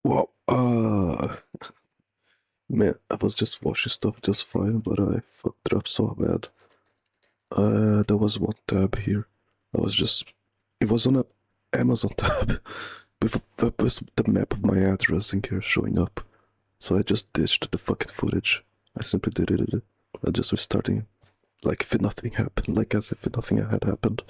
Well, man, I was just washing stuff just fine, but I fucked it up so bad. There was one tab here. It was on a Amazon tab with the map of my address in here showing up. So I just ditched the fucking footage. I simply deleted it. I just restarting it. Like if nothing happened, like as if nothing had happened.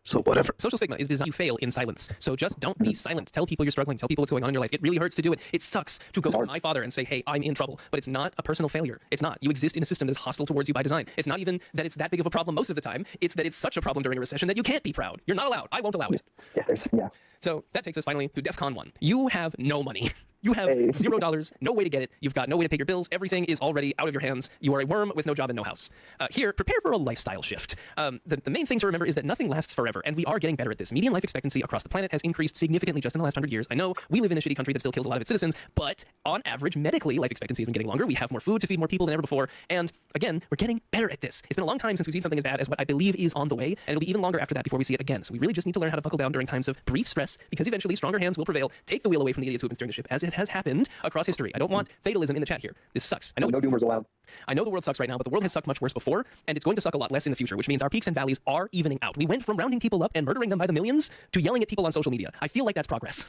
So whatever. Social stigma is designed to fail in silence. So just don't be silent. Tell people you're struggling. Tell people what's going on in your life. It really hurts to do it. It sucks to go to my father and say, hey, I'm in trouble. But it's not a personal failure. It's not. You exist in a system that's hostile towards you by design. It's not even that it's that big of a problem most of the time. It's that it's such a problem during a recession that you can't be proud. You're not allowed. I won't allow it. Yeah. So that takes us finally to DEF CON 1. You have no money. You have $0, no way to get it. You've got no way to pay your bills. Everything is already out of your hands. You are a worm with no job and no house. Here, prepare for a lifestyle shift. The main thing to remember is that nothing lasts forever, and we are getting better at this. Median life expectancy across the planet has increased significantly just in the last 100 years. I know we live in a shitty country that still kills a lot of its citizens, but on average, medically, life expectancy has been getting longer. We have more food to feed more people than ever before, and again, we're getting better at this. It's been a long time since we've seen something as bad as what I believe is on the way, and it'll be even longer after that before we see it again. So we really just need to learn how to buckle down during times of brief stress, because eventually stronger hands will prevail, take the wheel away from the idiots who have been steering the ship, as it has happened across history. I don't want fatalism in the chat here. This sucks. I know no doomers allowed. I know the world sucks right now, but the world has sucked much worse before, and it's going to suck a lot less in the future, which means our peaks and valleys are evening out. We went from rounding people up and murdering them by the millions to yelling at people on social media. I feel like that's progress.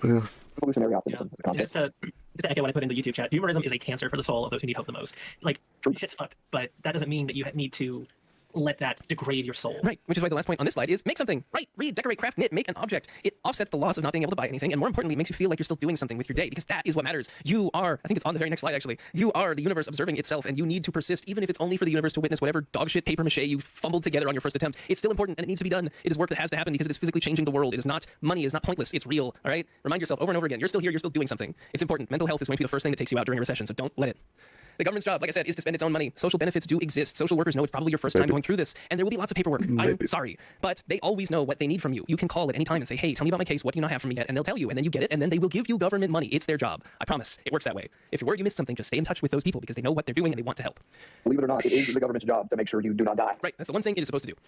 Evolutionary optimism is a concept. Just to echo what I put in the YouTube chat, doomerism is a cancer for the soul of those who need hope the most. Like, shit's fucked, but that doesn't mean that you need to let that degrade your soul. Right, which is why the last point on this slide is make something. Write, read, decorate, craft, knit, make an object. It offsets the loss of not being able to buy anything, and more importantly, it makes you feel like you're still doing something with your day, because that is what matters. You are, I think it's on the very next slide actually, you are the universe observing itself, and you need to persist, even if it's only for the universe to witness whatever dogshit paper mache you fumbled together on your first attempt. It's still important, and it needs to be done. It is work that has to happen because it is physically changing the world. It is not money, it is not pointless, it's real, all right? Remind yourself over and over again, you're still here, you're still doing something. It's important. Mental health is going to be the first thing that takes you out during a recession, so don't let it. The government's job, like I said, is to spend its own money. Social benefits do exist. Social workers know it's probably your first time going through this, and there will be lots of paperwork. I'm sorry, but they always know what they need from you. You can call at any time and say, hey, tell me about my case. What do you not have for me yet? And they'll tell you, and then you get it, and then they will give you government money. It's their job. I promise. It works that way. If you're worried you missed something, just stay in touch with those people because they know what they're doing and they want to help. Believe it or not, it is the government's job to make sure you do not die. Right. That's the one thing it is supposed to do.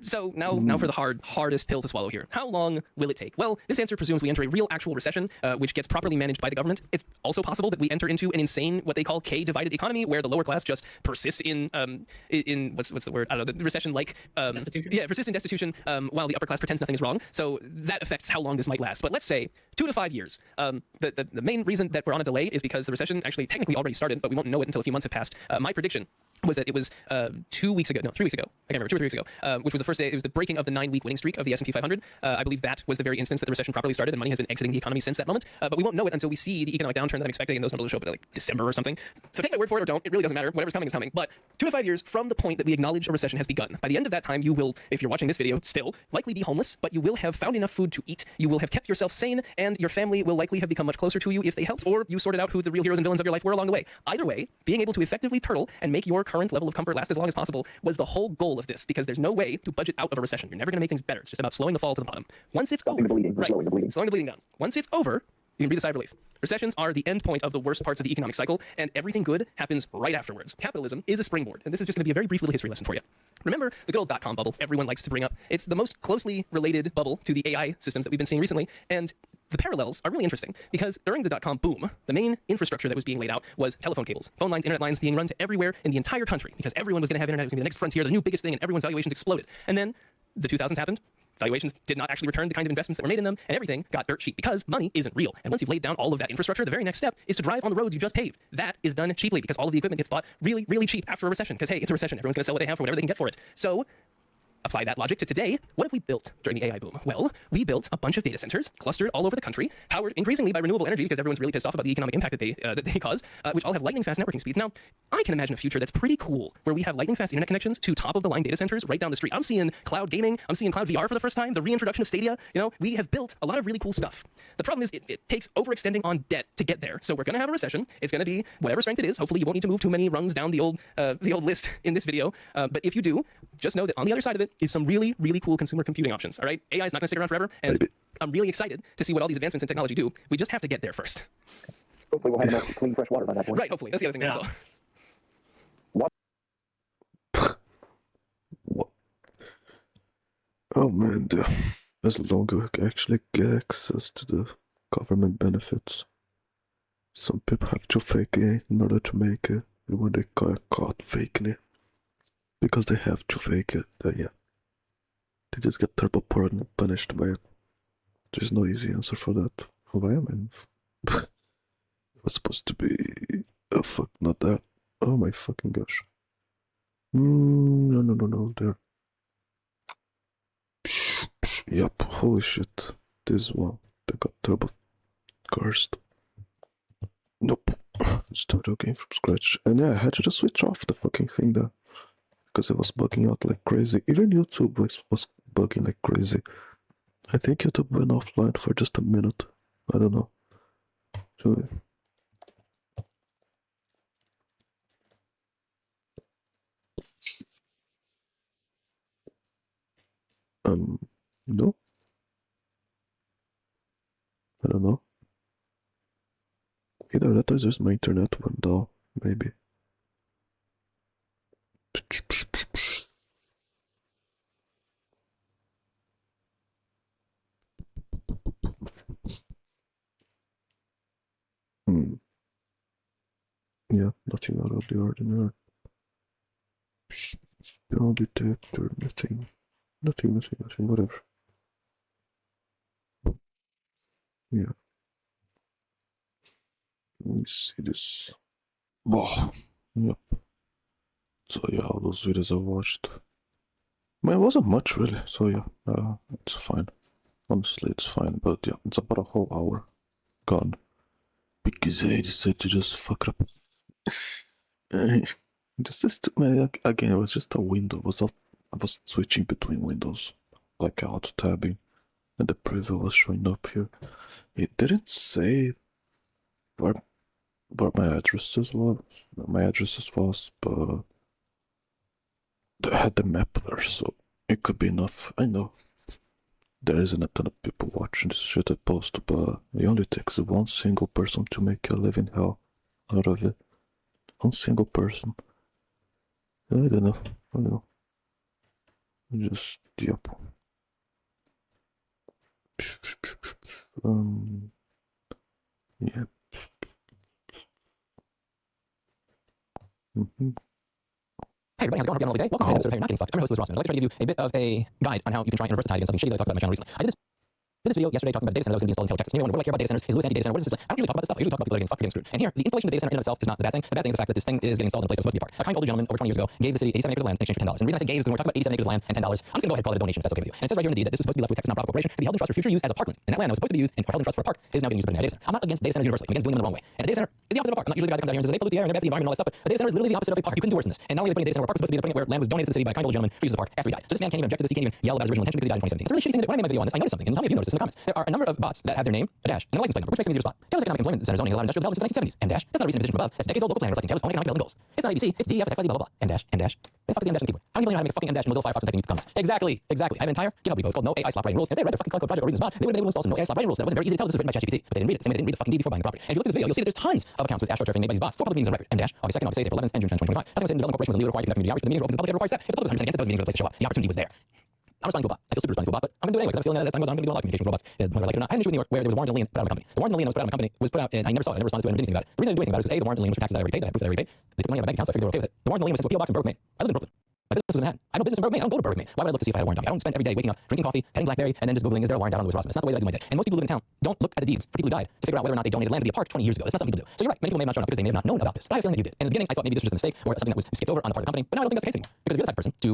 So now for the hardest pill to swallow here. How long will it take? Well, this answer presumes we enter a real actual recession, which gets properly managed by the government. It's also possible that we enter into an insane, what they call K-divided economy, where the lower class just persists in what's the word? I don't know, the recession-like destitution? Yeah, persist in destitution, while the upper class pretends nothing is wrong. So that affects how long this might last. But let's say 2 to 5 years. The main reason that we're on a delay is because the recession actually technically already started, but we won't know it until a few months have passed. My prediction was that it was 2 weeks ago, no, 3 weeks ago, I can't remember, 2 or 3 weeks ago, which was the first day, it was the breaking of the 9-week winning streak of the S&P 500. I believe that was the very instance that the recession properly started, and money has been exiting the economy since that moment, but we won't know it until we see the economic downturn that I'm expecting, and those numbers will show up in like December or something. So take my word for it or don't, it really doesn't matter, whatever's coming is coming, but 2 to 5 years from the point that we acknowledge a recession has begun. By the end of that time, you will, if you're watching this video still, likely be homeless, but you will have found enough food to eat, you will have kept yourself sane, and your family will likely have become much closer to you if they helped, or you sorted out who the real heroes and villains of your life were along the way. Either way, being able to effectively turtle and make your current level of comfort last as long as possible was the whole goal of this, because there's no way to budget out of a recession. You're never going to make things better. It's just about slowing the fall to the bottom. Once it's over, Slowing the bleeding. slowing the bleeding down. Once it's over, you can breathe a sigh of relief. Recessions are the end point of the worst parts of the economic cycle, and everything good happens right afterwards. Capitalism is a springboard, and this is just going to be a very brief little history lesson for you. Remember the good old dot-com bubble everyone likes to bring up? It's the most closely related bubble to the AI systems that we've been seeing recently, and the parallels are really interesting because during the dot-com boom, the main infrastructure that was being laid out was telephone cables, phone lines, internet lines being run to everywhere in the entire country because everyone was going to have internet. It was going to be the next frontier, the new biggest thing, and everyone's valuations exploded. And then the 2000s happened. Valuations did not actually return the kind of investments that were made in them, and everything got dirt cheap because money isn't real. And once you've laid down all of that infrastructure, the very next step is to drive on the roads you just paved. That is done cheaply because all of the equipment gets bought really, really cheap after a recession because, hey, it's a recession. Everyone's going to sell what they have for whatever they can get for it. So apply that logic to today. What have we built during the AI boom? Well, we built a bunch of data centers clustered all over the country, powered increasingly by renewable energy because everyone's really pissed off about the economic impact that they cause, which all have lightning fast networking speeds. Now, I can imagine a future that's pretty cool where we have lightning fast internet connections to top of the line data centers right down the street. I'm seeing cloud gaming. I'm seeing cloud VR for the first time. The reintroduction of Stadia. You know, we have built a lot of really cool stuff. The problem is it takes overextending on debt to get there. So we're going to have a recession. It's going to be whatever strength it is. Hopefully you won't need to move too many rungs down the old list in this video. But if you do, just know that on the other side of it is some really, really cool consumer computing options. All right, AI is not going to stick around forever, and I'm really excited to see what all these advancements in technology do. We just have to get there first. Hopefully we'll have enough clean, fresh water by that point. Right, hopefully. That's the other thing also. What? Oh man, as long as I actually get access to the government benefits. Some people have to fake it in order to make it. And when they got caught faking it, because they have to fake it, yeah, they just get turbo punished by it. There's no easy answer for that. Oh, I am. It was supposed to be. Oh fuck, not that. Oh my fucking gosh. No, there. Yep, holy shit. This one, they got turbo cursed. Nope. Start again from scratch. And yeah, I had to just switch off the fucking thing there. Because it was bugging out like crazy. Even YouTube was bugging like crazy. I think YouTube went offline for just a minute. I don't know. So, no. I don't know. Either that or just my internet went down, maybe. Yeah, nothing out of the ordinary. Spell detector, nothing, whatever. Yeah. Let me see this. Oh, yep. So yeah, all those videos I watched. I mean, it wasn't much really, so yeah, it's fine. Honestly, it's fine, but yeah, it's about a whole hour gone. Because I decided to just fuck it up. Just again, it was just a window. I was switching between windows, like auto tabbing, and the preview was showing up here. It didn't say where my addresses was. But I had the map there, so it could be enough. I know there isn't a ton of people watching this shit I post, but it only takes one single person to make a living hell out of it. One single person. I don't know. Just, yep. Yeah. Hey everybody, how's it going? Hope you're having a lovely day. Welcome to today's episode of Hey, You're Not Getting Fucked. I'm your host, Lewis Rossman. I'd like to try to give you a bit of a guide on how you can try and reverse the tide against something shady that I talked about mentioning recently. I did this video yesterday talking about a data center that was going to be installed in Taylor, Texas. Maybe wonder what I care about data centers. Is Lewis anti-data center? What is this? I don't usually talk about this stuff. I usually talk about people getting fucked or getting screwed. And here, the installation of the data center in of itself is not the bad thing. The bad thing is the fact that this thing is getting installed in a place that's supposed to be a park. A kind older gentleman over 20 years ago gave the city 87 acres of land in exchange for $10. And the reason I say gave is because we're talking about 87 acres of land and $10. I'm just going to go ahead and call it a donation if that's okay with you. And it says right here in the deed that this was supposed to be left with Texas nonprofit corporation to be held in trust for future use as a parkland. And that land that was supposed to be used and held in trust for a park is now getting used to put in a data center. I'm not against data centers universally. I'm against doing them the wrong way. And a data center is the opposite of a park. I'm not usually the guy that comes out here and says they pollute the air and they bad for the environment and all that stuff. But a data center is literally the opposite of a park. You couldn't do worse than this. And not only are they putting a data center where a park was supposed to be, they're putting it where land was donated to the city by a kind old gentleman for use as a park after he died. So this man can't even object to this. He can't even yell about his original intention because he died in 2017. It's a really shitty thing. When I made my video on this, I noticed something. And tell me if you noticed this in the comments. There are a number of bots that have their name, a dash, and a license plate number, which makes things easier to spot. Taylor's Economic Employment Center zoning has allowed industrial development since the 1970s. And dash, that's not a recent position from above. That's decades old local plan reflecting Taylor's own economic development goals. It's not ABC, it's DEF, XYZ, blah, blah, blah. And dash. Then fuck the M dash on the keyboard. How many people know how to make a fucking M dash in Mozilla Firefox and typing into comments? Exactly. I have an entire GitHub repo called No AI Slop Writing Rules. If they read the fucking code project or reading this bot, they would have been able to install some No AI Slop Writing Rules. And it wasn't very easy to tell this was written by ChatGPT, but they didn't read it. Same way they didn't read the fucking deed before buying the property. And if you look at this video, you'll see that there's tons of accounts with astroturfing made by these bots for public meetings on record. And dash, August 2nd, August 8th, April 11th, and June 10th, 2025. Nothing was said in development corporation was legally required to conduct community outreach, but the meetings were open to the public. It requires that. If the public was 100% against it, those meetings were the place to show up. The opportunity was there. I'm responding to a bot. I feel super responding to a bot, but I'm gonna do it anyway because I feel that as time goes on, I'm gonna be doing a lot of communication with robots, whether I like it or not. I had an issue in New York where there was a warrant and lien put out of my company. The warrant and lien that was put out of my company was put out, and I never saw it. I never responded to it. I never did anything about it. The reason I didn't do anything about it is because A, the warrant and lien was for taxes that I already paid, that I proved that I already paid. They put money on my bank account, so I figured they were okay with it. The warrant and lien was sent to a PO box in Berwick, Maine. I live in Brooklyn. My business was in Manhattan. I have no business in Berwick, Maine. I don't go to Berwick, Maine. Why would I look to see if I had a warrant on me? I don't spend every day waking up, drinking coffee, petting BlackBerry, and then just googling, is there a warrant down on Lewis Rossman? It's not the way that I do my day. And most people who live in town don't look at the deeds for people who died to figure out whether or not they donated land to be a park 20 years ago. That's not something people do. So you're right. Many people may have not shown up because they may have not known about this. But I have a feeling that you did. In the beginning, I thought maybe this was just a mistake or something that was skipped over on the part of the company. But now I don't think that's the case anymore. Because if you're the type of person to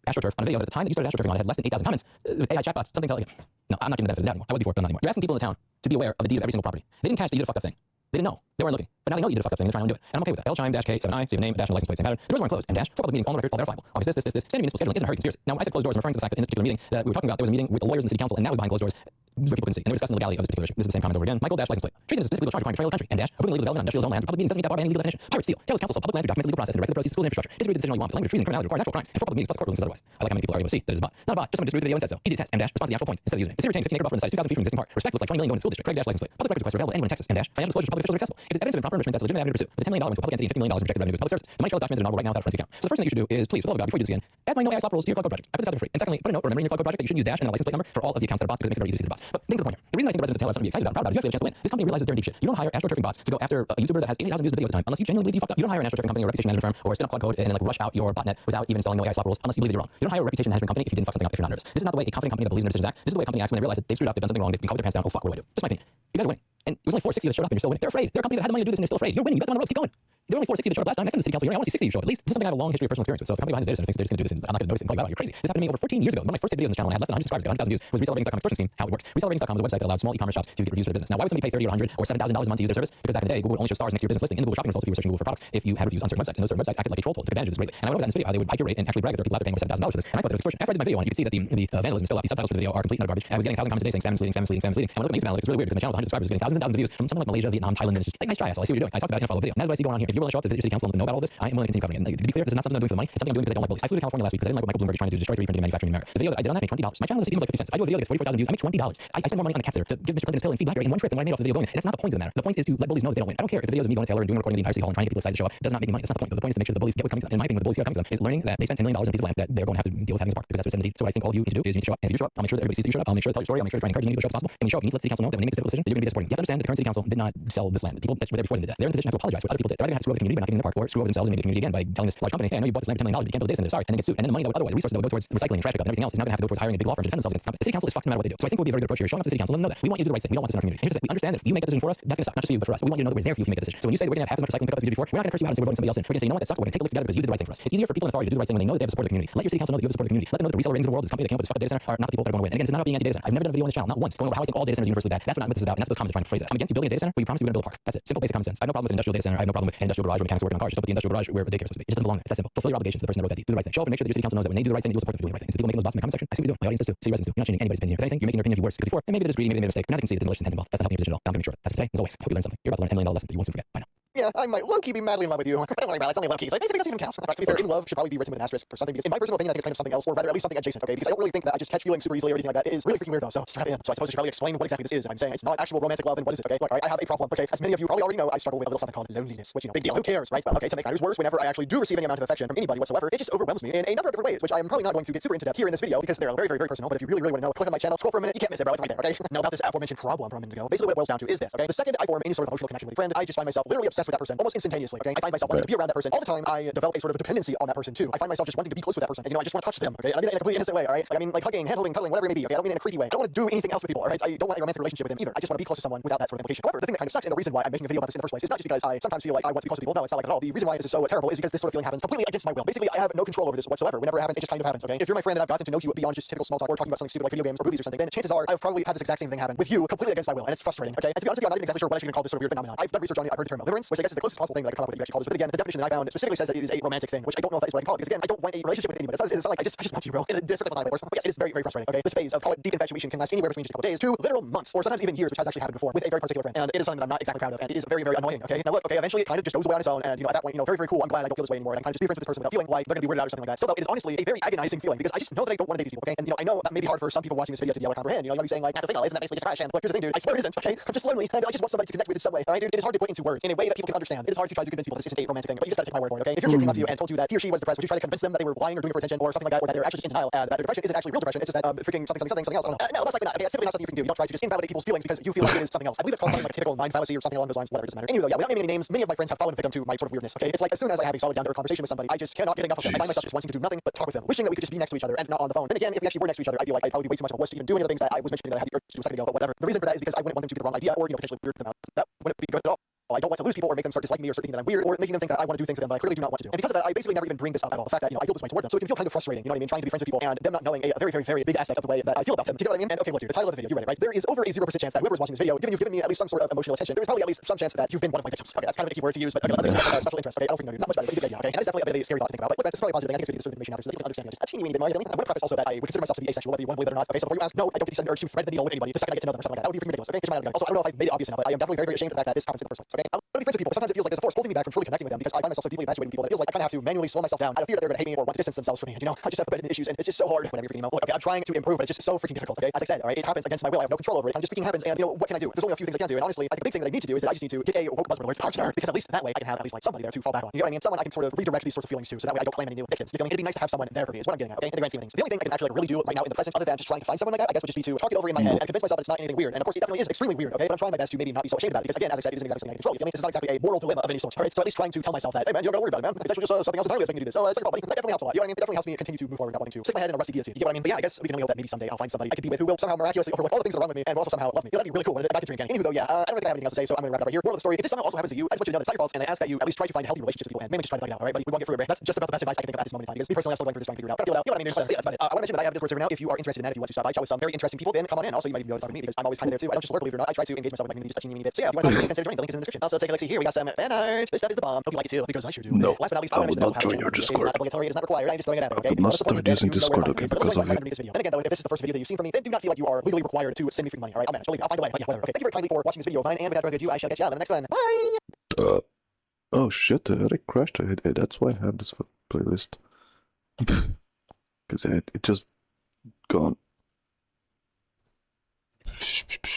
AstroTurf on a video that at the time that you started AstroTurfing on it had less than 8,000 comments, AI chatbots, something telling you. No, I'm not giving the benefit of that anymore. I was before, but not anymore. You're asking people in the town to be aware of the deed of every single property. They didn't catch that you did a fucked up thing. They didn't know. They weren't looking. But now they know you did a fucked up thing and they're trying to undo it. And I'm okay with that. L-Chime-K-7I, so your name, dash, and license plate, same pattern. The doors weren't closed. And dash, for public meetings on the record, all verifiable. August this. Standard municipal scheduling isn't a hurry conspiracy. Now, when I said closed doors, I'm referring to the fact that in this particular meeting that we were talking about, there was a meeting with the lawyers in the city council, and that was behind closed doors where people couldn't see. And they were discussing the legality of this particular issue. This is the same comment over again. Michael dash license plate. Treason is specifically charged with crime of country. And dash, approving illegal development on industrial zone land. Public meetings doesn't meet that bar by any legal definition. Pirate steal. Taylor's council public land through documented legal process and directed the proceeds to schools and infrastructure. This is the decision all you want. The language of treason and criminality requires actual crimes. And for public meetings plus court rulings says otherwise. I like how many people are able to see that it is a bot. Not a bot, just someone just read the video and said so. Easy to test. And dash, responds to the actual point instead of using it. The city retained 15 acre buffer in the size of 2,000 feet from existing park. Respect looks like $20 million going to school district. Craig dash license plate. Public records requests are available anywhere in Texas. And dash, financial disclosures public officials are accessible. If it's evidence of improper enrichment, that's a legitimate avenue to pursue. With a $10 million went to a public entity and $50 million in projected revenue to public services. The money trail is documented and available right now without a forensic account. So the first thing that you should do is please, for the love of God, before you do this again, add my no AI stop rules to your cloud code project. I put this out there for free. And secondly, put a note remembering your cloud code project that you shouldn't use dash and a license plate number for all of the accounts that are bots because it makes it very easy to see the bots. But getting to the point here. The reason I think the residents of Taylor have something to be excited about and proud about is you actually have a chance to win. This company realizes that they're in deep shit. You don't hire astroturfing bots to go after a YouTuber that has 80,000 views of the video at the time unless you genuinely believe you fucked up. You don't hire an astroturfing company or a reputation management firm or spin up plug code and like rush out your botnet without even installing no AI slop rules unless you believe that you're wrong. You don't hire a reputation management company if you didn't fuck something up if you're not nervous. This is not the way a confident company that believes in their decisions act. This is the way a company acts when they realize that they've screwed up, they've done something wrong, they've been caught with their pants down. Oh fuck, what do I do? That's my opinion. You guys are winning. And it was only 460 that showed up and you're still winning. They're afraid. They're a company that had the money to do this and they're still afraid. You're winning. You got them on the ropes. Keep going. There were only 460 that showed up last time. Next time the city council, I want to see 60 show up at least. This is something I have a long history of personal experience with. So if the company behind this data center thinks they're just going to do this and I'm not going to notice it and call you out, you're crazy. This happened to me over 14 years ago. One of my first videos on this channel, and I had less than 100 subscribers, got 100,000 views, was ResellerRatings.com extortion scheme, how it works. ResellerRatings.com is a website that allows small e-commerce shops to get reviews for their business. Now, why would somebody pay 30 or 100 or $7,000 a month to use their service? Because back in the day, Google would only show stars next to your business listing in the Google shopping results if you were searching Google for products if you had reviews on certain websites. And those certain websites acted like a control tool, took advantage of this greatly. And I went over that in this video, how they would hike your rate and actually brag that there are people out there paying over $7,000 for this. And I thought that was extortion. After I did my video on it, you can see that the vandalism is still up. The subtitles for the video are complete and utter garbage. I was getting 1,000 comments a day saying spam misleading, spam misleading, spam misleading. And when I look at my YouTube analytics, it's really weird because my channel with 100 subscribers is getting thousands and thousands of views from something like Malaysia, Vietnam, Thailand, and it's just like nice try. So I see what you're doing. I talked about it in a follow-up video. And that's what I see going on here. If you're willing to show up to the city council and know about all this, I am willing to continue covering it. And to be clear, this is not something I'm doing for the money. It's something I'm doing because I don't like bullies. I flew to California last week because I didn't like what Michael Bloomberg is trying to do, destroy 3D printing manufacturing in America. The video that I did on that made $20. My channel is even like 50 cents. I do a video that gets 44,000 views. I make $20. I spend more money on a cat sitter to give Mr. Clinton's pill and feed BlackBerry in one trip than what I made off the video going. And that's not the point of the matter. The point is to let bullies know that they don't win. I don't care if the video is me going to Taylor and doing a recording of the entire city hall and trying to get people excited to show up. It does not make me money. That's not the point. The point is to make sure the bullies get what's coming to them. And my thing with the bullies who are coming to them is learning that they spent $10 million on a piece of land that they're going to have to deal with having a spark because that's what it's going to be. So what I think all of you need to do is you need to show up. And if you show up, I'll make sure that everybody sees that you showed up. I'll make sure to tell your story. I'll make sure to try and encourage as many people to show up as possible. And when you show up, you need to let the city council know that when they make this difficult decision, that you're going to be there supporting. You have to understand that the current city council did not sell this land. The people that were there before them did that. They're in a position to have to apologize for what other people did. They're either going to have to screw over the community by not giving them a park or screw over themselves and make the community again by telling this large company, hey, I know you bought this land for $10 million, but you can't build a data center. Sorry. And then get sued. And then the money that would otherwise, the resources that would go towards recycling and trash pickup and everything else is now going to have to go towards hiring a big law firm to defend themselves against the company. The city council is fucked no matter what they do. So I think it would be a very good approach here. Showing up to the city council and let them know that we want you to do the right thing. We don't want this in our community. Here's the thing. We understand that if you make that decision for us, that's going to suck. Not just for you, but for us. We want you to know that we're there for you if you make that decision. So when you say that we're going to have half as much recycling pickup as we did before, we're not going to curse you out and say we're voting somebody else in. We're going to say, you know what, that sucked. We're going to take a look together because you did the right thing for us. It's easier for people in authority to do the right thing when they know that they have the support of the community. Let your city council know that you have the support of the community. Let them know that the reseller ratings of the world, this company that came up with this fucked up data center, are not the people that are going to win. And again, this is not about being anti-data center. I've never done a video on this channel, not once, going over how I think all data centers are universally bad. That's what this is about, and that's what the comments are trying to phrase it. I'm against you building a data center, but you promise you're going to build a park. That's it. Simple, basic common sense. I have no problem with an industrial data center. I have no problem with an industrial garage where mechanics are working on cars. Just don't put the industrial garage where a daycare is supposed to be. It just doesn't belong there. It's that simple. Fulfill your obligations to the person that wrote that deed. Do the right thing. Show up and make sure that your city council knows that when they do the right thing, you'll support them for doing the right thing. It's the people making those bots in the comment section. I see what you're doing. My audience does too. See your residents too. You're not changing anybody's opinion here. If anything, you're making their opinion view worse. Because before, and maybe they're just greedy, maybe they made a mistake. But now they can see the demolition intent involved. That's not helping your position at all. Now I'm gonna make sure. That's it today. As always, I hope you learned something. You're about to learn a $10 million lesson that you won't soon forget. Bye now. Yeah, I might low-key be madly in love with you. Don't worry about it. It's only low-key. So basically, it doesn't even count. In fact, to be fair, in love should probably be written with an asterisk or something. Because in my personal opinion, I think it's kind of something else, or rather, at least something adjacent. Okay, because I don't really think that I just catch feelings super easily or anything like that. It is really freaking weird though. So strap in. So I suppose I should probably explain what exactly this is. I'm saying it's not actual romantic love. And what is it? Okay, look, I have a problem. Okay, as many of you probably already know, I struggle with a little something called loneliness, which big deal. Who cares, right? But okay, to make matters worse, whenever I actually do receive any amount of affection from anybody whatsoever, it just overwhelms me in a number of different ways, which I am probably not going to get super into depth here in this video because they're very, very, very personal. But if you really, really want to know, click on my channel, scroll for a minute. You can't miss it, bro. It's right there. Okay. Now about this aforementioned problem from a minute ago. Basically, what it boils down to is this. Okay, the second I form any sort of emotional connection with a friend, I just find myself literally obsessed with that person almost instantaneously. Okay, I find myself wanting to be around that person all the time. I develop a sort of dependency on that person too. I find myself just wanting to be close with that person. And, I just want to touch them. Okay, and I mean that in a completely innocent way. All right, like, I mean like hugging, handling, cuddling, whatever it may be. Okay, I don't mean in a creepy way. I don't want to do anything else with people. All right, I don't want a romantic relationship with them either. I just want to be close to someone without that sort of implication. However, the thing that kind of sucks, and the reason why I'm making a video about this in the first place, is not just because I sometimes feel like I want to be close to people. No, it's not like at all. The reason why this is so terrible is because this sort of feeling happens completely against my will. Basically, I have no control over this whatsoever. Whenever it happens, it just kind of happens. Okay, if you're my friend and I've gotten to know you beyond just typical small talk or talking about something stupid like video games or movies or something, then chances are I've probably had this exact same thing happen with you completely against my will, and it's frustrating. Okay, and to be honest with you, I'm not even exactly sure what I should even call this sort of weird phenomenon. I've done research on it. I've heard the term limerence, which I guess is the closest possible thing that I can come up with that you actually call this. But again, the definition that I found specifically says that it is a romantic thing, which I don't know if that is what I can call it. Because again, I don't want a relationship with anyone. It's not like I just want you, bro. In a different time, of course. But yes, it is very, very frustrating. Okay, this phase of call it deep infatuation can last anywhere between just a couple days to literal months, or sometimes even years, which has actually happened before with a very particular friend. And it is something that I'm not exactly proud of, and it is very, very annoying. Okay, now look, okay, eventually it kind of just goes away on its own, and at that point, very, very cool. I'm glad I don't feel this way anymore, and I kind of just be friends with this person without feeling like they're gonna be weirded out or something like that. So though it is honestly a very agonizing feeling because I just know that I don't want to date these people. Okay, and I know that may be hard for some people watching this video to be able to comprehend. You might be saying like, that's a thing, isn't that basically just trash? And look, here's the thing, dude. I swear it isn't. Okay, I'm just lonely, and I just want somebody to connect with in some way. All right, dude. It is hard to put into words in a way that people can understand. It is hard to try to convince people this isn't a romantic thing, but you just gotta take my word for it. Okay, if your kid came up to you and told you that he or she was depressed, would you try to convince them that they were lying or doing it for attention or something like that, or that they're actually just in denial, that their depression isn't actually real depression? It's just that freaking something else. I don't know. No, that's like that. Okay, that's typically not something you can do. You don't try to just invalidate people's feelings because you feel like it is something else. I believe it's called something like a typical mind fallacy or something along those lines. Whatever, it doesn't matter. Anyway, yeah, without naming any names, many of my friends have fallen victim to my sort of weirdness. Okay, it's like as soon as I have a solid down-to-earth conversation with somebody, I just cannot get enough of them. I find myself just wanting to do nothing but talk with them, wishing that we could just be next to each other and not on the phone. Then again, if we actually were next to each other, I feel like I'd probably be way too much of a wuss to even do any of the things that I was mentioning that I had the urge to do a second ago. But whatever. The reason for that is because I wouldn't want them to get the wrong idea or potentially weird them out. That wouldn't be good at all. I don't want to lose people or make them start disliking me or start thinking that I'm weird or making them think that I want to do things to them that I clearly do not want to do. And because of that, I basically never even bring this up at all. The fact that I feel this way toward them, so it can feel kind of frustrating. You know what I mean? Trying to be friends with people and them not knowing a very, very, very big aspect of the way that I feel about them. Do you know what I mean? And okay, look, dude, the title of the video, you read it, right? There is over a 0% chance that whoever is watching this video, given you've given me at least some sort of emotional attention, there is probably at least some chance that you've been one of my victims. Okay, that's kind of a key word to use, but okay, let's express special interest. Okay, I don't freaking know, dude. Not much better, but you get the idea. Okay, and it's definitely a bit of a scary thought to think about. But look, it's probably a positive thing. I think it's good to get this sort of information out there so that people can understand just a teeny weeny bit more. You know what I mean? I want to preface also that I would consider myself to be asexual, whether you want to believe it or not. Okay, so before you ask, no, I don't get the sudden urge to thread the needle with anybody the second I get to know them or something like that. That would be freaking ridiculous. Okay, also, I don't know if I've made it obvious enough, but I am definitely very, very ashamed of the fact that this happens in the first place. Okay, be friends with people, but sometimes it feels like there's a force holding me back from truly connecting with them because I find myself so deeply infatuated with people that it feels like I kind of have to manually slow myself down out of fear that they're going to hate me or want to distance themselves from me. And, I just have abandonment issues, and it's just so hard whenever you're freaking emo. Look, okay, I'm trying to improve, but it's just so freaking difficult. Okay, as I said, all right, it happens against my will. I have no control over it. It just freaking happens, and what can I do? There's only a few things I can do, and honestly, I think the big thing that I need to do is that I just need to get a woke buzzword alert partner because at least that way I can have at least like somebody there to fall back on. You know what I mean? Someone I can sort of redirect these sorts of feelings to, so that way I don't claim any new addictions. You know, it'd be nice to have someone there for me. Is what I'm getting at. Okay, in the grand scheme of things. The only thing I can actually really do right now in the present, other than just trying to find someone like that, I guess would just be to talk it over in my head and convince myself that it's not anything weird. And of course, it definitely is extremely weird. Okay, but I'm trying my best to maybe not be so ashamed about it because again, as I said, it isn't exactly something I can control. You know, this is not exactly a moral dilemma of any sort. Alright, so at least trying to tell myself that, hey man, you don't gotta worry about it, man. It's actually just something else entirely that's making you do this. Oh, it's like your buddy. That definitely helps a lot. You know what I mean? It definitely helps me continue to move forward without wanting to stick my head in a rusty guillotine. You get what I mean? But yeah, I guess we can only hope that maybe someday I'll find somebody I can be with who will somehow miraculously overlook all the things that are wrong with me and will also somehow love me. You know, that'd be really cool. Back to dream gang. Anywho, though, yeah, I don't really have anything else to say, so I'm gonna wrap it up right here. Moral of the story: if this somehow also happens to you, I just want you to know that it's not your fault, and I ask that you at least try to find healthy relationships with people and mainly just try to thug it out. Alright, buddy, we won't get through it. That's just about the best advice I can think of at this moment in time because me personally, I'm still going through this trying to figure it out. But I feel it out. You know what I mean? Yeah, that's about it. I want to mention that I have a Discord server now. If you are interested in that, if you want to stop by, chat with some very interesting people, then come on in. Also, you might even be able to talk to me because I'm always kind of there too. I don't just lurk, believe it or not. I try to engage myself with my community, just touching me bits. So yeah, if you want to consider joining, the link is in the description. Also, take a look. See here, we got some fan art. This stuff is the bomb. Hope you like it too because I sure do. No, last but not least, I will not join your Discord. It's not obligatory. It is not required. I'm just throwing it out. Okay. I would not start using Discord again because of it. And again, though, if this is the first video that you've seen from me, then do not feel like you are legally required to send me free money. All right, I'll manage. I'll find a way. But yeah, whatever. Okay. Thank you very kindly for watching this video of mine, and without further ado, I shall catch you all in the next one. Bye. Oh shit, it crashed. That's why I have this playlist. Because it just gone.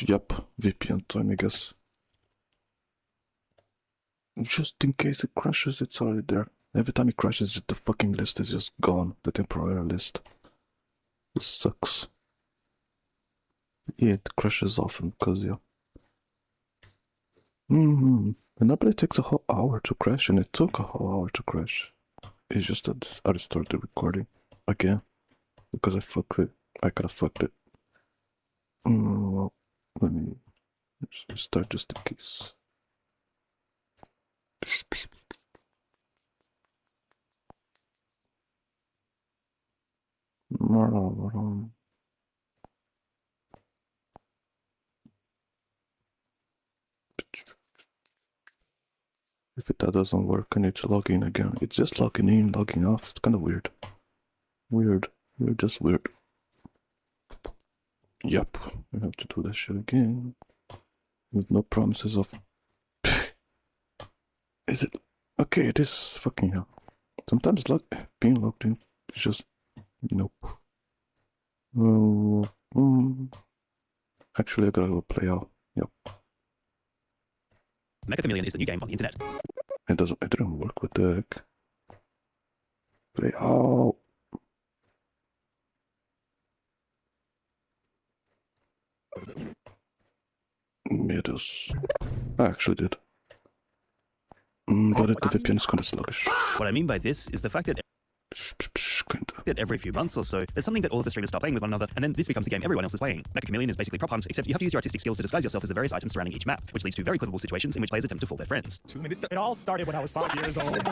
Yep, VPN time, I guess. Just in case it crashes, it's already there. Every time it crashes, the fucking list is just gone. The temporary list. This sucks. Yeah, it crashes often because, yeah. And nobody takes a whole hour to crash, and it took a whole hour to crash. It's just that I restarted the recording again because I fucked it. I kinda fucked it. Well, let me restart just in case. If that doesn't work, I need to log in again. It's just logging in, logging off. It's kind of weird. Weird, just weird. Yep, we have to do that shit again. With no promises of... Is it... Okay, it is fucking hell. Sometimes being logged in is just... Nope. Well... Actually, I gotta go play out. Yep. Mecha Chameleon is the new game on the internet. It didn't work with the heck. Play out. Yeah, it does. I actually did. But the VPN is kind of sluggish. What I mean by this is the fact that Kinda. every few months or so, there's something that all of the streamers start playing with one another, and then this becomes the game everyone else is playing. Mecha Chameleon is basically prop hunt, except you have to use your artistic skills to disguise yourself as the various items surrounding each map, which leads to very clippable situations in which players attempt to fool their friends. It all started when I was 5 years old.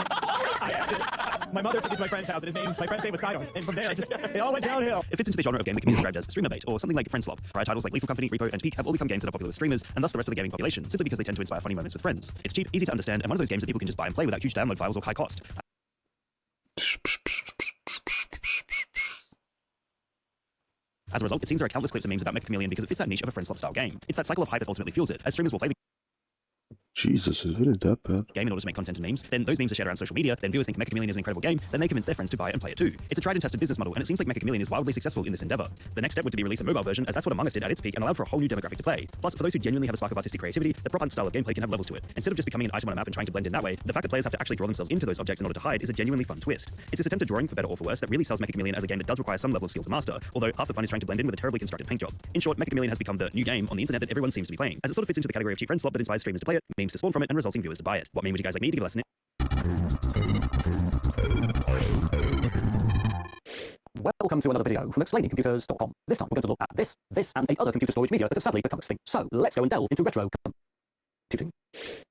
My mother took me to my friend's house, and my friend's name was Sidos, and from there it all went downhill. It fits into the genre of game that can be described as streamer bait, or something like Friendslop. Prior titles like Lethal Company, Repo, and Peak have all become games that are popular with streamers, and thus the rest of the gaming population, simply because they tend to inspire funny moments with friends. It's cheap, easy to understand, and one of those games that people can just buy and play without huge download files or high cost. As a result, it seems there are countless clips and memes about Mecha Chameleon because it fits that niche of a Friendslop style game. It's that cycle of hype that ultimately fuels it, as streamers will play the Jesus, is it that bad? game in order to make content and memes, then those memes are shared around social media, then viewers think Mecha Chameleon is an incredible game, then they convince their friends to buy it and play it too. It's a tried and tested business model, and it seems like Mecha Chameleon is wildly successful in this endeavor. The next step would be to release a mobile version, as that's what Among Us did at its peak and allowed for a whole new demographic to play. Plus, for those who genuinely have a spark of artistic creativity, the prop hunt style of gameplay can have levels to it. Instead of just becoming an item on a map and trying to blend in that way, the fact that players have to actually draw themselves into those objects in order to hide is a genuinely fun twist. It's this attempt at drawing, for better or for worse, that really sells Mecha Chameleon as a game that does require some level of skill to master, although half the fun is trying to blend in with a terribly constructed paint job. In short, Mecha Chameleon has become the new game on the internet that everyone seems to be playing, as it sort of fits into the category of cheap Friendslop that inspires streamers to play it, memes to spawn from it, and resulting viewers to buy it. What meme would you guys like me to give a lesson in? Welcome to another video from explainingcomputers.com. This time we're going to look at this, and 8 other computer storage media that have sadly become extinct. So let's go and delve into retro computing.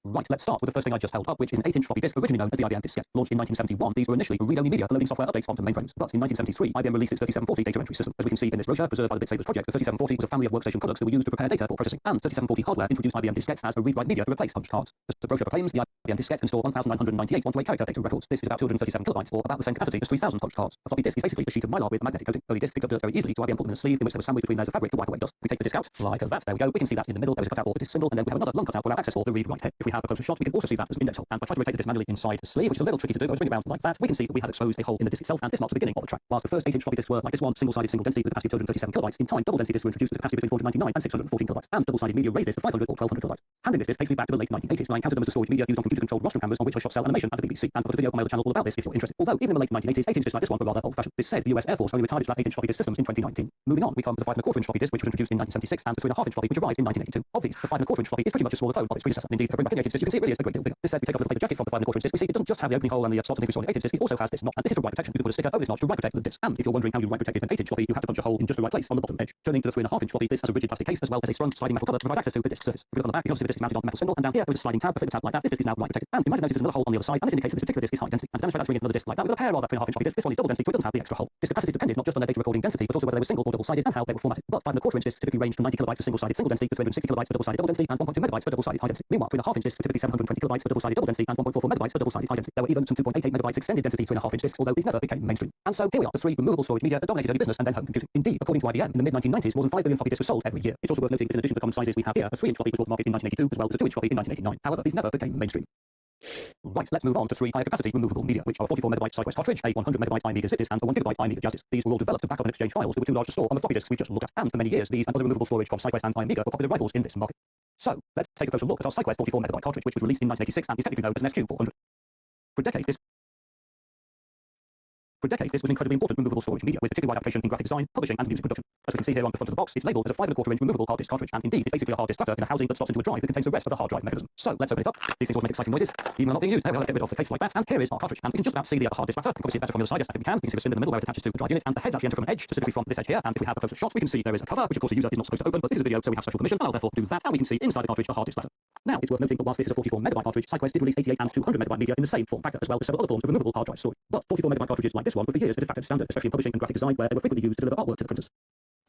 Right, let's start with the first thing I just held up, which is an 8-inch floppy disk, originally known as the IBM diskette. Launched in 1971, these were initially read-only media for loading software updates onto mainframes. But in 1973, IBM released its 3740 data entry system. As we can see in this brochure, preserved by the Bit Savers project, the 3740 was a family of workstation products that were used to prepare data for processing, and 3740 hardware introduced IBM diskettes as a read-write media to replace punch cards. As the brochure proclaims, the IBM diskette can store 1,998 one-to-8 character data records. This is about 237 kilobytes, or about the same capacity as 3,000 punch cards. A floppy disk is basically a sheet of mylar with a magnetic coating. Early disks picked up dirt very easily, so IBM put them in a sleeve in which there was sandwiched between layers of fabric to wipe away dust. We take the disk out, like that. There we go. We can see that in the middle there is a cutout for the disk symbol, and then we have another long cutout for our access for the read right here. If we have a closer shot, we can also see that there's an index hole. And if I try to rotate the disc manually inside the sleeve, which is a little tricky to do, but I bring it around like that, we can see that we have exposed a hole in the disc itself, and this marks the beginning of the track. Whilst the first 8-inch floppy disks were like this one, single-sided, single density with a capacity of 237 kilobytes, in time, double density disks were introduced with a capacity between 499 and 614 kilobytes, and double-sided media raised this to 500 or 1200 kilobytes. Handling this disc takes me back to the late 1980s, when I encountered them as the storage media used on computer-controlled rostrum cameras on which I shot cell animation at the BBC, and put a video on my other channel all about this if you're interested. Although, even in the late 1980s, 8-inch discs like this one were rather old-fashioned. This said, the US Air Force only retired its last 8-inch floppy disk systems in 2019. Moving on, we come to the 5¼ inch floppy disk, which was introduced in 1976, and the 3½ inch floppy, which arrived in 1982. Of these, the 5¼ inch floppy is pretty much a smaller clone of its predecessor. And indeed, if I bring back in the 8-inch disc, you can see it really is a great deal bigger. This said, we take off the paper jacket from the 5¼ inch disc, we see it doesn't just have the opening hole and the slots and things we saw in the 8-inch disc, it also has this notch, and this is for write protection. You can put a sticker over this notch to write protect the disc. And if you're wondering how you write protect an 8-inch floppy, you have to punch a hole in just the right place on the bottom edge. Turning to the 3½ inch floppy, this has a rigid plastic case as well as a sprung sliding metal cover to provide access to the disc surface. If you look on the back, you can see the disc is mounted on a metal spindle, and down here there is a sliding tab, a flip tab like that. This disc is now write protected. And you might notice there's another hole on the other side, and this indicates that this particular disc is high density. And to demonstrate that, bring in another disc like that, we've got a pair of 3½ inch floppy discs. This one is double density, so it doesn't have the extra hole. Disc capacities depended not just on their data recording density, but also whether they were single or double-sided and how they were formatted. But 5¼ inch discs typically range from 90 kilobytes for single-sided single density to 360 kilobytes for double-sided double density and 1.2 megabytes for double-sided high density. Meanwhile, 3½ inch discs were typically 720 kilobytes for double-sided double density and 1.44 megabytes for double-sided high density. There were even some 2.88 megabytes extended density 3½ inch discs, although these never became mainstream. And so here we are, the three removable storage media that dominated early business and then home computing. Indeed, according to IBM, in the mid-1990s, more than 5 billion floppy disks were sold every year. It's also worth noting that in addition to the common sizes we have here, a 3-inch floppy was brought to market in 1982 as well as a 2-inch floppy in 1989. However, these never became mainstream. Right, let's move on to 3 higher capacity removable media, which are a 44 megabyte SideQuest cartridge, a 100 megabyte iMedia zip disk, and a 1 gigabyte iMedia Jazz disk. These were all developed to back up and exchange files that were too large to store on the floppy disks we've just looked at. And for many years, these and other removable storage from SideQuest and iMedia were popular rivals in this market. So, let's take a closer look at our SideQuest 44 megabyte cartridge, which was released in 1986 and is technically known as an SQ400. For a decade, this was incredibly important removable storage media, with particular wide application in graphic design, publishing, and music production. As we can see here on the front of the box, it's labeled as a 5¼ inch removable hard disk cartridge, and indeed, it's basically a hard disk cutter in a housing that slots into a drive that contains the rest of the hard drive mechanism. So, let's open it up. These things always make exciting noises, even when not being used. There we are, let's get rid of the case like that, and here is our cartridge. And we can just about see the upper hard disk matter. You can probably see it better from the other side, yes, I think we can. You can see the spin in the middle where it attaches to the drive unit, and the heads actually enter from an edge, specifically from this edge here. And if we have a closer shot, we can see there is a cover, which of course the user is not supposed to open, but this is a video, so we have special permission, and I'll therefore do that, and we can see inside the cartridge the hard disk matter. Now, it's worth noting that whilst this is a 44 megabyte cartridge, SideQuest did release 88 and 200 megabyte media in the same form factor, as well as several other forms of removable hard drive storage. But 44 megabyte cartridges like this one were for years a de facto standard, especially in publishing and graphic design, where they were frequently used to deliver artwork to the printers.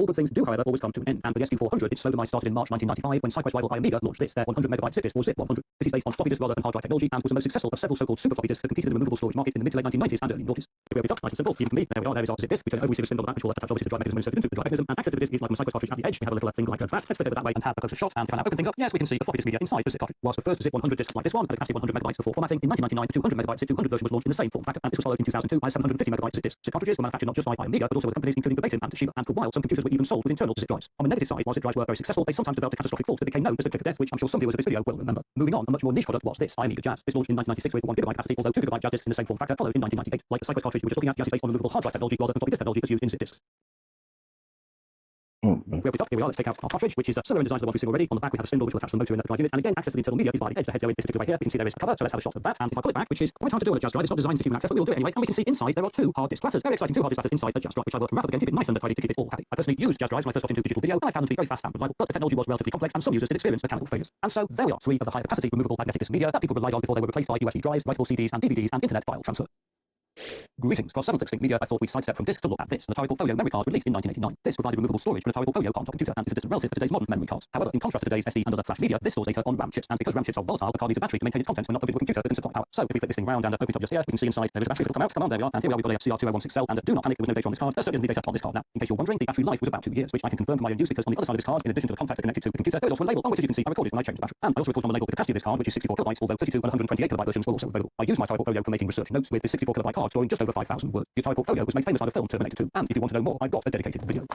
All good things do, however, always come to an end, and with the SQ400, its slow demise started in March 1995 when SideQuest rival iMedia launched their 100 megabyte zip disk, or ZIP100. This is based on floppy disk rather than hard drive technology, and was the most successful of several so-called super floppy disks that competed in the removable storage market in the mid to late 1990s and early noughties. If we open it up, nice and simple, even for me, there we are, there is our zip disk, which we see the symbol of that, which will attach obviously the drive mechanism inserted into the drive mechanism, and access to the disk is like a SideQuest cartridge at the edge. We have a little thing like that. Let's flip it that way and have a closer shot, and if I now open things up, yes, we can see the floppy disk media inside the zip cartridge. Whilst the first ZIP100 disks like this one had a capacity of 100 megabytes before formatting, in 1999 the 200 megabyte ZIP200 version was launched in the same form factor, and this was followed in 2002 by 750 megabyte zip disks. Zip cartridges were manufactured not just by iMedia, but also with companies including Verbatim and Toshiba, and for a while some computers were even sold with internal zip drives. On the negative side, while zip drives were very successful, they sometimes developed a catastrophic fault that became known as the click of death, which I'm sure some viewers of this video will remember. Moving on, a much more niche product was this iMedia Jazz. This launched in 1996 with 1 gigabyte capacity, although 2 gigabyte Jazz disks in the same form factor followed in 1998. Like the SideQuest cartridge we were just looking at, Jazz is based on removable hard drive technology rather than floppy disk technology that's used in zip disks. Oh, We open it up, here we are, let's take out our cartridge, which is similar in design to the one we've seen already. On the back we have a spindle which will attach to the motor in the drive unit, and again, access to the internal media is by the edge. The heads go in this particular way here. We can see there is a cover, so let's have a shot of that. And if I pull it back, which is quite hard to do on a Jazz drive, it's not designed to human access, but we will do it anyway. And we can see inside there are 2 hard disk platters. Very exciting 2 hard disk platters inside the Jazz drive, which I will wrap up again, keep it nice and tidy to keep it all happy. I personally used Jazz drives when I first got into digital video, and I found them to be very fast and reliable, but the technology was relatively complex, and some users did experience mechanical failures. And so there we are, 3 of the higher capacity removable magnetic disk media that people relied on before they were replaced by USB drives, writable CDs and DVDs, and internet file transfer. Greetings. For 7/6 media, I thought we'd sidestep from disk to look at this, an Atari Portfolio memory card released in 1989. This provided removable storage for an Atari Portfolio on top computer, and is a distant relative of today's modern memory cards. However, in contrast to today's SD and other flash media, this stores data on RAM chips, and because RAM chips are volatile, the card needs a battery to maintain its contents when not plugged into a computer that can supply power. So if we flip this thing round and open it up just here, we can see inside there is a battery that will come out. Come on, there we are, and here we are, we've got a CR2016 cell, and do not panic, there was no data on this card. There certainly isn't any data on this card now. In case you're wondering, the battery life was about 2 years, which I can confirm from my own use because on the other side of this card, in addition to the contactor connected to the computer, there is also a label on which, as you can see, I recorded when I changed the battery. And I also recorded on the label the capacity of this card, which is 64 kilobytes, although 32 and 128 kilobyte versions were also available. I used my Atari Portfolio for making research notes with the 64 kilobyte card storing just over 5,000 words. The Atari Portfolio was made famous by the film Terminator 2, and if you want to know more, I've got a dedicated video.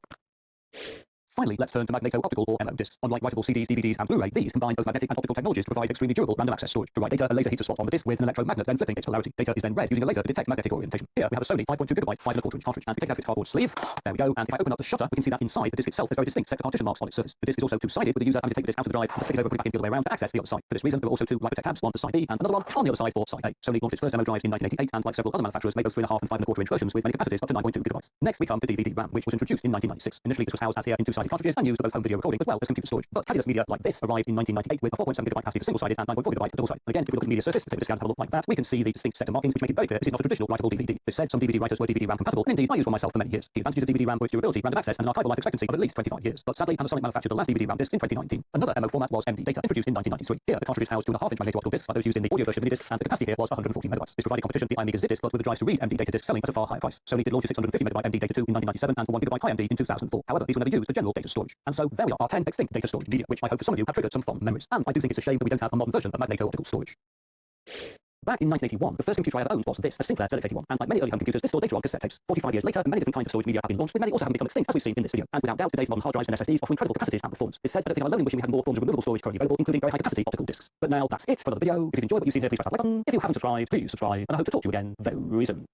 Finally, let's turn to magneto-optical or MO disks. Unlike writable CDs, DVDs, and Blu-ray, these combine both magnetic and optical technologies to provide extremely durable random access storage. To write data, a laser heats a spot on the disk with an electromagnet, then flipping its polarity. Data is then read using a laser to detect magnetic orientation. Here we have a Sony 5.2 gigabyte 5¼ inch cartridge, and if we take out its cardboard sleeve, there we go, and if I open up the shutter, we can see that inside the disk itself is very distinct sector partition marks on its surface. The disk is also two-sided, with the user having to take the disk out of the drive and flip it over, put it back in the other way around to access the other side. For this reason, there were also 2 write protect tabs, one for side B and another one on the other side for side A. Sony launched its first demo drives in 1988, and like several other manufacturers, made both 3½ and 5¼ inch versions with many capacities up to 9.2 gigabytes. Next, we come to DVD RAM, which was introduced in 1996. Initially, this was housed as here in 2-sided cartridges and used for both home video recording as well as computer storage. But fabulous media like this arrived in 1998 with a 4.7 gigabyte capacity for single-sided and 9.4 gigabyte for double-sided. And again, if we look at the media surface, take a scan and have a look like that, we can see the distinct sector markings which make it very clear this is not a traditional writable DVD. This said, some DVD writers were DVD RAM compatible, and indeed, I used one myself for many years. The advantages of DVD RAM were its durability, random access, and an archival life expectancy of at least 25 years. But sadly, Panasonic manufactured the last DVD RAM disc in 2019. Another MO format was MD Data, introduced in 1993. Here, the cartridges housed 2.5 inch magneto-optical discs, like those used in the audio version of the disc, and the capacity here was 140 megabytes. This provided competition to the iMedia zip disk, but with the drives to read MD Data discs selling at a far higher price. Sony did launch a 650 megabyte MD Data 2 in 1997 and a 1 gigabyte high MD in 2004. However, these were never used for general data storage. And so there we are, our 10 extinct data storage media, which I hope for some of you have triggered some fond memories. And I do think it's a shame that we don't have a modern version of magneto optical storage. Back in 1981, the first computer I ever owned was this, a Sinclair ZX81. And like many early home computers, this stored data on cassette tapes. 45 years later, many different kinds of storage media have been launched, with many also having become extinct, as we've seen in this video. And without doubt, today's modern hard drives and SSDs offer incredible capacities and performance. It's said, I don't think I'm alone in wishing we had more forms of removable storage currently available, including very high capacity optical discs. But now that's it for another video. If you've enjoyed what you've seen here, please press that like button. If you haven't subscribed, please subscribe. And I hope to talk to you again very soon.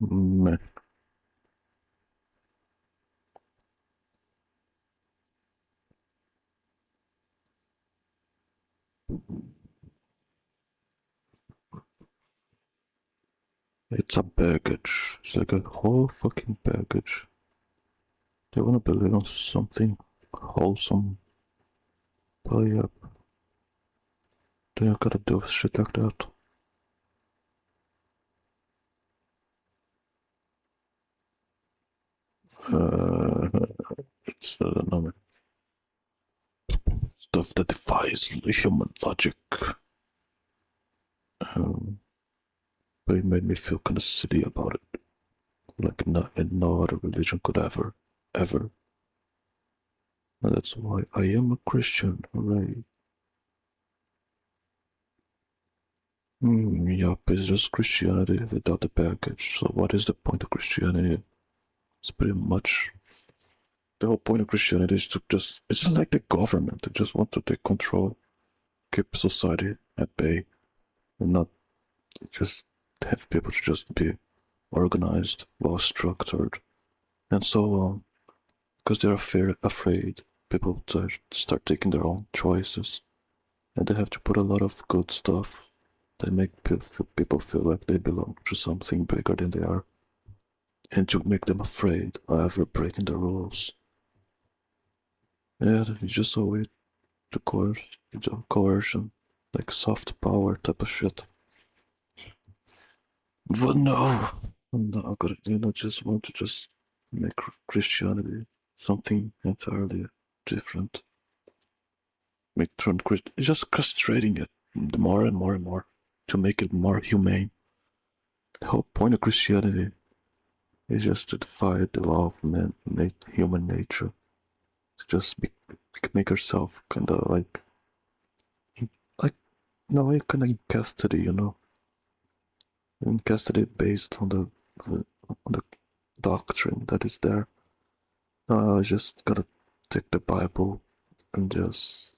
Man. It's a baggage. It's like a whole fucking baggage. They wanna believe on something wholesome. But yeah. Then you gotta deal with shit like that. It's I don't know, man. Stuff that defies human logic. But it made me feel kind of silly about it. Like no other religion could ever. And that's why I am a Christian, hooray. Yup, it's just Christianity without the baggage. So what is the point of Christianity? It's pretty much... The whole point of Christianity is to just... It's like the government. They just want to take control. Keep society at bay. And not just have people to just be organized, well structured, and so on. Because they're afraid people to start taking their own choices. And they have to put a lot of good stuff that make people feel like they belong to something bigger than they are. And to make them afraid of ever breaking the rules. Yeah, it's just a way to coercion, like soft power type of shit. But no, I'm not gonna, just want to just make Christianity something entirely different. It's just castrating it more and more and more to make it more humane. The whole point of Christianity is just to defy the law of human nature. To just make yourself kind of like kind of in custody, in custody based on the doctrine that is there. I just gotta take the Bible and just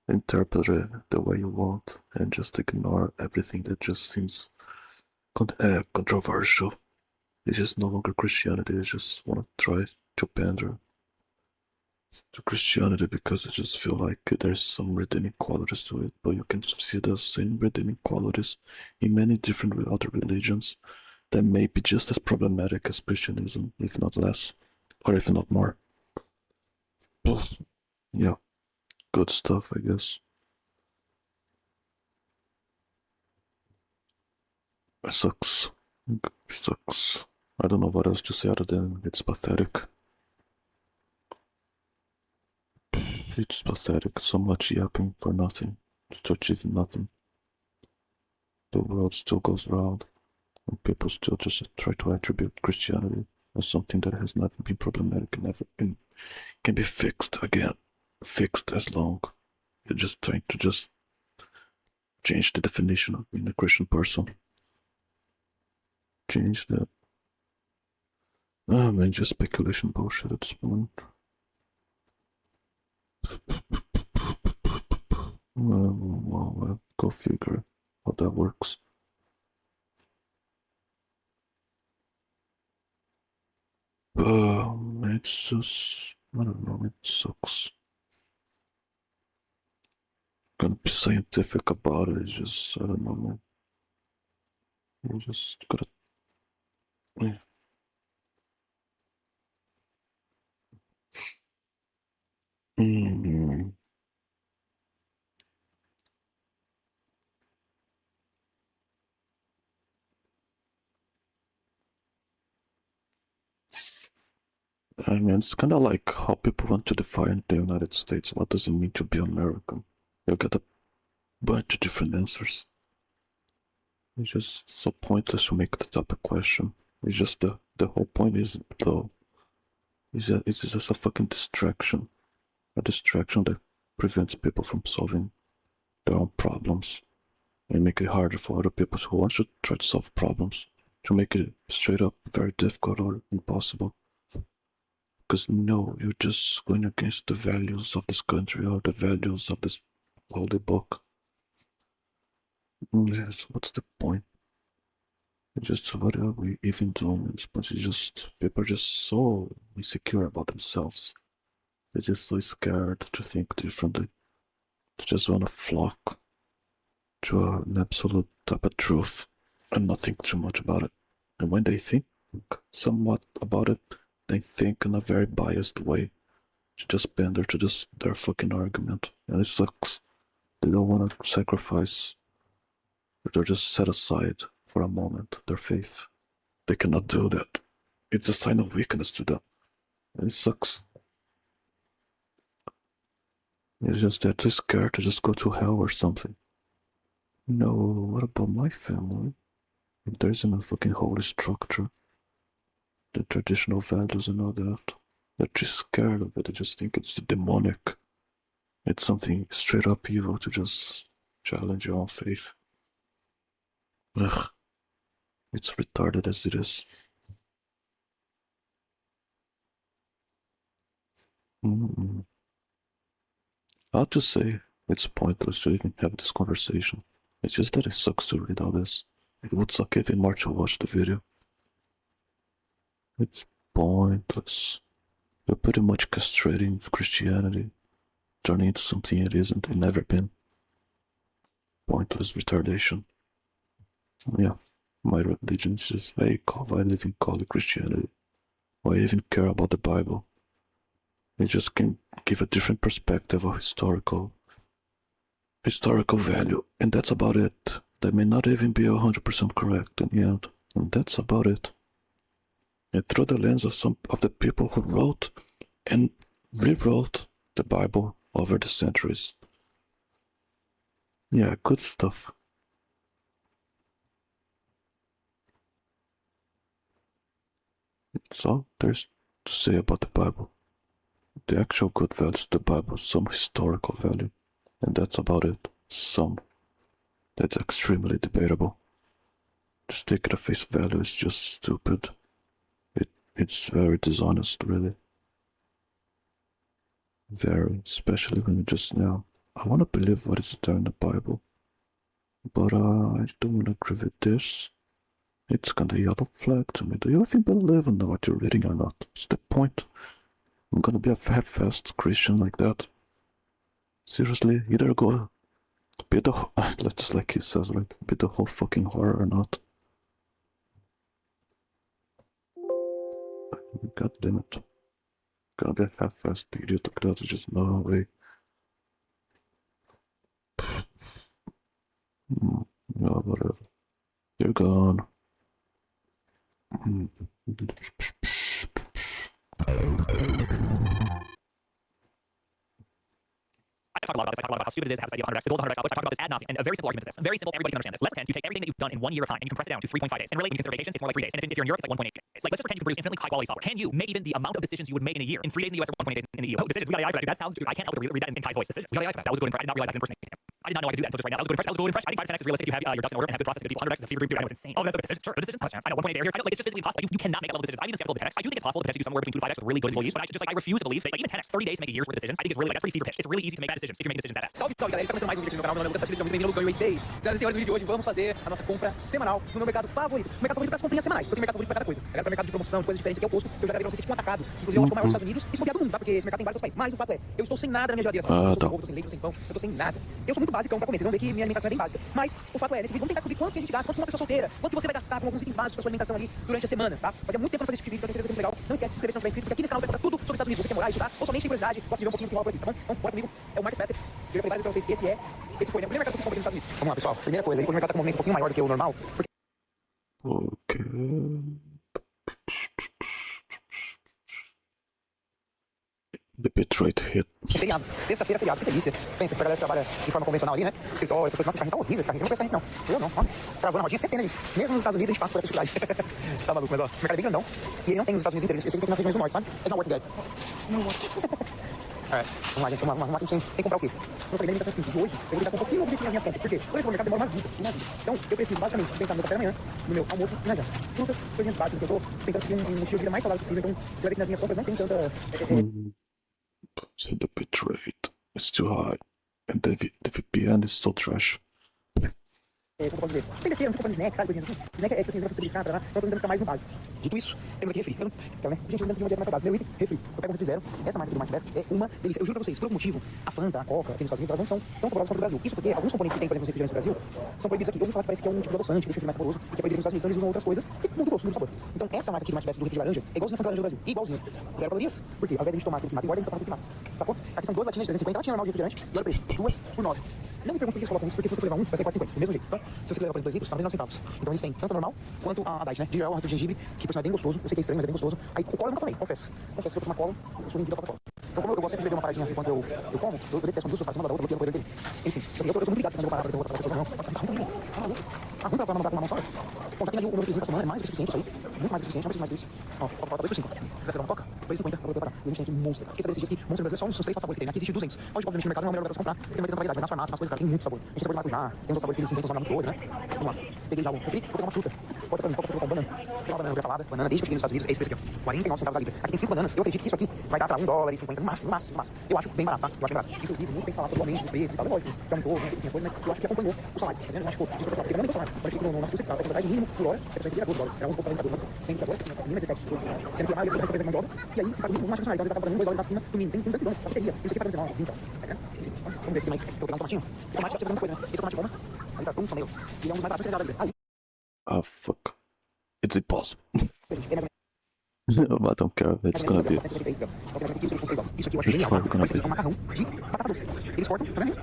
interpret it the way you want and just ignore everything that just seems controversial. It's just no longer Christianity. I just want to try to pander to Christianity because I just feel like there's some redeeming qualities to it, but you can see the same redeeming qualities in many different other religions that may be just as problematic as Christianism, if not less, or if not more. But, yeah, good stuff, I guess. It sucks. I don't know what else to say other than it's pathetic. It's pathetic, so much yapping for nothing, to achieve nothing. The world still goes round, and people still just try to attribute Christianity as something that has never been problematic and never can be fixed again. Fixed as long. You're just trying to just change the definition of being a Christian person. Change that. Oh man, just speculation bullshit at this point. Well, go figure how that works. It's just, I don't know, it sucks. Gonna be scientific about it, it's just, I don't know, man. You just gotta, yeah. I mean, it's kind of like how people want to define the United States. What does it mean to be American? You'll get a bunch of different answers. It's just so pointless to make the type of question. It's just the whole point is, though, It's just a fucking distraction. A distraction that prevents people from solving their own problems and make it harder for other people who want to try to solve problems to make it straight up very difficult or impossible. Because no, you're just going against the values of this country or the values of this holy book. Yes, what's the point? Just what are we even doing? It's just people are just so insecure about themselves. They're just so scared to think differently. They just want to flock to an absolute type of truth and not think too much about it. And when they think somewhat about it, they think in a very biased way to just pander to their fucking argument. And it sucks. They don't want to sacrifice, or just set aside for a moment their faith. They cannot do that. It's a sign of weakness to them. And it sucks. It's just they're too scared to just go to hell or something. No, what about my family? If there isn't a fucking holy structure, the traditional values and all that, they're just scared of it. They just think it's demonic. It's something straight up evil to just challenge your own faith. Ugh. It's retarded as it is. I'll just say it's pointless to even have this conversation. It's just that it sucks to read all this. It would suck even more to watch the video. It's pointless. You're pretty much castrating Christianity, turning it into something it isn't and never been. Pointless retardation. Yeah, my religion is just vague. Why even call it Christianity? Why even care about the Bible? It just can give a different perspective of historical value, and that's about it. That may not even be 100% correct in the end, and that's about it. And through the lens of some of the people who wrote and rewrote the Bible over the centuries. Yeah, good stuff. That's all there's to say about the Bible. The actual good values of the Bible, some historical value, and that's about it. Some. That's extremely debatable. Just take it at face value is just stupid. It's very dishonest, really. Very, especially when you just now. I want to believe what is there in the Bible, but I don't want to agree with this. It's kind of yellow flag to me. Do you even believe in what you're reading or not? What's the point? I'm gonna be a half-assed Christian like that. Seriously, either go be the just like he says, right? Be the whole fucking horror or not. God damn it. Gonna be a half-assed idiot like that. There's just no way. Yeah, whatever. You're gone. I talk a lot about this. I talk a lot about how stupid it is to have this idea of 100x. The goal is 100x. But I talk about this ad nauseam. And a very simple argument is this. Very simple. Everybody can understand this. Let's pretend you take everything that you've done in 1 year of time and you compress it down to 3.5 days. And really, when you consider vacations, it's more like 3 days. And if you're in Europe, it's like 1.8 days. Like, let's just pretend you can produce infinitely high quality software. Can you make even the amount of decisions you would make in a year in 3 days in the US or 1.8 days in the EU? Oh, decisions. We got AI for that, dude. That sounds, dude. I can't help but read that in Kai's voice. Decisions. We got AI for that. That was a good impression. I did not realize that in person. I did not know I could do that until just right now. That was a good impression. That was a good impression. I think 5 to 10x is realistic if you have your ducks in order and have good process to get people. 100x is a fever dream, dude. I know it's insane. Oh, that's a decision. Sure, decisions. I know 1.8 here. I know, like, it's just physically impossible. You cannot make that level of decisions. I'm even skeptical of 10x. I do think it's possible to potentially do somewhere between 2 to 5x with really good employees, but I refuse to believe that, like, even 10x, 30 days to make a year's worth of decisions. I think it's really, like, that's pretty fever pitch. It's really easy to make bad decisions if you're making decisions that fast. Salve, salve, galera! Está começando mais um vídeo aqui no canal. Meu nome é Lucas, muito bem-vindo ao Ganho USA. Senhoras e senhores, no vídeo de hoje vamos fazer a nossa compra semanal no meu mercado favorito. O mercado favorito para as comprinhas semanais. Eu tenho mercado favorito para cada coisa. Para mercado de promoção, coisas diferentes, aqui é o posto. Eu já gravei pra você tipo um atacado. Inclusive, eu acho que é o maior dos Estados Unidos e se bobear do mundo, tá? Porque esse mercado tem vários países. Mas o fato é, eu estou sem nada na minha geladeira. Eu estou sem ovo, eu tô sem leite, eu tô sem pão, eu tô sem nada. Eu sou muito basicão pra comer. Vocês vão ver que minha alimentação é bem básica. Mas o fato é, nesse vídeo vamos tentar descobrir quanto que a gente gasta, quanto que uma pessoa solteira, quanto que você vai gastar com alguns itens básicos pra sua alimentação ali durante a semana, tá? Fazia muito tempo pra fazer esse vídeo, então eu tenho certeza que vai ser muito legal. Não esquece de se inscrever se não tiver inscrito, porque aqui nesse canal vai contar tudo sobre os Estados Unidos. Você quer morar, estudar, ou somente tem curiosidade, gosta de ver um pouquinho do que rola por aqui, tá bom? Então, bora comigo. É o Market Basket. Eu já falei várias vezes pra vocês, esse foi, né? O primeiro mercado que eu comprei nos Estados Unidos. Vamos lá, pessoal. Primeira coisa, o mercado tá com um movimento um pouquinho maior do que o normal. Porque... Okay. The bitrate hit. É feriado. Sexta-feira é feriado. Que delícia. Pensa, pra galera que trabalha de forma convencional ali, né? Escritório, essas coisas. Nossa, esse carrinho tá horrível, esse carrinho. Eu não conheço carrinho, não. Eu não. Ó, travando a rodinha, sempre tem, né, gente? Mesmo nos Estados Unidos, a gente passa por essa dificuldade. Tá maluco, mas ó, esse mercado é bem grandão. E ele não tem nos Estados Unidos inteiros. Esse aqui tem nas regiões do norte, sabe? Mas não, work guy. Vamos lá, gente. Vamos lá. Tem que comprar o quê? Eu falei, limitação simples. Hoje, eu vou gastar um pouquinho no objetivo nas minhas compras. Por quê? Quando eu vou no mercado, demora uma vida. Então, eu preciso, basicamente, pensar no meu café da manhã, no meu almoço e na janta. Frutas, coisinhas básicas. Eu tô tentando seguir um estilo de vida mais saudável possível. Então, você vai ver que nas minhas compras não tem tanta... So the bitrate is too high, and the VPN is so trash. Como eu posso dizer? Tem besteira, não fica comprando snack, sabe? Coisinhas assim. Snack é que você precisa beliscar, então eu tô tentando ficar mais no básico. Dito isso, temos aqui refri. Então, né? Gente, tentando seguir uma dieta mais saudável. Meu item, refri. Eu pego um refri zero. Essa marca do Martin Best é uma delícia. Eu juro pra vocês, por algum motivo, a Fanta, a Coca, aqui nos Estados Unidos, elas não são tão saborosas quanto no Brasil. Isso porque alguns componentes que tem, por exemplo, nos refrigerantes do Brasil, são proibidos aqui. Eu ouvi falar que parece que é um tipo de adoçante, que deixa ele mais saboroso, e que é proibido nos Estados Unidos, então eles usam outras coisas, e muda o gosto, muda o sabor. Então, essa marca aqui do Martin Best do refri de laranja é igualzinho a Fanta laranja do Brasil. Igualzinho. Zero calorias. Por quê? Ao invés de a gente tomar aquilo que mata, engorda, a gente só toma aquilo que mata. Sacou? Aqui são duas latinhas de 350, latinha normal de refrigerante, e olha o preço. 2 por 9. Não me pergunte por que eles colocam isso, porque se você for levar um, vai ser 4,50, do mesmo jeito. Então, se você quiser levar 2 litros, tá 9 centavos. Então eles têm tanto a normal quanto a diet, né? De geral, a de gengibre, que por sinal é bem gostoso. Eu sei que é estranho, mas é bem gostoso. Aí o cola eu nunca tomei, confesso. Confesso que eu tomo uma cola, eu sou vendido a Coca-Cola. Então, como eu gosto sempre de beber uma paradinha enquanto eu como, eu detesto quando duas faço uma da outra, bloqueando o poder dele. Enfim, eu sou muito ligado pensando em parar pra outra pessoa, não. Nossa, muito ruim. Tá maluco? Tá ruim pra mandar com uma mão só. Bom, já tem ali o meu refrizinho pra semana, é mais do que suficiente isso aí. Muito mais do que suficiente, não preciso mais disso. Ó, Coca-Cola 2 por 5. Se quiser pegar uma Coca, 2,50, eu vou preparar. E a gente tem aqui Monster. Fiquei sabendo esses dias que Monster no Brasil é só uns 3 sabores que tem, né? Aqui existe 200. Obviamente no mercado não é o melhor lugar pra você comprar, tem uma tanta variedade, mas nas farmácias, nas coisas, cara, tem muito sabor. A gente tem sabor de maracujá, tem uns outros sabores que eles inventam usar muito doido, né? Vamos lá. Peguei já o refri, vou pegar uma fruta. Bota pra mim, qual que eu vou banana? Tem uma banana de salada, banana desde que eu cheguei nos Estados Unidos, é esse preço aqui, ó. 49 centavos a libra. Aqui tem 5 bananas, eu acredito que isso aqui vai dar, sei lá, $1,50 no máximo, no máximo, no máximo. Eu acho bem barato, tá? Eu acho bem barato. Inclusive, muito bem falado sobre o aumento dos preços e tal, é lógico, que aumentou, né? Tem coisa, mas eu acho que acompanhou o salário, tá vendo? Eu acho que, tipo, porque não aumentou o salário, mas fica no Massachusetts, a secretaria mínimo por hora, é pra receber $12. Era um pouco além da sempre agora, mínimo é 17, sendo que a maioria das empresas mão de obra, e aí se paga muito mais funcionário, então eles acabam pagando $2 acima do mínimo, tem tanto quilômetros, cafeteria, isso aqui paga 19, 20, tá vendo? Vamos ver aqui mais, tô pegando um tomatinho, o tomate tá fazendo muita coisa, né? Esse é o tomate goma, aí tá tudo meio, e é um dos mais baratos que tem da vida. Aí, Ah, fuck. It's impossible. é mais I don't care. It's gonna be. Isso aqui eu acho It's genial. fine, gonna Isso aqui be. é um macarrão de batata doce. Eles cortam, tá vendo?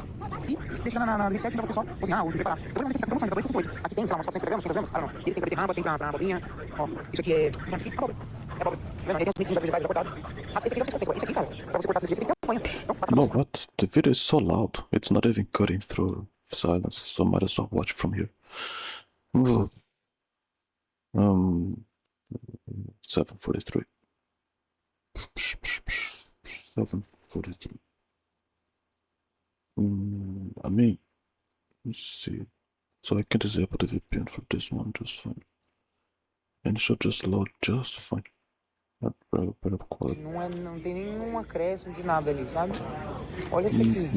E deixam na reset pra você só cozinhar ou preparar. Eu não sei se aqui tá promoção, tá 2,68. Aqui tem, sei lá, umas 400 gramas, 500 gramas. Ah, não. Eles têm pra beterraba, tem pra abobrinha. Ó, isso aqui é... abóbora. É abóbora. Tá vendo? Aí tem uns mixinhos de vegetais já cortados. Ah, esse aqui é pra você. Isso aqui, cara, pra você cortar esse aqui, tem uma espanha. Então, batata No, doce. what? The video is so loud. It's not even cutting through silence, so I might as well watch from here. Ugh. 7:43. 7:43. I mean, let's see. So I can disable the VPN for this one just fine. And it should just load just fine. Not very better quality. Não tem nenhum acréscimo de nada ali, sabe? Olha esse aqui.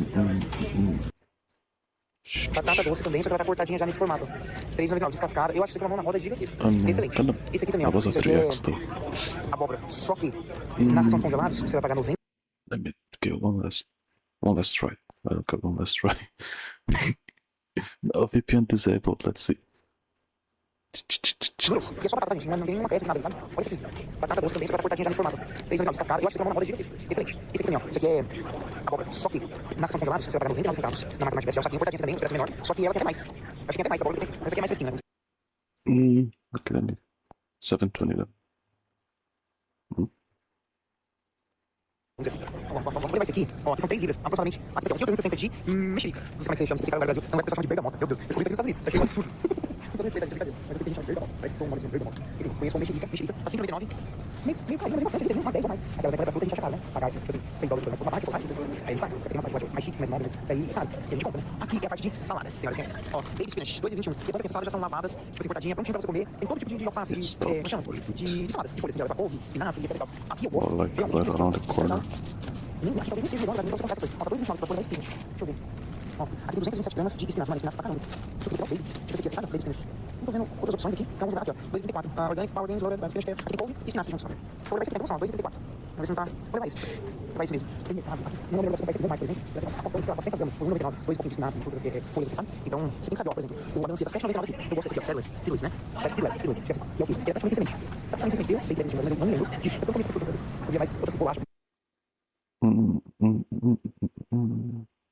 Batata doce também, só que ela tá cortadinha já nesse formato. R$3,99, descascada. Eu acho que isso aqui é uma mão na roda gigantesca. Excelente. Esse aqui também, ó. I was a Esse aqui é 3x though. abóbora. Só que, na seção de congelados, você vai pagar 90. Let me give one last try. I don't get one last try. No, VPN disabled, let's see. Grosso. E é só batata, gente. Não tem nenhuma acréscimo de nada, sabe? Olha isso aqui. Batata doce também, só que ela tá cortadinha já nesse formato. R$3,99, descascada. Eu acho que isso aqui é uma mão na roda gigantesca. Excelente. Esse aqui também, ó. Esse aqui é abóbora. Só que, na seção de congelados, você vai pagar 99 centavos. Na marca mais best, é um saquinho cortadinho também, um preço menor. Só que ela tem até mais. Acho que tem até mais sabor. Essa aqui é mais fresquinha, né? Okay, let me 720 then. Vamos dizer assim. Vamos levar esse aqui. Ó, aqui são 3 libras, aproximadamente. Aqui tem 360 de mexerica. Não sei como é que você chama, se esse cara no Brasil. Não é que o pessoal chama de bergamota. Meu Deus, eu descobri isso aqui nos Estados Unidos. Achei um absurdo. Com todo respeito, é brincadeira. Mas aqui tem gente chama de bergamota. Parece que sou um Maurício bergamota. Enfim, conheço como mexerica, a 5,99. Meio carinho, mas bastante, tem umas 10 ou mais. Aquela da fruta a gente acha caro, né? Pagar, tipo assim, $6 por uma parte, aí tá, tem uma parte mais chique, mais móveis, aí, cara, que a gente compra, né? Aqui é a parte de saladas, senhoras e senhores. Ó, baby spinach, 2,21. E quando essas saladas já são lavadas, tipo assim, cortadinha, prontinho pra você comer. Tem todo tipo de alface, de saladas, de folhas, de couve, espinafre, etc. Aqui eu gosto. Or like right around the corner. Aqui talvez nem seja melhor, pra você comprar essas coisas. Ó, tá 2,29 pra levar spinach. Deixa eu ver. Ó, aqui tem 227 gramas de espinafre, mano, espinafre pra caramba. Deixa eu ver, ó, baby. Deixa eu ver se aqui, sabe? Baby spinach. Não tô vendo outras opções aqui, então vamos ver aqui, ó. 2,34. Organic Power Gains, Loaded, Spinach, aqui tem couve e espinafre juntos. Deixa eu levar esse aqui, tem promoção, 2,34. Vamos ver se não tá. Vou levar esse. Vou levar esse mesmo. Tem mercado, tá? Não é melhor comprar esse aqui, não mais, por exemplo. Sei lá, 400 gramas, por 1,99. 2 pouquinhos de espinafre, frutas, folhas, assim, sabe? Então, você tem que saber, ó, por exemplo, o melancia tá 7,99 aqui. Eu gosto desse aqui, ó, Seedless, né? Seedless, que é o quê? Ele é praticamente excelente. Praticamente excelente. Eu sei que é excelente, mas não lembro disso. Eu tô comendo fruta, eu via mais outras bolachas.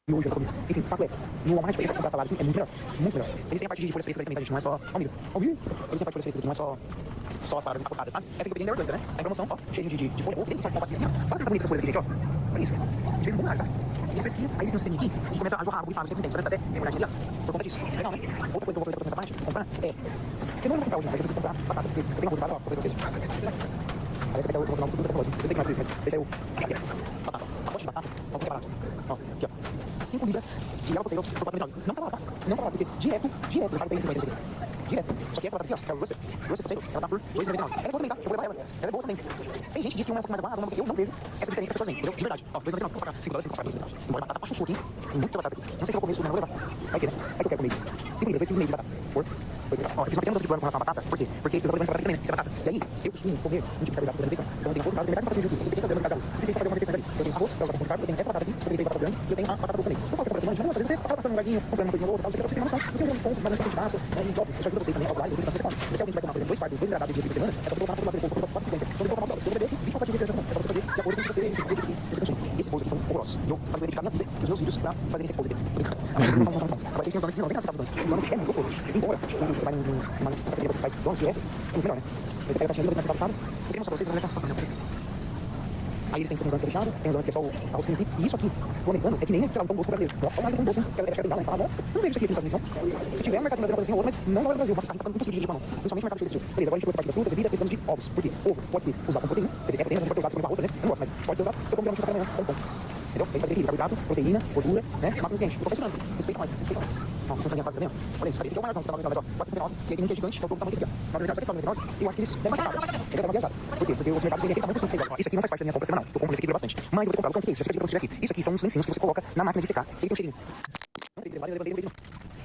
E hoje eu comi. Enfim, o fato é, no Walmart, pra comprar salada, assim, é muito melhor. Muito melhor. Eles têm a parte de folhas frescas aí também, tá, gente? Não é só... Ó, amigo. Eles têm a parte de folhas frescas aqui, não é só as paradas empacotadas, sabe? Essa aqui eu peguei na orgânica, né? É promoção, ó, cheio de folha. Tem só uma facinha assim, ó. Fala assim, tá bonita essas folhas aqui, gente, ó. Olha isso. Chega no nada, tá? E fresquinho. Aí eles não aqui e começa a jorrar água e fala, tem tempo, você deve até molhadinha ali, ó. Por conta disso. Legal, né? Outra coisa que eu vou nessa parte, comprar, é. Você não vai comprar hoje, mas você precisa comprar batata, porque eu tenho uma coisa para pra vocês. Parece que até eu vou usar um super tecnológico. Eu sei que não é por isso, mas esse é o. Aqui, ó. Batata. Pacote de batata. Ó, que é barato. Ó, aqui, ó. 5 libras de yellow potato por 4,99. Não tá barato, tá? Não tá barato, porque direto, eu pago 3,50 esse aqui. Direto. Só que essa batata aqui, ó, que é o Russet Potato, ela tá por 2,99. Ela é boa também, tá? Eu vou levar ela. Ela é boa também. Tem gente que diz que uma é um pouco mais aguada, porque eu não vejo essa diferença que as pessoas veem, entendeu? De verdade. Ó, 2,99. Vou pagar 5 dólares, 5 dólares, 2,99. Embora batata pra chuchu aqui. Muita batata aqui. Não sei se eu vou comer isso, mas eu vou levar. Vai ter, né? Vai que eu quero comer isso. 5 libras, 2,5 kg de batata. Por 8,99. Ó, eu fiz uma pequena mudança de plano com relação à batata. Por quê? Porque eu tava levando essa batata também, né? Essa batata. E aí, eu costumo comer um tipo de carboidrato durante a refeição. Então eu tenho arroz, tem metade de batata de YouTube, eu tenho 30 gramas de cada um. Preciso fazer umas refeições ali. Eu tenho arroz, que é o batata de carbo, eu tenho essa batata aqui, eu tenho 3 batatas grandes, e eu tenho a batata doce também. Eu falo que eu semana, não, você acaba passando um lugarzinho, comprando uma coisa ou outra, tal, você quer noção, porque eu não compro, mas não tem espaço, e óbvio, eu só ajudo vocês também a calcular, eu tenho que fazer conta. Se alguém vai tomar, por exemplo, 2 fardos, 2 hidratados de por semana, é só você colocar na calculadora, eu coloco 4,50. Quando eu colocar uma se eu beber 20 pacotinhos de refeição, é pra você fazer de acordo com o que você, enfim, você consome. Esses bolos aqui são horrorosos. E eu faço dedicar minha vida e os meus vídeos pra fazer esses bolos deles. Tô brincando. Não são bons. Agora tem os donuts, não, vem cá, você faz os donuts. O donuts é muito gostoso. Embora, quando você vai numa cafeteria, você faz donuts direto, é muito melhor, né? Você pega a caixinha de donuts passado, eu queria mostrar pra vocês como é que tá passando a cabeça. Aí eles têm que fazer um donuts fechado, tem um donuts que é só o arroz em si, e isso aqui, o americano, é que nem, sei lá, um pão doce brasileiro. Nossa, é um pão doce, hein? Quero brincar, né? Fala, nossa, não vejo isso aqui nos Estados Unidos, não. Se tiver um mercado brasileiro, pode ser outro, mas não vai no Brasil. Nossa, tá impossível de pão, não. Principalmente no mercado cheio desse tipo. Beleza, agora a gente trouxe a parte da fruta, bebida, precisamos de ovos. Por quê? Ovo pode ser usado com proteína, quer dizer, é proteína, mas pode ser usado com outra, né? Eu não gosto, mas pode ser usado, eu como geralmente no café da manhã, com pão. Entendeu? Tem que ter carboidrato, proteína, gordura, né? Macronutriente. Eu tô funcionando. Respeita mais, respeita mais. Ó, vocês estão cansados também, ó. Olha isso, esse aqui é o maiorzão que tá valendo, ó. 4,69. E aí tem um que é gigante, que é o tamanho desse aqui, ó. 4,99, só que só 99. Eu acho que eles devem mais caro. Ele vai dar uma viajada. Por quê? Porque os mercados vendem aquele tamanho possível. Isso aqui não faz parte da minha compra semanal. Eu compro esse aqui dura bastante. Mas eu vou comprar o que é isso? Já pedi pra você ver aqui. Isso aqui são uns lencinhos que você coloca na máquina de secar. Ele tem um cheirinho. Não tem que levar, eu levantei, não.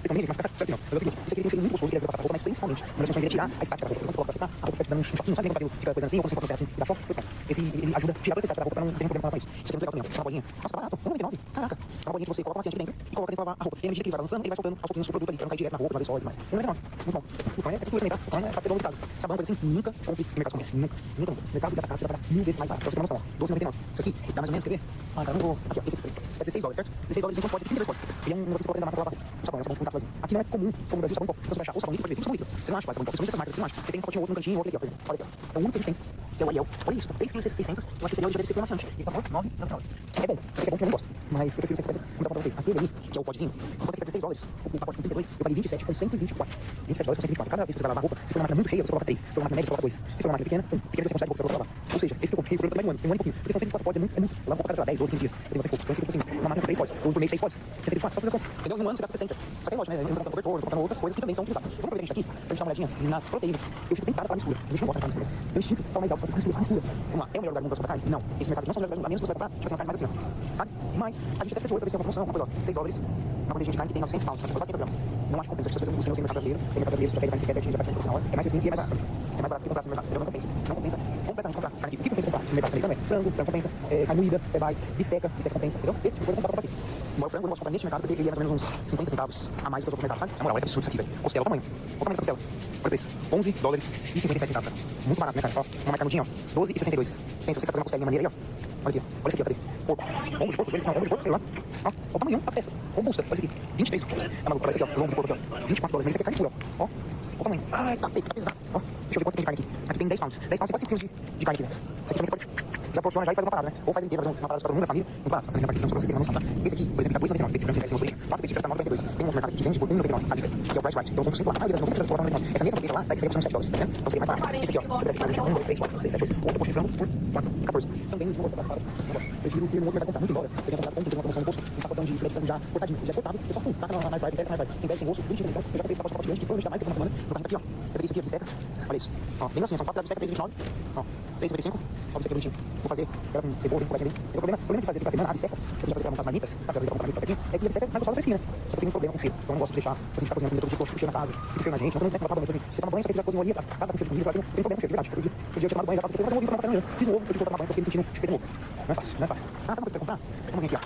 Vocês também, mas fica não. Mas é o seguinte, isso aqui tem um cheirinho muito gostoso que deve passar a roupa, mas principalmente, uma das funções dele é tirar a estática da roupa. Quando você coloca pra secar, a roupa fica dando um choquinho, sabe? O cabelo fica coisando assim, ou quando você coloca assim, dá choque, pois não. Ele ajuda a tirar toda essa estática da roupa pra não ter problema com relação a isso. Isso aqui é muito legal também, ó. Uma bolinha. Nossa, tá barato, 1,99. Caraca. Uma bolinha que você coloca uma aqui dentro e coloca dentro pra lavar a roupa. E à medida que ele vai avançando, ele vai soltando aos pouquinhos o produto ali, pra não cair direto na roupa, não vai só e demais. 1,99. Muito bom. O pão é tudo também, tá? O pão é sabão mercado. Sabão, coisa assim, nunca compre no mercado como esse. Nunca. Nunca. Mercado de atacado, você vai pagar 1000 vezes mais barato. Pra você ter uma noção, ó. 12,99. Isso aqui dá mais ou menos, quer ver? Ah, cara, não vou. Aqui, ó. Esse aqui. É 16 dólares, certo? 16 dólares, 20 potes, 32 potes. E é um negócio que você coloca dentro da máquina pra lavar roupa. Um sabão, é um sabão com cápsulazinho. Aqui não é comum, como no Brasil, sabão em pó. Então você vai achar o sabão líquido, pode ver, tudo sabão líquido. Você não acha mais sabão em pó, principalmente dessas marcas, você não acha. Você tem um pacotinho outro no cantinho, outro aqui, ó, por exemplo. Olha aqui, ó. É o único que a gente tem, que é o Ariel. Olha isso, 3,6 kg. Eu acho que esse Ariel já deve ser amaciante. Ele tá por 9,99. É bom, é bom que eu não gosto. Mas eu prefiro sempre como pra vocês. Aquele ali, que é o potezinho, enquanto ele tá 16 dólares, o pacote com 32, eu paguei 27 com 124. 27 dólares com 124. Cada vez que você vai lavar a roupa, se for uma máquina muito cheia, você coloca 3. Se for uma máquina média, você coloca 2. Se for uma máquina pequena, pequena você consegue pouco, você coloca lá. Ou seja, esse que eu comprei por mais um ano e pouquinho. Porque são 124 potes, é muito. Lava roupa cada 10, 12, 15 dias. Eu tenho bastante pouco. Então eu fico assim, uma máquina com 3 potes. Ou por mês 6 potes. É 124, só fazer as contas. Entendeu? Em um ano você gasta 60. Só que é lógico, né? Eu tô comprando cobertor, tô comprando outras coisas que também são utilizadas. Vamos aproveitar a gente aqui, pra gente dar uma olhadinha nas proteínas. Eu fico tentado para a mistura. A gente não gosta de carne escura. Meu instinto tá mais alto pra fazer carne escura. Vamos lá, é o melhor lugar do mundo pra comprar carne? Não. Esse mercado não é o melhor lugar do mundo, a menos que você vai comprar, tipo assim, umas carnes mais assim, ó. Sabe? Mas a gente até fica de olho pra ver se tem uma promoção, uma coisa, ó. 6 dólares, uma bandejinha de carne que tem 900 pounds, quase 500 gramas. Não acho que compensa. Se você buscar no mercado brasileiro, tem mercado brasileiro, você já pega carne que quer certinho, já vai na hora. É mais assim e é mais barato. É mais barato que comprar assim no mercado. Não compensa. Não compensa completamente comprar carne aqui. O que compensa comprar no mercado também? Frango compensa, carne moída, bite, bisteca compensa, entendeu? Esse tipo de coisa não dá pra comprar aqui. Embora o frango eu não posso comprar neste mercado porque ele é mais ou menos uns 50 centavos a mais do que eu tô no mercado, sabe? Na moral, é absurdo isso aqui, velho. Costela, olha o tamanho. Olha o tamanho dessa costela. Olha o preço. 11 dólares e 57 centavos, cara. Muito barato, né, cara? Ó, uma mais canudinha, ó. 12,62. Pensa, você fazer uma costelinha maneira aí, ó. Olha aqui, ó. Olha esse aqui, ó. Cadê? Porco. Ombro de porco, não, ombro de porco, sei lá. Ó, olha o tamanho da peça. Robusta. Olha isso aqui. 23 dólares. É maluco, olha esse aqui, ó. Lombo de porco aqui, ó. 24 dólares. Mas esse aqui é carne pura, ó. Ó. Olha o tamanho. Ai, tá pesado. Ó. Deixa eu ver quanto tem de carne aqui. Aqui tem 10 pounds. 10 pounds, quase 5 quilos de carne aqui, né? Isso aqui também você pode já posiciona já e faz uma parada, né? Ou faz inteira, fazer uma parada para todo mundo da família, muito barato. Essa parte de vocês terem uma noção, tá? Esse aqui, por exemplo, tá 2,99. Peito grande, sem motor, 4 peitos, tá 9,92. Tem um mercado aqui que vende por 1,99. A diferença, que é o price right. Então, vamos sempre lá. A maioria das 90 coloca 1,99. Essa mesma peita lá, tá que seria por 7 dólares, tá vendo? Então seria mais barato. Esse aqui, ó, deixa eu ver aqui, 1, 2, 3, 4, 5, 6, 7, 8. Outro posto de frango por 4, 14. Também não gosto da parada. Não gosto. Eu prefiro ir no outro mercado comprar muito embora. Eu tenho comprado pão, tem uma promoção no posto, um pacotão de filé de frango já cortadinho. Já é cortado, você só taca na air fryer, sem pele, sem osso, bonitinho. Então, eu já comprei esse pacote gigante que provavelmente dá mais do que uma semana. No carrinho aqui, ó. Eu peguei isso aqui, a bisteca. Olha isso. Ó, bem assim, são 4 bisteca, 3,29. Ó, 3,55. Ó, bisteca bonitinho. Vou fazer ela com cebola, bem completinho. O problema de fazer isso pra semana, a bisteca, você vai fazer umas marmitas, sabe? Você vai comprar marmita certinho, é que a bisteca é mais gostosa fresquinha, né? Só que tem um problema com o cheiro. Então eu não gosto de deixar, a gente tá cozinhando comida todo dia, fica cheiro na casa, fica cheiro na gente. Então não tem que acaba assim. Você tá no banho, só que você vai cozinhar ali, a casa tá com cheiro de comida, tem problema com cheiro, de verdade. Outro dia eu tinha tomado banho, já passei por fazer um ovo pra matar amanhã. Fiz um ovo, eu tive que botar na banho, porque eu me sentindo cheiro de ovo. Não é fácil, não é fácil. Ah, sabe o que você quer comprar? Vamos vir aqui, ó.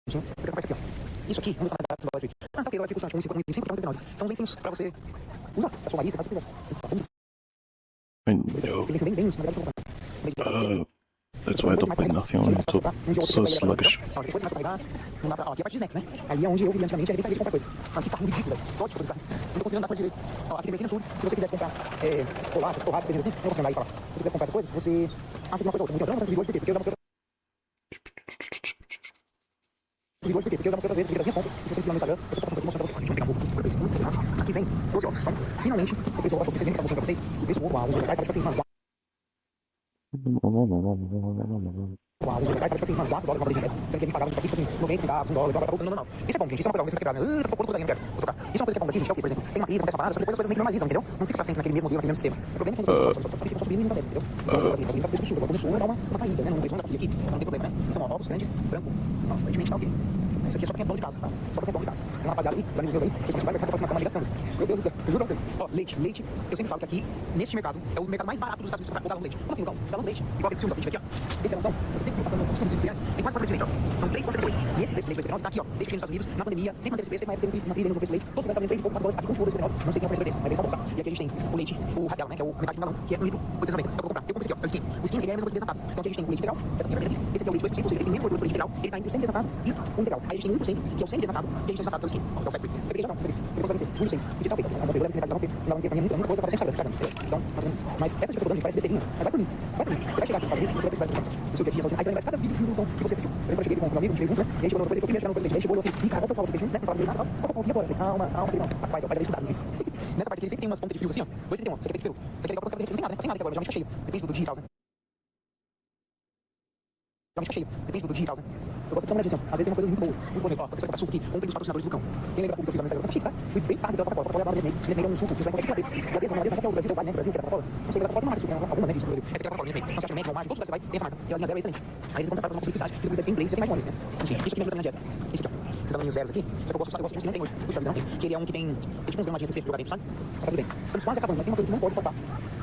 Deixa eu comprar isso aqui, ó. Isso aqui, vamos ver se tá barato no loja. Ah, tá ok, loja custa 1,55 pra 99. São os lencinhos pra você usar. A sua lista, faz o que quiser. I know. That's why I don't play nothing on YouTube. It's so sluggish. Aqui a parte de snacks, né? Ali é onde eu, antigamente, era bem de comprar coisas. Aqui tá muito ridículo, velho. Pode coisar. Não tô conseguindo andar com direito. Ó, aqui tem benzinho sul. Se você quisesse comprar torrada, coisas assim, não consigo andar aí e falar. Se você quisesse comprar essas coisas, você... Ah, tem uma coisa outra. Muito não vou vídeo hoje, por quê? Porque eu já mostrei Por quê? Porque eu já mostrei outras vezes, das minhas contas, se você seguir lá no Instagram, eu sempre passo aqui, mostrando pra vocês. Deixa eu pegar um pouco de preço. Aqui vem 12 ovos. Então, finalmente, o preço do ovo que eu mostrando pra vocês, o preço do ovo há uns dias atrás, tava tipo assim, mano, uau, os legais, tipo assim, mano, $4 uma bandeja dessa, sendo que a gente pagava isso aqui, tipo assim, 90 centavos, $1, dólar, não. Isso é bom, gente, isso é uma coisa que você vai quebrar, né? Tá pouco, não quero, vou trocar. Isso é uma coisa que é bom daqui, gente, é o quê, por exemplo, tem uma crise, acontece uma parada, só que depois as coisas meio que normalizam, entendeu? Não fica pra sempre naquele mesmo modelo, naquele mesmo sistema. O problema é quando você fica construindo e não acontece, entendeu? Então, tá começou a dar uma caída, né? Não tem aqui, não tem problema, né? São ovos grandes, branco, aparentemente tá ok. Isso aqui é só pra quem é dono de casa, tá? Só pra quem é dono de casa. Tem uma rapaziada ali, do amigo meu aí, que a gente vai mercado pra aproximação, uma ligação. Meu Deus do céu, eu juro pra vocês. Ó, leite, eu sempre falo que aqui, neste mercado, é o mercado mais barato dos Estados Unidos pra o galão de leite. Como assim, o galão de leite? Igual aquele filme que a gente vê aqui, ó. Esse é a noção, você sempre fica passando uns fundos iniciais, tem quase 4 litros de leite, ó. São 3,78. E esse preço de leite 2,79 tá aqui, ó, desde que nos Estados Unidos, na pandemia, sem manter esse preço, tem uma época que teve uma crise no preço de leite, todos os lugares estavam $3 e pouco, $4, aqui continua $2,79, não sei quem é o fornecedor desse, mas eles são bons, tá? E aqui a gente tem o leite, o radial, né, que é o metade de um galão, que é 1 litro, 890. É o que eu vou comprar. Eu compro esse aqui, ó, é o skin. O skin, ele é a mesma coisa que desnatado. Então aqui a gente tem o leite integral, esse aqui é o leite 2%, ou seja, ele tem menos gordura do leite integral, ele tá entre o semi-desnatado e o integral. Aí a gente tem 1%, que é o semi-desnatado, e a gente tem desnatado pelo skin, ó, que é o fat free. Eu peguei já não, eu peguei pra você, junho 6, e tá feito. É uma coisa, deve ser metade da não ter pra mim muita coisa pra gente saber, então, mais ou menos. Mas essa tipo de produto parece besteirinha, mas vai por mim. Você vai chegar aqui nos Estados Unidos, você vai precisar de informações. O seu dia a dia, aí você vai lembrar de cada vídeo que você assistiu. Eu lembro que eu cheguei com um amigo, a gente veio juntos, né? E a gente falou, depois eu queria chegar no produto, a gente chegou assim, e cara, qual que é o produto junto, né? Falava dele, qual que é o produto agora? Eu falei, calma, não. Vai dar estudado, gente. Nessa parte aqui, ele sempre tem umas pontas de fios assim, ó. 2,71, você quer ter que Você quer ligar pra você, você não tem nada, né? Sem nada, que agora geralmente tá cheio. Depende do digital, né? Geralmente tá cheio, depende do digital, né? Eu gosto de dar uma atenção. Às vezes tem umas coisas muito boas. Muito bom, ó. Você vai comprar suco aqui, comprei dos patrocinadores do cão. Quem lembra da publi que eu fiz lá no Instagram? Tá chique, tá? Fui bem pago pela Coca-Cola. Coca-Cola agora me deu um suco. Você vai comprar aqui uma vez, uma vez, que é o Brasil, vai, né? Brasil, que é da Coca-Cola. Não sei, da Coca-Cola tem uma marca de suco, né? Algumas, né? Disso, do Brasil. Essa aqui é a Coca-Cola, né? Não sei, Mac, Walmart, todos os lugares você vai, tem essa marca. E a linha zero é excelente. Aí eles vão comprar pra uma publicidade, porque eles têm inglês, já tem mais nomes, né? Enfim, isso aqui me ajuda na minha dieta. Isso aqui, ó. Esses danoninhos zeros aqui. Só que eu gosto de uns que não tem hoje. Puxa vida, não tem. Que ele é um que tem tipo uns gramadinhos que você jogar dentro, sabe? Tá tudo bem. Estamos quase acabando, mas tem uma coisa que não pode faltar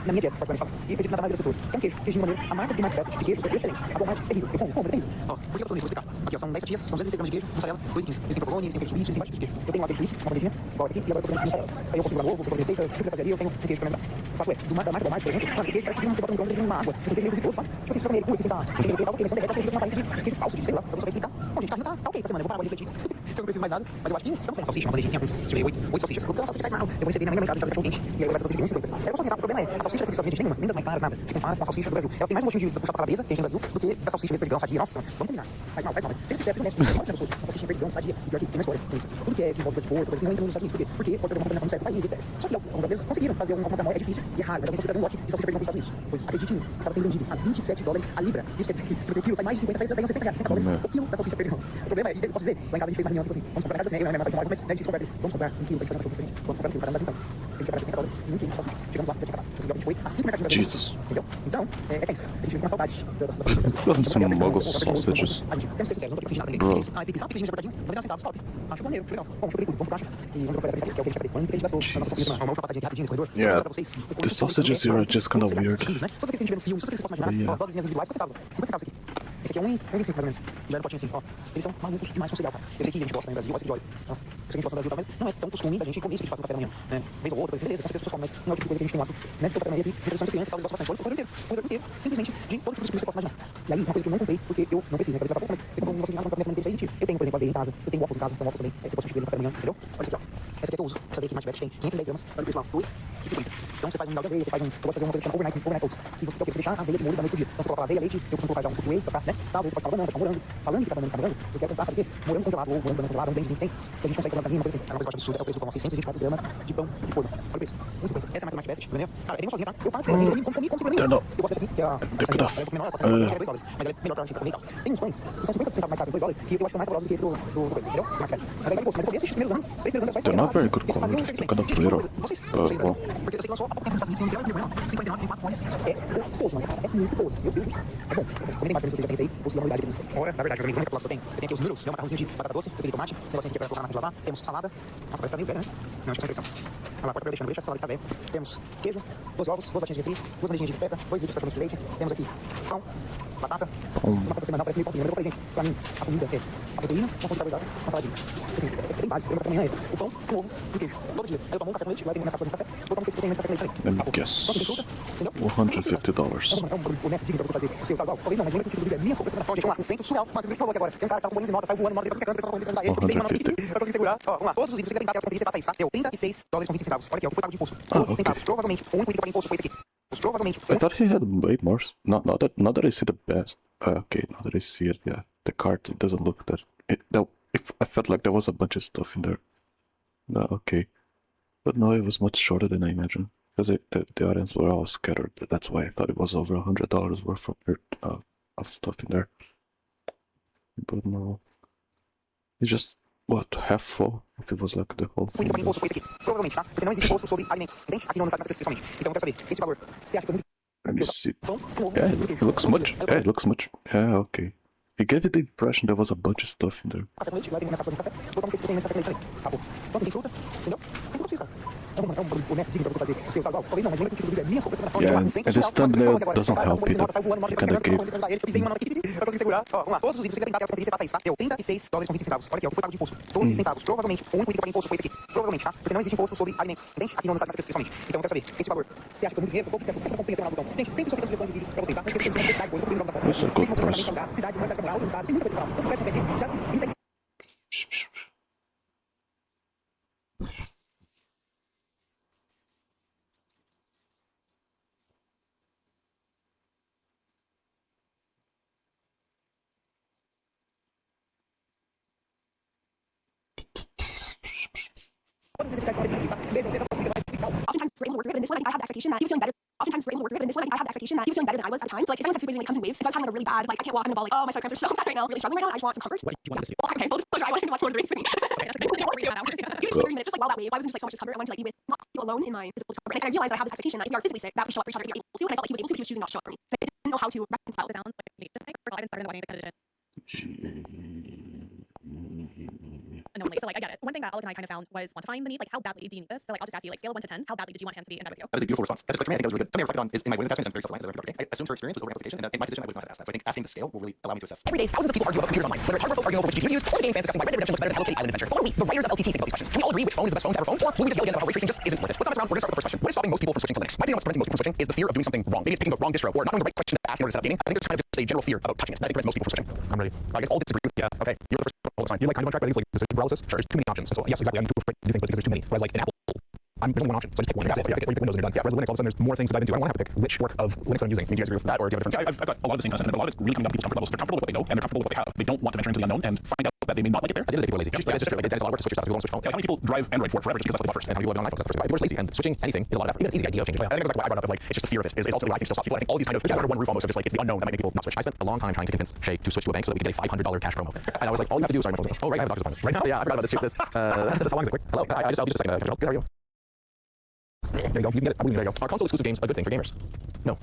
na minha dieta, praticamente falando. E eu acredito nada mais das pessoas. É um queijo, queijo de maneiro. A marca de Marques de queijo é excelente. A Walmart é terrível. Eu como, é terrível. Ó, por que eu tô nisso? Vou explicar. Aqui, ó, são 10 fatias, são 206 gramas de queijo, mussarela, 2,15. Eles têm provolone, eles têm queijo de bicho, eles têm bastante queijo. Eu tenho uma queijo de bicho, uma bandejinha, igual essa aqui, e agora eu tô comendo mussarela. Aí eu consigo dar ovo, você pode receita, o que você fazer ali, eu tenho um queijo pra lembrar. O fato é, da marca Walmart, por exemplo, mano, o queijo parece que você bota no micro-ondas e vem uma água. Você tem que todo, sabe? Tipo assim, você come ele puro, você tá sem derreter, tá ok, mas quando derrete, tem uma aparência de queijo falso, de sei lá, só você vai explicar. Bom, gente, tá ok essa semana, eu vou parar pra refletir. Se eu não preciso mais nada, mas eu acho que estamos tendo salsicha, uma bandejinha com 8 salsichas. Eu tenho uma salsicha que faz mal. Eu vou receber na minha mercado de cachorro quente, e aí eu vou essa salsicha de 1,50. Eu posso aceitar, o problema é, a salsicha dos Estados Unidos nenhuma, nem das mais caras, nada. Se compara com a salsicha do Brasil. Ela tem mais um gostinho de puxar pra cabeça, que a gente tem no Brasil, do que a salsicha de perdigão, sadia. Nossa, vamos combinar. Faz mal, mas sem sincero, não é. A salsicha de perdigão, sadia, e pior que tem uma história com isso. Tudo que é que envolve de porco, assim, não entra nos Estados Unidos. Por quê? Porque pode fazer uma contaminação no certo país, etc. Só que alguns brasileiros conseguiram fazer uma conta é difícil e é raro, mas alguém conseguiu fazer um lote de salsicha de perdigão para os Estados Unidos. Pois acredite em mim, estava sendo vendido a $27 a libra. Isso quer dizer que o quilo sai mais de 50, sai uns $60, $60 o quilo da salsicha de perdigão. O problema é, e eu posso dizer, lá em casa a gente fez uma reunião assim, vamos comprar na casa assim, eu e minha mãe mas a gente conversa, vamos comprar um quilo pra gente fazer um cachorro diferente, vamos comprar um quilo para andar então. Tem que pagar $60 e um quilo de salsicha. Chegamos lá, já tinha acabado. A gente foi a 5 mercadinhos Jesus. entendeu? Então, é isso. A gente fica com uma saudade Some muggle sausages. A gente, temos que ser sinceros, não tô aqui fingindo nada pra ninguém. Tem pizza, pequenininho, apertadinho, 99 centavos, top. Acho maneiro, legal. Bom, deixa eu tudo, vamos pro caixa. E vamos pra essa aqui, que é o que a gente vai fazer. Quanto a gente gastou na nossa comida, uma última passadinha aqui rapidinho nesse corredor. Yeah, Pra vocês, the sausages here are just kind of weird. Todos aqueles que a gente vê nos filmes, todos aqueles que você possa imaginar, ó, dosezinhas individuais, quantos centavos? 50 centavos aqui. Esse aqui é 1,25 mais ou menos. Já era um potinho assim, ó. Eles são malucos demais com cigarro, cara. Eu sei que a gente gosta no Brasil, gosta de óleo. Eu sei que a gente gosta no Brasil, talvez não é tão costume a gente comer isso de fato no café da manhã. Vez ou outra, beleza, com certeza as pessoas comem, mas não é o tipo de coisa que a gente tem lá. Né? Então, também aqui, introdução de crianças, sabe, gosta bastante. O corredor inteiro, simplesmente de todo tipo de coisa que você possa imaginar. E aí, uma coisa que eu não comprei, porque eu não preciso, né? Talvez mas você comprou um negócio de nada, não começa a aí, eu tenho, por exemplo, aveia em casa, eu tenho waffles em casa, então waffles também, você pode comer no café da manhã, entendeu? Olha isso aqui, ó. Essa aqui é que eu uso. Essa daqui, Matchbest, tem 510 gramas, olha o preço lá, 2,50. Então você faz um mingau de aveia, você faz um, eu gosto de fazer uma coisa que chama overnight oats. E você deixar a aveia de molho da noite pro dia. Então você coloca aveia, leite, eu costumo colocar já um whey pra cá, né? Talvez você pode colocar banana, tá morango. Falando de ficar morango, eu quero tentar, sabe o quê? Morango congelado, ou morango congelado, um blendezinho que tem, que a gente consegue colocar uma coisa assim. É uma coisa que eu acho absurda, é o preço do pão, 624 gramas de pão de forno. Olha o preço, 1,50. Essa é a marca Matchbest, entendeu? Cara, eu tenho sozinha, tá? Eu particularmente comi como segunda nenhuma. Eu gosto dessa aqui, que é a... ela é menor, ela pode ser $2, mas ela é melhor pra gente comer e tal. Tem uns pães que são 50 centavos mais caros, $2, que eu acho que são mais saborosos do que esse do coisa, entendeu? Mas aí vai gosto, mas eu esses primeiros anos, os 3 primeiros anos, They're not very good quality, they're kind of little. Vocês, Well, porque eu sei que lançou há pouco tempo nos Estados Unidos, não tem problema, 59 tem 4 cones, é gostoso, mas cara, é muito boa, meu Deus. É bom, comentem mais pra mim se vocês já pensam aí, ou se dá uma olhada pra vocês. Olha, na verdade, a única plata que eu tenho aqui os noodles, né, um macarrãozinho de batata doce, eu tomate, esse negocinho aqui pra colocar na máquina de lavar, temos salada, nossa, parece que tá meio velho, né? Não, acho que sem pressão. Olha lá, corta pra deixar, não deixa, salada que tá velho. Temos queijo, 12 ovos, 2 latinhas de refri, 2 bandejinhas de bistecca, 2 litros praticamente de leite, temos aqui pão, batata, uma coisa semanal, parece meio pouquinho, mas eu falei, gente, pra mim, a comida é a proteína, uma fonte de carboidrato, uma saladinha. Assim, é bem básico, o café da manhã é o pão, o ovo e o queijo, todo dia. Aí eu tomo um café com leite, vai ter começar a fazer um café, vou tomar um café com leite também. let me guess. $150. O neto digno pra você fazer o seu igual. Talvez não, mas o único tipo de vídeo é minhas compras. Gente, vamos lá, um feito surreal, mas ele falou aqui agora. Tem um cara que tá com bolinho de nota, sai voando, nota dele pra quicando, o pessoal tá correndo, ele, tem uma nota aqui, pra conseguir segurar. Ó, vamos lá, todos os itens que você quer brincar, você passa isso, tá? Deu $36,25. Olha aqui, ó, que foi pago de imposto. 12 centavos. Provavelmente, o único item que paga imposto foi esse aqui. Provavelmente. I thought he had way more. Not that I see the best. Okay, now that I see it, yeah, the card doesn't look that. if I felt like there was a bunch of stuff in there. No, okay. But no, it was much shorter than I imagined. Because the audience were all scattered. That's why I thought it was over $100 worth of stuff in there. But no. It's just, what, half full? If it was like the whole thing. Muito imposto foi isso aqui. Provavelmente, tá? Porque não existe imposto sobre alimentos. Entende? Aqui não está especificamente. Então eu quero saber, esse valor, você acha que foi muito Let me see. bom? Um ovo, Yeah, um it queijo, looks um much. queijo. Yeah, it looks much. Yeah, okay. It gave you the impression there was a bunch of stuff in there. Café com leite, lá tem nessa coisa de café. Botar um shake proteína de café com leite também. Acabou. Então tem fruta, entendeu? Tem tudo isso, cara. É um honesto, digno pra você fazer o seu igual. Talvez não, mas lembra que o tipo de minhas compras na Yeah, and this thumbnail doesn't help either. It kinda gave. Eu pisei uma nota aqui pra conseguir segurar. Ó, vamos lá. Todos os itens que você quer brincar, você passa isso, tá? Deu $36,20. Olha aqui, ó, o que foi pago de imposto. 12 centavos. Provavelmente, o único item que paga imposto foi esse aqui. Provavelmente, tá? Porque não existe imposto sobre alimentos. Entende? Aqui não está especificamente. Então eu quero saber, esse valor, você acha que foi muito dinheiro? Você acha que você compensa na botão? Gente, sempre você tem um plano de vídeo pra vocês, tá? Não esqueça de comentar depois, eu tô pedindo pra Isso é good price. cidades, mais moral, cidades, tem muita coisa pra falar. Então, se você vai já assiste, me segue. Oftentimes we're able to work through it, and this one I have the expectation that he was feeling better. Oftentimes we're able to work through it, and this one I have the expectation that he was feeling better than I was at the time. So like if anyone's food poisoning, it comes in waves. If I was having like a really bad, like I can't walk in the ball, like oh my stomach cramps are so bad right now, really struggling right now. I just want some comfort. What do you want this to Well, okay, full disclosure, I wanted to watch Lord of the Rings with me. You just 30 minutes, just like while that wave, I was in just like so much discomfort. I wanted to like be with, not feel alone in my physical discomfort. And I realized I have this expectation that if we are physically sick, that we show up for each other and be able to. And I felt like he was able to, but he was choosing not to show up for me. And I didn't know how to reconcile the balance. Like, I didn't start in the wedding because it unknowingly. So like I get it. One thing that Alec and I kind of found was quantifying the need. Like how badly do you need this? So like I'll just ask you, like scale of 1 to 10, how badly did you want hands to be in bed with you? That was a beautiful response. That's a for me. I think that was really good. Something I reflected on is in my women attachments. I'm very self-reliant as I every day. I assumed her experience was over amplification, and in my position I would not have asked that. So I think asking the scale will really allow me to assess. Every day, thousands of people argue about computers online. Whether it's hardware folk arguing over which GPU to use, or the game fans discussing why Red Dead Redemption looks better than Hello Kitty Island Adventure. Or we, the writers of LTT, think about these questions. Can we all agree which phone is the best phone to have a phone? Or will we just yell again about how ray tracing just isn't worth it? Let's not mess around. We're gonna start with the first question. What is stopping most people from switching to Linux? My idea of what's preventing most people from switching is the fear of doing something wrong. Maybe it's picking the wrong distro, or not knowing the right question to ask in order to set up gaming. I think there's kind of just a general fear about touching it. That I think prevents most people from switching. I'm ready. I guess all disagree with. Yeah. Okay. You're the first. Hold on. You're like kind of on track, but I think it's like decision paralysis. Sure. There's too many options. So yes, exactly. I'm too afraid to do things because there's too many. Whereas like in Apple, there's only one option. So just pick one. That's it. You pick Windows and you're done. Yeah. Whereas Linux, all of a sudden there's more things to dive into. I don't want to have to pick which fork of Linux I'm using. Do you guys agree with that, or do you have a different? Yeah, I've got a lot of the same concept, but a lot of it's really coming down to people's comfort levels. They're comfortable with what they know, and they're comfortable with what they have. They don't want to venture into the unknown and find out that they may not like it there. I did it. People are lazy. Yeah, it's just true. Like it's a lot of work to switch your stuff. People don't switch phones. Yeah, how many people drive Android for forever just because that's what they bought first? And how many people live on iPhones? That's the first thing. People are just lazy, and switching anything is a lot of effort. Even if it's easy, the idea of changing. I think it goes back to what I brought up of like it's just the fear of it is ultimately what I think still stops people. I think all these kind of under one roof almost are just like it's the unknown that might make people not switch. I spent a long time trying to convince Shay to switch to a bank so that we could get a $500 cash promo. And I was like, all you have to do is sorry, my phone. Oh right, I have a doctor's appointment. Right now? Yeah, I forgot about this. Shoot this. How long is it? Quick. Hello. I'll just a second. How are you? There you go. You can get it. There you go. Are console exclusive games a good thing for gamers? No.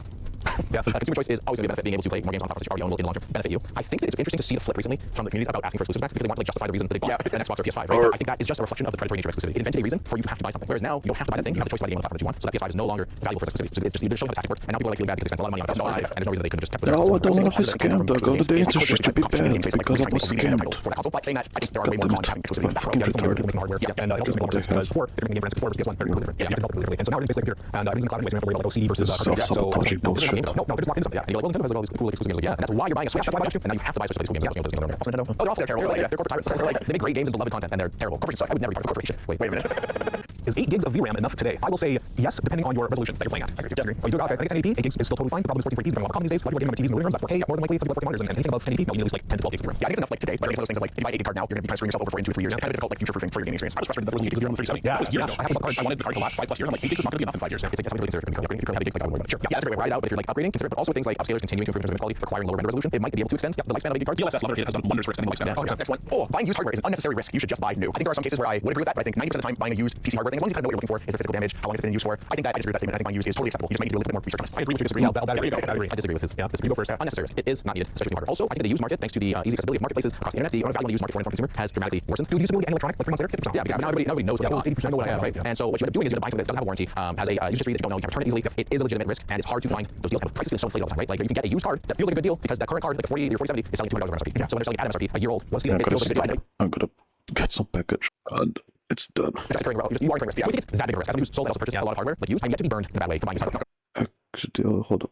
Yeah, consumer choice is always going to be a benefit. Being able to play more games on consoles you already own will in the long term benefit you. I think that it's interesting to see the flip recently from the community about asking for exclusive packs because they want to like justify the reason that they bought an Xbox or PS5. Right? I think that is just a reflection of the predatory nature of exclusivity. It invented a reason for you to have to buy something, whereas now you don't have to buy that thing. You have the choice to buy the game on the platform that you want. So that PS5 is no longer valuable for its exclusivity. So it's just, you're showing how the tactic works, and now people are like feeling bad because they spent a lot of money on PS5, and there's no reason they couldn't just kept Yeah, what I want to scam dog all the day to shit to be bad because I was scammed. For the console, but saying that I think there are way more Goddammit. cons having exclusivity than that. Fucking Yeah, retarded. making hardware. Yeah, and it also makes a lot of sense because before they're making game brands before PS1 they're completely different. Yeah, you can develop really differently. And so now everything's basically here. And everything's in the cloud anyways. You don't have to worry about OCD versus Self-sabotaging bullshit. No, they're just locked into something. Yeah, and you're like, well, Nintendo has all these cool exclusive games. Like, yeah, and that's why you're buying a Switch. That's why I bought you. And now you have to buy a Switch for these cool games. Also Nintendo. Oh, they're awful. They're terrible. They're corporate tyrants. They're like they make great games and beloved content, and they're terrible. Corporations suck. I would never be part of a corporation. Wait a minute. Is 8 gigs of VRAM enough today? I will say yes, depending on your resolution that you're playing at. I agree. Oh, you do it. I think 1080p, 8 gigs is still totally fine. The problem is 43p. Depending on what common these days, a lot of people are gaming on TVs and living rooms. That's 4K. More than likely, it's like 4K monitors, and anything above 1080p, you need at least like 10 to 12 gigs of VRAM. Yeah, I think it's enough like today, but I think it's one of those things of like if you buy an 8 card now, you're gonna be kind of screwing yourself over for in 2 or 3 years. It's kind of difficult like future proofing for your gaming experience. I was frustrated that there was 8 gigs of VRAM on the 3070. Yeah, That was years yeah, ago. I have a card. I wanted the card to last 5+ years. I'm like 8 gigs is not gonna be enough in 5 years. It's like something to consider if you're having gigs, like I would worry about it. Sure. Yeah, that's a great way. Ride it out, but if you're like upgrading, consider it. But also things like upscalers continuing to improve in terms of quality, requiring lower render resolution, it might be able to extend the lifespan of AD cards. DLSS Leatherhead has done wonders for extending the lifespan. Yeah, Next one. Oh, buying used hardware is an unnecessary risk. You should just buy new. I think there are some cases where I would agree with that, but I think 90% of the time buying a used PC hardware thing, as long as you kind of know what you're looking for, is the physical damage, how long it's been in use for. I think that I disagree with that statement. I think buying used is totally acceptable. You just might need to do a little bit more research on it. I agree with you. Disagree. No, that agree. I disagree with his. Yeah, you go first. Unnecessary risk. It is not needed, especially with hardware. Also, I think the used market, thanks to the easy accessibility of marketplaces across the internet, the amount of value on the used market for an informed consumer has dramatically worsened. Dude, usability and electronic, like 3 months later, 50%. Yeah, because now everybody knows what I have. 80% know what I have, right? And so what you end up doing is you end up buying something that doesn't have a warranty, has a use history that you don't know, you can return it easily. It is a legitimate risk, and it's hard to find those deals. And prices feel so inflated all the time, right? Like you can get a used card that feels like a good deal because that current card, like the 40 or 4070, is selling $200 over MSRP. Yeah. So when they're selling at MSRP, a year old, what's the Yeah, it feels like a good deal. I'm gonna get some package and it's done. That's occurring, you are incurring risk. Yeah, I think it's that big of a risk. As someone who's sold and also purchased a lot of hardware, like used, I'm yet to be burned in a bad way to buying used hardware. Actually, hold up.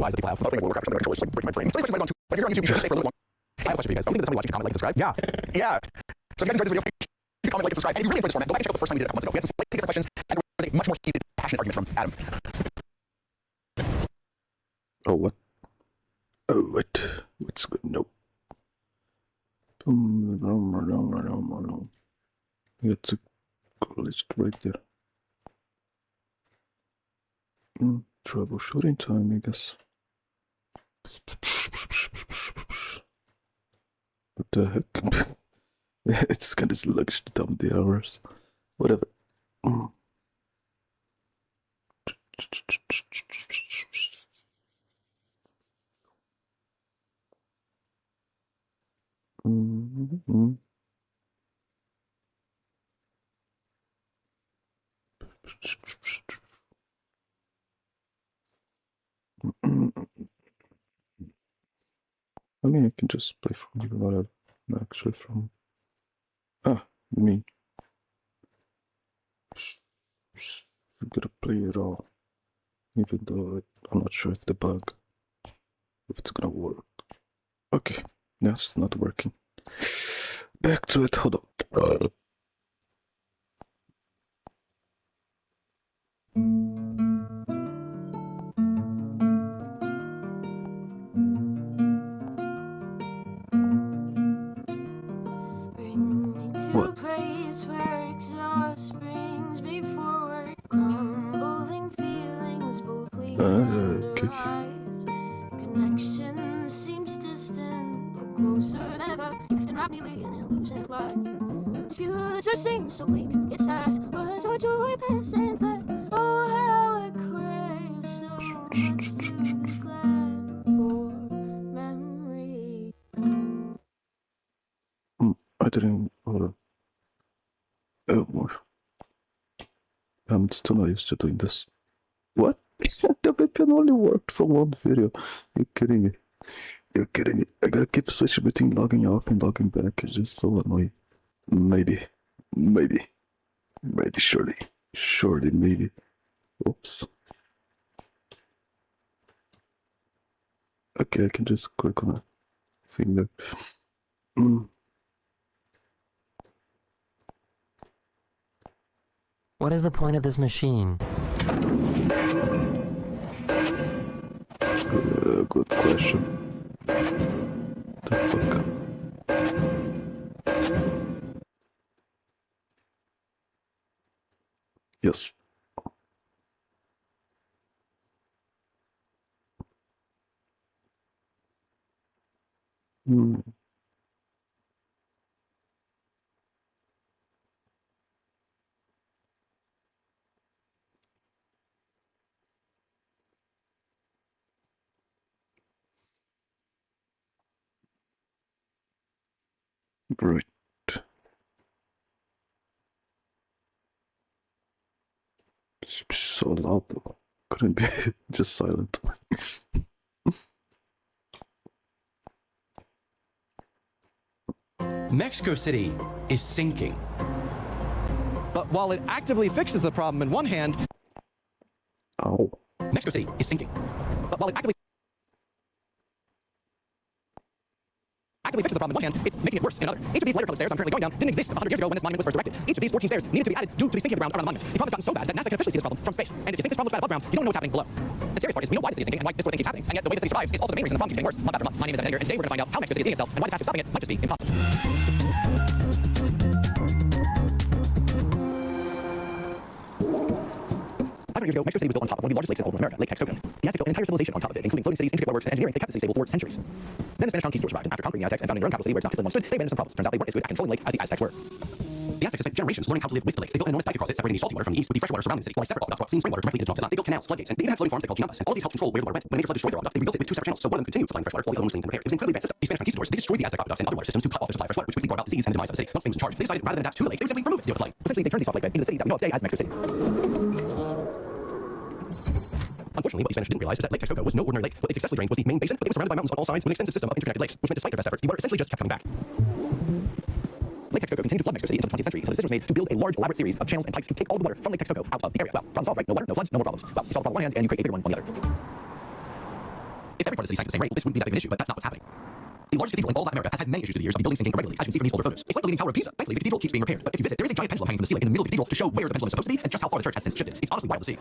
few eyes that they fly out. Something like something like just like break my brain. So if you're on YouTube, you should stay for a little one. I have a question for you guys. Are we thinking that somebody watching, comment, like, and subscribe? Yeah. Yeah. So if you guys enjoyed this video, you comment, like, and subscribe. And if you really enjoyed this format, go back and check out the first time we did it a couple months ago. We had some slightly different questions, and there was a much more heated, passionate argument from Adam. Oh, what? Oh, what? What's good? Nope. It's a list right there. Troubleshooting time, I guess. What the heck? It's kind of sluggish to tell me the hours. Whatever. I mean, I can just play from here, whatever. Actually, from me. I'm gonna play it all, even though I'm not sure if it's gonna work. Okay, now it's not working. Back to it. Hold on. What? Place where exhaust brings me forward, crumbling feelings both leave Okay. eyes. Connection seems distant, but closer than ever. Drifting rapidly in illusion glides. This future seems so bleak, it's sad. Was our joy past and fled? Oh, how I crave so much to be glad for memory. I didn't. Hold on. I'm still not used to doing this. What? The VPN only worked for one video. You're kidding me. You're kidding me. I gotta keep switching between logging off and logging back. It's just so annoying. Maybe, surely, maybe. Oops. Okay, I can just click on a finger. What is the point of this machine? Good question. The fuck? Yes. Right. It's so loud though. Couldn't be just silent. Mexico City is sinking. But while it actively fixes the problem in one hand, Mexico City is sinking. But while it actively fixes the problem in one hand, it's making it worse in another. Each of these lighter colored stairs I'm currently going down didn't exist 100 years ago when this monument was first erected. Each of these 14 stairs needed to be added due to the sinking of the ground around the monument. The problem has gotten so bad that NASA can officially see this problem from space. And if you think this problem is bad above ground, you don't know what's happening below. The scariest part is we know why the city is sinking and why this sort of thing keeps happening. And yet the way the city survives is also the main reason the problem keeps getting worse month after month. My name is Evan Edgar, and today we're going to find out how Mexico City is eating itself and why the task of stopping it might just be impossible. Years ago, Mexico City was built on top of one of the largest lakes in all of North America, Lake Texcoco. The Aztecs built an entire civilization on top of it, including floating cities, intricate works, and engineering that kept the city stable for centuries. Then the Spanish conquistadors arrived, and after conquering the Aztecs and founding their own capital city where it's not still one stood, they ran into some problems. Turns out they weren't as good at controlling the lake as the Aztecs were. The Aztecs spent generations learning how to live with the lake. They built an enormous dike across it, separating the salty water from the east, with the fresh water surrounding the city, while a separate aqueduct brought clean spring water directly into the They built canals, floodgates, and they even had floating farms they called chinampas, and all these helped control where the water went. When a major flood destroyed their aqueducts, they rebuilt it with two separate channels, so one of them continued supplying fresh water while the other one was cleaned and repaired. It was an incredibly advanced system. The Spanish conquistadors, they destroyed the Aztec aqueducts and other water systems to cut off their supply of fresh water, which quickly brought about disease and the demise of the city. Once Spain was in charge, they decided rather than adapt to the lake, they would simply remove it to deal with flooding. Essentially, they turned the salt lake bed into the city that we know today as Mexico City. Unfortunately, what the Spanish didn't realize is that Lake Texcoco was no ordinary lake. What they successfully drained was the main basin, but it was surrounded by mountains on all sides with an extensive system of interconnected lakes, which meant despite their best efforts, the water essentially just kept coming back. Lake Texcoco continued to flood Mexico City until the 20th century, so the decision was made to build a large, elaborate series of channels and pipes to take all the water from Lake Texcoco out of the area. Well, problem solved, right? No water, no floods, no more problems. Well, you solve the problem on one hand and you create a bigger one on the other. If every part of the city sank at the same rate, this wouldn't be that big of an issue, but that's not what's happening. The largest cathedral in all of Latin America has had many issues through the years of the building sinking irregularly, as you can see from these older photos. It's like the Leaning Tower of Pisa. Thankfully, the cathedral keeps being repaired, but if you visit, there is a giant pendulum hanging from the ceiling in the middle of the cathedral to show where the pendulum is supposed to be and just how far the church has since shifted. It's honestly wild to see.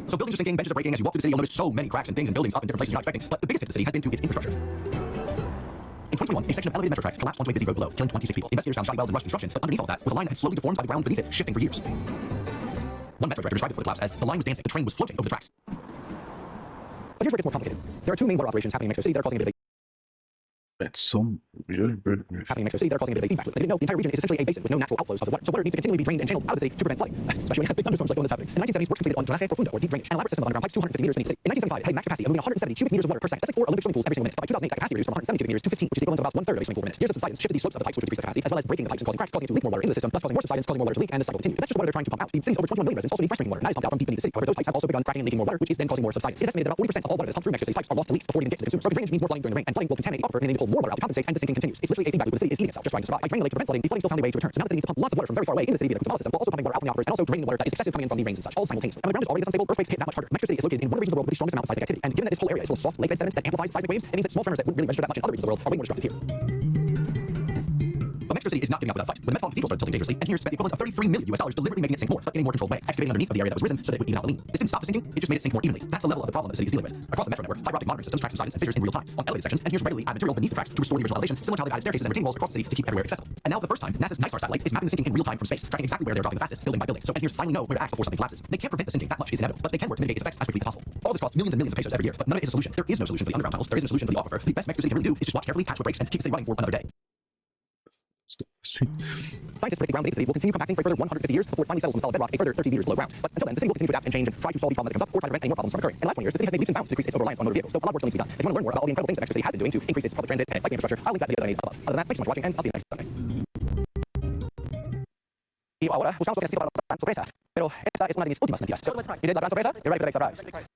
So buildings are sinking, benches are breaking. As you walk through the city, you'll notice so many cracks and things and buildings up in different places you're not expecting. But the biggest hit the city has been to its infrastructure. In 2021, a section of elevated metro track collapsed onto a busy road below, killing 26 people. Investigators found shoddy welds and rushed construction, but underneath all that was a line that had slowly deformed by the ground beneath it, shifting for years. One metro director described it before the collapse as the line was dancing, the train was floating over the tracks. But here's where it gets more complicated. There are two main water operations happening in Mexico City that are causing a bit of It's some really happening in Mexico City that are causing a bit of a feedback loop. They didn't know the entire region is essentially a basin with no natural outflows of the water. So water needs to continually be drained and channeled out of the city to prevent flooding, especially when you have big thunderstorms like the one that's happening. In the 1970s, work completed on drenaje profundo, or deep drainage, an elaborate system of underground pipes 250 meters beneath the city. In 1975, it had a max capacity of moving 170 cubic meters of water per second. That's like 4 Olympic swimming pools every single minute. But by 2008, that capacity reduced from 170 cubic meters to 15, which is equivalent to about 1/3 of a swimming pool per minute. Years of subsidence shifted the slopes of the pipes, which would decrease the capacity, as well as breaking the pipes and causing cracks, causing it to leak more water into the system, thus causing more subsidence, causing more water to leak, and the cycle continued. But that's just water they're trying to pump out. The city's over 21 million residents also need fresh drinking water, and that is pumped out from deep beneath the city. However, those pipes have also begun cracking and leaking more water, which is then causing more subsidence. It's estimated that about 40% of all water that's pumped through Mexico City's pipes are lost to leaks before it even gets to the consumer. So drainage means more flooding during the rain, and flooding will contaminate the aquifer, and they need to pull more water out to compensate, and the sinking continues. It's literally a feedback loop. The city is eating itself, just trying to survive. By draining the lake to prevent flooding, the flooding still found a way to return. So now the city needs to pump lots of water from very far away into the city via the Guatemala system, while also pumping water out from the aquifers and also draining the water that is excessive coming in from the rains and such, all simultaneously. And the ground is already this unstable, earthquakes hit that much harder. Mexico City is located in one of the regions of the world with the strongest amount of seismic activity, and given that this whole area is full of soft lake bed sediment that amplifies seismic waves, it means that small tremors that wouldn't really register that much in other regions of the world are way more destructive here. But Mexico City is not giving up without fight. When the Metropolitan Cathedral started tilting dangerously, engineers spent the equivalent of $33 million deliberately making it sink more, but in a more controlled way, excavating underneath of the area that was risen so that it would even out the lean. This didn't stop the sinking, it just made it sink more evenly. That's the level of the problem the city is dealing with. Across the metro network, fiber optic monitoring systems track subsidence and fissures in real time. On elevated sections, engineers regularly add material beneath the tracks to restore the original elevation, similar to how they've added staircases and retaining walls across the city to keep everywhere accessible. And now for the first time, NASA's NISTAR satellite is mapping the sinking in real time from space, tracking exactly where they're dropping the fastest, building by building. So engineers finally know where to act before something collapses. They can't prevent the sinking, that much is inevitable, but they can work to mitigate its effects as quickly as possible. All this costs millions and millions of pesos every year, but none of it is a solution. There is no solution for the underground tunnels, there isn't a solution for the aquifer. The best Mexico City can really do is just watch carefully, patch what breaks, and keep the city running for another day. Scientists predict the ground beneath the city will continue compacting for a further 150 years before it finally settles on solid bedrock a further 30 meters below ground. But until then, the city will continue to adapt and change and try to solve the problem that comes up or try to prevent any more problems from occurring. In the last 20 years, the city has made leaps and bounds to decrease its over-reliance on motor vehicles, so a lot of work still needs to be done. If you want to learn more about all the incredible things that Mexico City has been doing to increase its public transit and its cycling infrastructure, I'll link that video that I made above. Other than that, thanks so much for watching, and I'll see you next Sunday. Y ahora buscamos lo que necesito para la gran sorpresa, pero esta es una de mis últimas mentiras. So, you did la gran sorpresa? You're ready for the next surprise.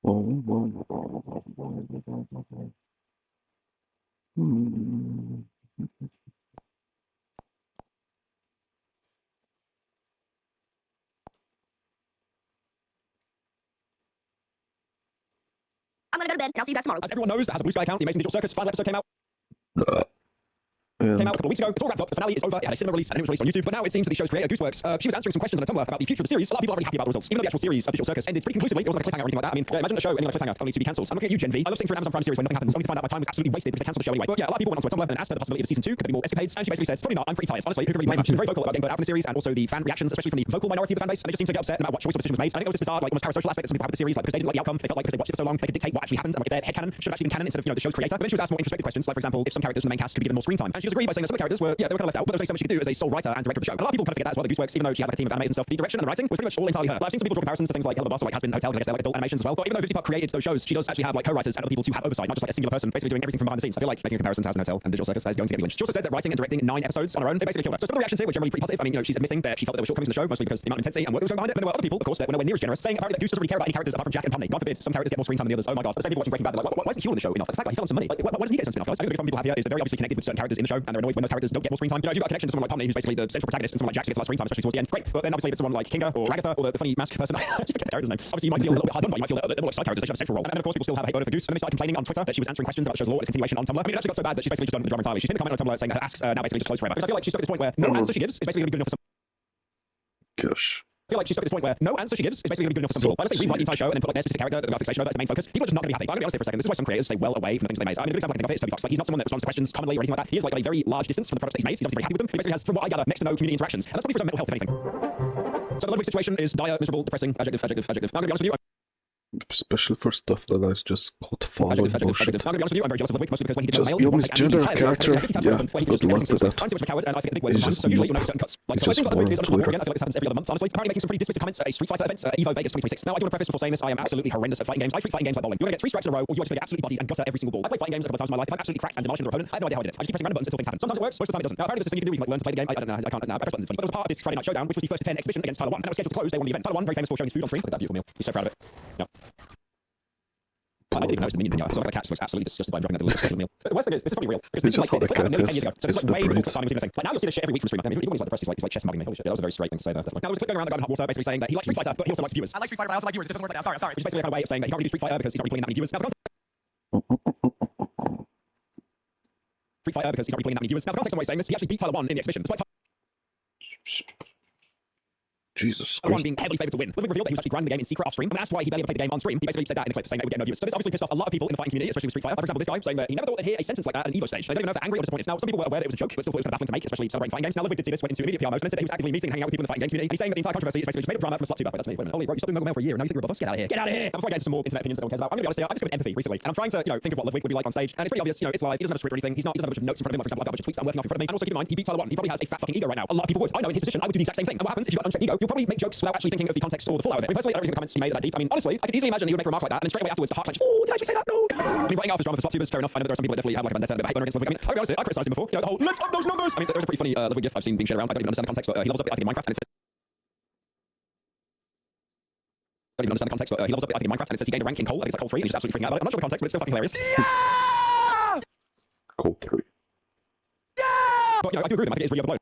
Or I'm gonna go to bed, and I'll see you guys tomorrow. As everyone knows that has a Blue Sky account, the Amazing Digital Circus final episode came out and a couple of weeks ago. It's all wrapped up. The finale is over. It had a cinema release and it was released on YouTube. But now it seems that the show's creator, Gooseworks, she was answering some questions on her Tumblr about the future of the series. A lot of people aren't really happy about the results, even though the actual series of Digital Circus ended pretty conclusively. It wasn't like a cliffhanger or anything like that. I mean, imagine the show ending on a cliffhanger, only to be cancelled. I'm looking at you, Gen V. I love sitting through an Amazon Prime series when nothing happens, only to find out my time was absolutely wasted because they cancelled the show anyway. But yeah, a lot of people went onto her Tumblr and asked her the possibility of season 2. Could there be more escapades? And she basically says, probably not. I'm pretty tired. Honestly, who can really blame her? She was very vocal about getting burnt out from the series and also the fan reactions, especially from the vocal minority of the fan base. And they just seemed to get upset no matter what choice or decision was made. I think it was this bizarre, like almost parasocial aspect that some people have with the series, like because they didn't like the outcome. They felt like because they watched it for so long, they could dictate what actually happens and like their headcanon should have actually been canon instead of the show's creator. But then she was asked more introspective questions, like for example, if some characters in the main cast could be given more screen time. And she disagreed by saying that some of the characters were they were kind of left out, but there was only so much she could do as a sole writer and director of the show. And a lot of people kind of forget that as well. The Gooseworks, even though she had like a team of animators and stuff, the direction and the writing was pretty much all entirely her. But I've seen some people draw comparisons to things like Hello Boss or like Has Been Hotel, because I guess they're like adult animations as well. But even though Vivisy Park created those shows, she does actually have like co-writers and other people to have oversight, not just like a singular person basically doing everything from behind the scenes. I feel like making comparisons to Has Been Hotel and Digital Circus is going to get me lynched. She also said that writing and directing 9 episodes on her own, it basically killed her. So some of the reactions here were generally pretty positive. I mean, she's admitting that she felt that there were shortcomings in the show, mostly because the amount of intensity and work that was going behind it. But there were other people, of course, that were nowhere near as generous, saying apparently that Goose doesn't really care about any characters apart from Jack and Pomni. God forbid some characters get more screen time than the others. Oh my god. But the same people watching Breaking Bad, they're like, why isn't Huel in the show enough? The fact that he fell on some money. Like, why doesn't he get some spin-off? Guys, I think the biggest problem people have here is they're very obviously connected with certain characters in the show, and they're annoyed when those characters don't get more screen time. If you've got a connection to someone like Pomni, who's basically the central protagonist, and someone like Jack gets a lot of screen time, especially towards the end, great. But then obviously if it's someone like Kinga or Agatha or the funny mask person, I forget the character's name. Obviously you might feel a little bit hard done by. You might feel that they're more like side characters, they should have a central role. And then of course people still have a hate for Goose, and then they started complaining on Twitter that she was answering questions about the show's lore and its continuation on Tumblr. I mean, it actually got so bad that she's basically just done the drama entirely. She's been commenting on Tumblr saying that her asks now basically just closed forever. Because I feel like she's stuck at this point where no answer she gives is basically going to be good enough for some. gosh. I feel like she's stuck at this point where no answer she gives is basically going to be good enough for some people. Why don't they rewrite the entire show and then put like their specific character, their fixation over as the main focus? People are just not going to be happy. But I'm going to be honest here for a second. This is why some creators stay well away from the things that they made. I mean, a good example I can think of it is Toby Fox. Like, he's not someone that responds to questions commonly or anything like that. He has like a very large distance from the products that he's made. He's obviously very happy with them. He basically has, from what I gather, next to no community interactions. And that's probably for his own mental health, if anything. So the Ludwig situation is dire, miserable, depressing, adjective. I'm going to be honest with you. Especially for stuff that I just got followed I'm bullshit. going to be honest with you, I'm very jealous of Ludwig, mostly because when he did Just mail, you he wanted misgender to a character. Yeah, good luck with that. I'm so much of a coward, and I forget big words He's sometimes, just so usually you'll not- notice certain cuts. Like, he's so I just think Ludwig is born over Twitter. again. I feel like this happens every other month, honestly. Apparently making some pretty dismissive comments at a Street Fighter event, Evo Vegas 2026. Now, I do want to preface before saying this, I am absolutely horrendous at fighting games. I treat fighting games like bowling. You're going to get 3 strikes in a row, or you're just going to get absolutely bodied and gutter every single ball. I played fighting games a couple of times in my life. If I'm absolutely cracked and demolished their opponent, I have no idea how I did it. I just keep pressing random buttons until things happen. Sometimes it works, most of the time it doesn't. Now, apparently there's this thing you can do, you can like learn to play the game. I don't know, I can't, I press buttons, it's funny. But it was part of this Friday Night Showdown, which was the first 10 exhibition against Tyler 1, and that was scheduled to close day 1 of the event. Tyler 1, very famous for showing his food on stream. Look at that beautiful meal. He's so proud of it. No. I didn't even notice the minion thing, yeah. So like, the cat looks absolutely disgusted by dropping that delicious meal. The worst thing is, this is probably real. Because this is Just how like, the this cat nearly 10 years is. ago. So this It's is the like way before braid. the time he was doing the thing. Like now you'll see this shit every week from stream. I mean, even when he's like depressed, he's like chest mugging me. Holy shit, that was a very straight thing to say there. Now there's a clip going around that got in hot water basically saying that he likes Street Fighter, but he also likes viewers. I like Street Fighter, but I also like viewers. It doesn't work like that. I'm sorry. Which is basically a kind of way of saying that he can't really do Street Fighter because he's not really playing that many viewers. Now, the concept Street Fighter because he's not really playing that many viewers. Now, the context of why he's saying this, he actually beat Tyler 1 in the exhibition. Despite Jesus Tyler 1 Christ. being heavily favoured to win. Ludwig revealed that he was actually grinding the game in secret off stream, and that's why he barely played the game on stream. He basically said that in the clip, saying that he would get no viewers. So this obviously pissed off a lot of people in the fighting community, especially with Street Fighter. For example, this guy saying that he never thought they'd hear a sentence like that at an Evo stage. They don't even know if they're angry or disappointed. Now, some people were aware that it was a joke, but still thought it was kind of baffling to make, especially celebrating fighting games. Now, Ludwig did see this, went into immediate PR mode, and said that he was actively meeting and hanging out with people in the fighting game community. And he's saying that the entire controversy is basically just made up drama for a slot 2 battle. That's me. Wait a minute. Holy bro, you stopped doing Mega Mail for a year, and now you think you're above us? Get out of here. Get out of here. Now, before I get into some more internet opinions that no one cares about, I'm going to be honest here. I've discovered empathy recently, and I'm trying to, think of what Ludwig would be like on stage. And it's pretty obvious, it's live. He doesn't have a script or anything. He doesn't have a bunch of notes in front of him, like, for example, I've got a bunch of tweets that I'm working off in front of me. And also keep in mind, he beat Tyler 1. He probably has a fat fucking ego right now. A lot of people would. I know in his position, I would do the exact same thing. And what happens if you've got unchecked ego? You'll probably make jokes without actually thinking of the context or the fallout of it. I mean, personally, I don't really think the comments he made are that deep. I mean, honestly, I could easily imagine he would make a remark like that, and then straight away afterwards, the heart clench. Oh, did I actually say that? No. I mean, writing off his drama for slot tubers, fair enough. I know that there are some people that definitely have like a vendetta and a bit of hate on against Ludwig. I mean, I'll be honest, I criticised him before. The whole let's up those numbers. I mean, there's a pretty funny Ludwig gif I've seen being shared around. I don't even understand the context, but he levels up, I think, in Minecraft, and it says. I don't even understand the context, but he levels up, I think, in Minecraft, and it says he gained a rank in Coal, I think it's like Coal 3, and he's just absolutely freaking out about it. I'm not sure the context, but it's still fucking hilarious. Yeah! Cool 3. But, I do agree with him. I think it is really overblown.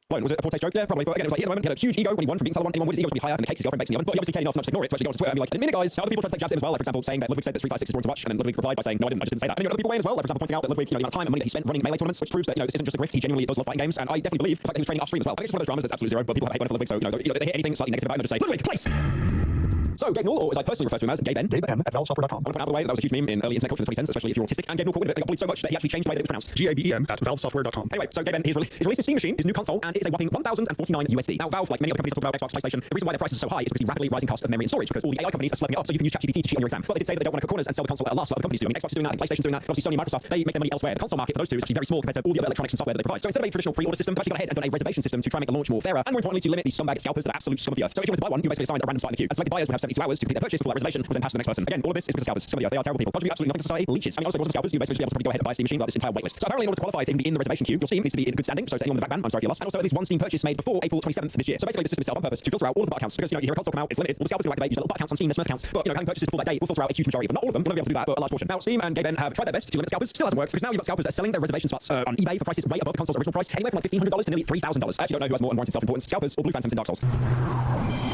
Was it a poor taste joke? Yeah, probably. But again, it was like, he at the moment, he had a huge ego when he won from beating Tyler 1. Anyone with his ego would be higher, and the cake his girlfriend bakes in the oven. But he obviously cared enough not to ignore it, to actually go on Twitter and be like, I didn't mean it, guys. Now other people try to take jabs at him as well, like, for example, saying that Ludwig said that Street Fighter 6 is boring to watch, and then Ludwig replied by saying, no, I just didn't say that. And then other people weigh in as well, like, for example, pointing out that Ludwig, the amount of time and money that he spent running melee tournaments, which proves that, this isn't just a grift. He genuinely does love fighting games, and I definitely believe the fact that he was training off stream as well. I think it's one of those dramas that's absolutely zero, but people have hate on Ludwig, so, if they hear anything slightly negative about him, they'll just say, Ludwig, place! So, Gabe Null, or as I personally refer to him as, Gabe M. Gabe M at valvesoftware.com. I want to point out the way that was a huge meme in early internet culture in the 2010s, especially if you're autistic, and Gabe Null caught wind of it. It got bullied so much that he actually changed the way that it was pronounced. GABEM at valvesoftware.com. Anyway, so Gabe M, he's released his Steam Machine, his new console, and it is a whopping $1,049 USD. Now, Valve, like many other companies talk about Xbox, PlayStation, the reason why their prices are so high is because the rapidly rising cost of memory and storage, because all the AI companies are slugging it up so you can use ChatGPT to cheat on your exam. But they did say that they don't want to cut corners and sell the console at a loss like other companies do. I mean, Xbox is doing that, and PlayStation's doing that, and obviously Sony and Microsoft, they make their money elsewhere. The console market for those two is actually very small compared to all the other electronics and software that they provide. So instead of a traditional pre-order system, they've actually gone ahead and done a reservation system to try and make the launch more fairer, and more importantly, to limit these scumbag scalpers that are absolute scum of the earth. So if you were to buy one, you basically assigned a random slot in the queue, and selected buyers would have 72 hours to complete their purchase before that reservation was then passed to the next person. Again, all of this is because of scalpers, scum of the earth. They are terrible people. Contribute absolutely nothing to society. Leeches. I mean, honestly, if it wasn't scalpers, you basically just be able to probably go ahead and buy a Steam Machine without this entire waitlist. So apparently, in order to qualify to even be in the reservation queue, your Steam needs to be in good standing. So to anyone with the back ban, I'm sorry if you lost. And also at least one Steam purchase made before April 27th this year. So basically, the system is set up on purpose to filter out all of the bot accounts because you hear a console come out, it's limited. All the scalpers will activate, use little bot accounts on Steam, their Smurf accounts. But having purchases before that date will filter out a huge majority, but not all of them. We'll never be able to do that, but a large portion. Now, Steam and Gaben have tried their best to limit scalpers. Still hasn't worked because now you've got scalpers that are selling their reservation spots on eBay for prices way above the console's original price, anywhere from like $1,500 to nearly $3,000. I actually don't know who has more and warranted self-importance, scalpers or Blue Phantoms in Dark Souls.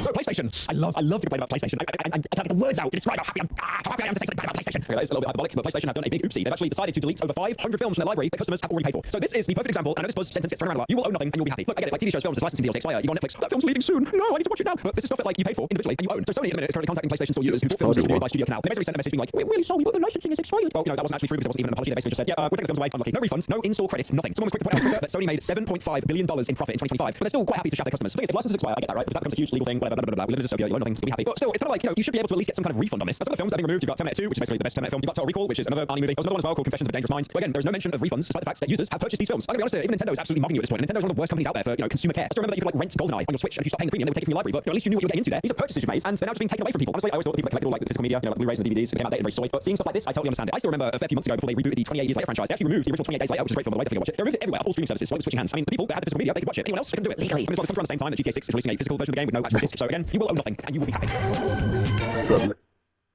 So PlayStation, I love to complain about PlayStation. I can't get the words out to describe how happy I am to say something bad about PlayStation. Okay, that is a little bit hyperbolic, but PlayStation have done a big oopsie. They've actually decided to delete over 500 films from their library that customers have already paid for. So this is the perfect example, and I know this buzz sentence gets thrown around a lot. You will own nothing and you'll be happy. Look, I get it, like TV shows, films, as licensing deals expire, you go on Netflix, that film's leaving soon. No, I need to watch it now. But this is stuff that like you pay for individually and you own. So Sony at the minute is currently contacting PlayStation Store users who bought films distributed by Studio Canal. They basically sent a message being like, we're really sorry, but the licensing is expired. Well, that wasn't actually true because there wasn't even an apology. They basically just said, yeah, we're taking the films away. Unlucky. No refunds, no in-store credits, nothing. Someone was quick to point out that Sony made $7.5 billion in profit in 2025, but they're still quite happy to shaft their customers. The thing is, if licenses expire, I get that, right? Because that becomes a huge legal thing, whatever, blah, blah, blah. We live in a dystopia, you own nothing, you'll be happy. But still, it's kind of like, you should be able to at least get some kind of refund on this. As other films that have been removed, you've got Terminator 2, which is basically the best Terminator film. You've got Total Recall, which is another Arnie movie. There's another one as well called Confessions of a Dangerous Mind. But again, there's no mention of refunds, despite the fact that users have purchased these films. I'm gonna be honest, even Nintendo is absolutely mocking you at this point. Nintendo's one of the worst companies out there for consumer care. I still remember that you could like rent GoldenEye on your Switch, and if you stop paying the premium, they would take it from your library. But at least you knew what you were getting into there. These are purchases you made, and they're now just being taken away from people. Honestly, I always thought people that collected all like the physical media, like Blu-rays and DVDs, it came out dated very soy. But seeing stuff like this, I totally understand it. I still remember a fair few months ago before they rebooted the 28 Years Later franchise, they actually removed the original 28 Days Later, which is great film, by the way, if you watch it. They removed it everywhere, all streaming services, like the switching hands. I mean, the people that had the physical media, they could watch it. Anyone else, they couldn't do it legally. I mean, it's comes around the same time that GTA 6 is releasing a physical version of the game with no actual disc. So again, you will own nothing, and you will be happy. Suddenly.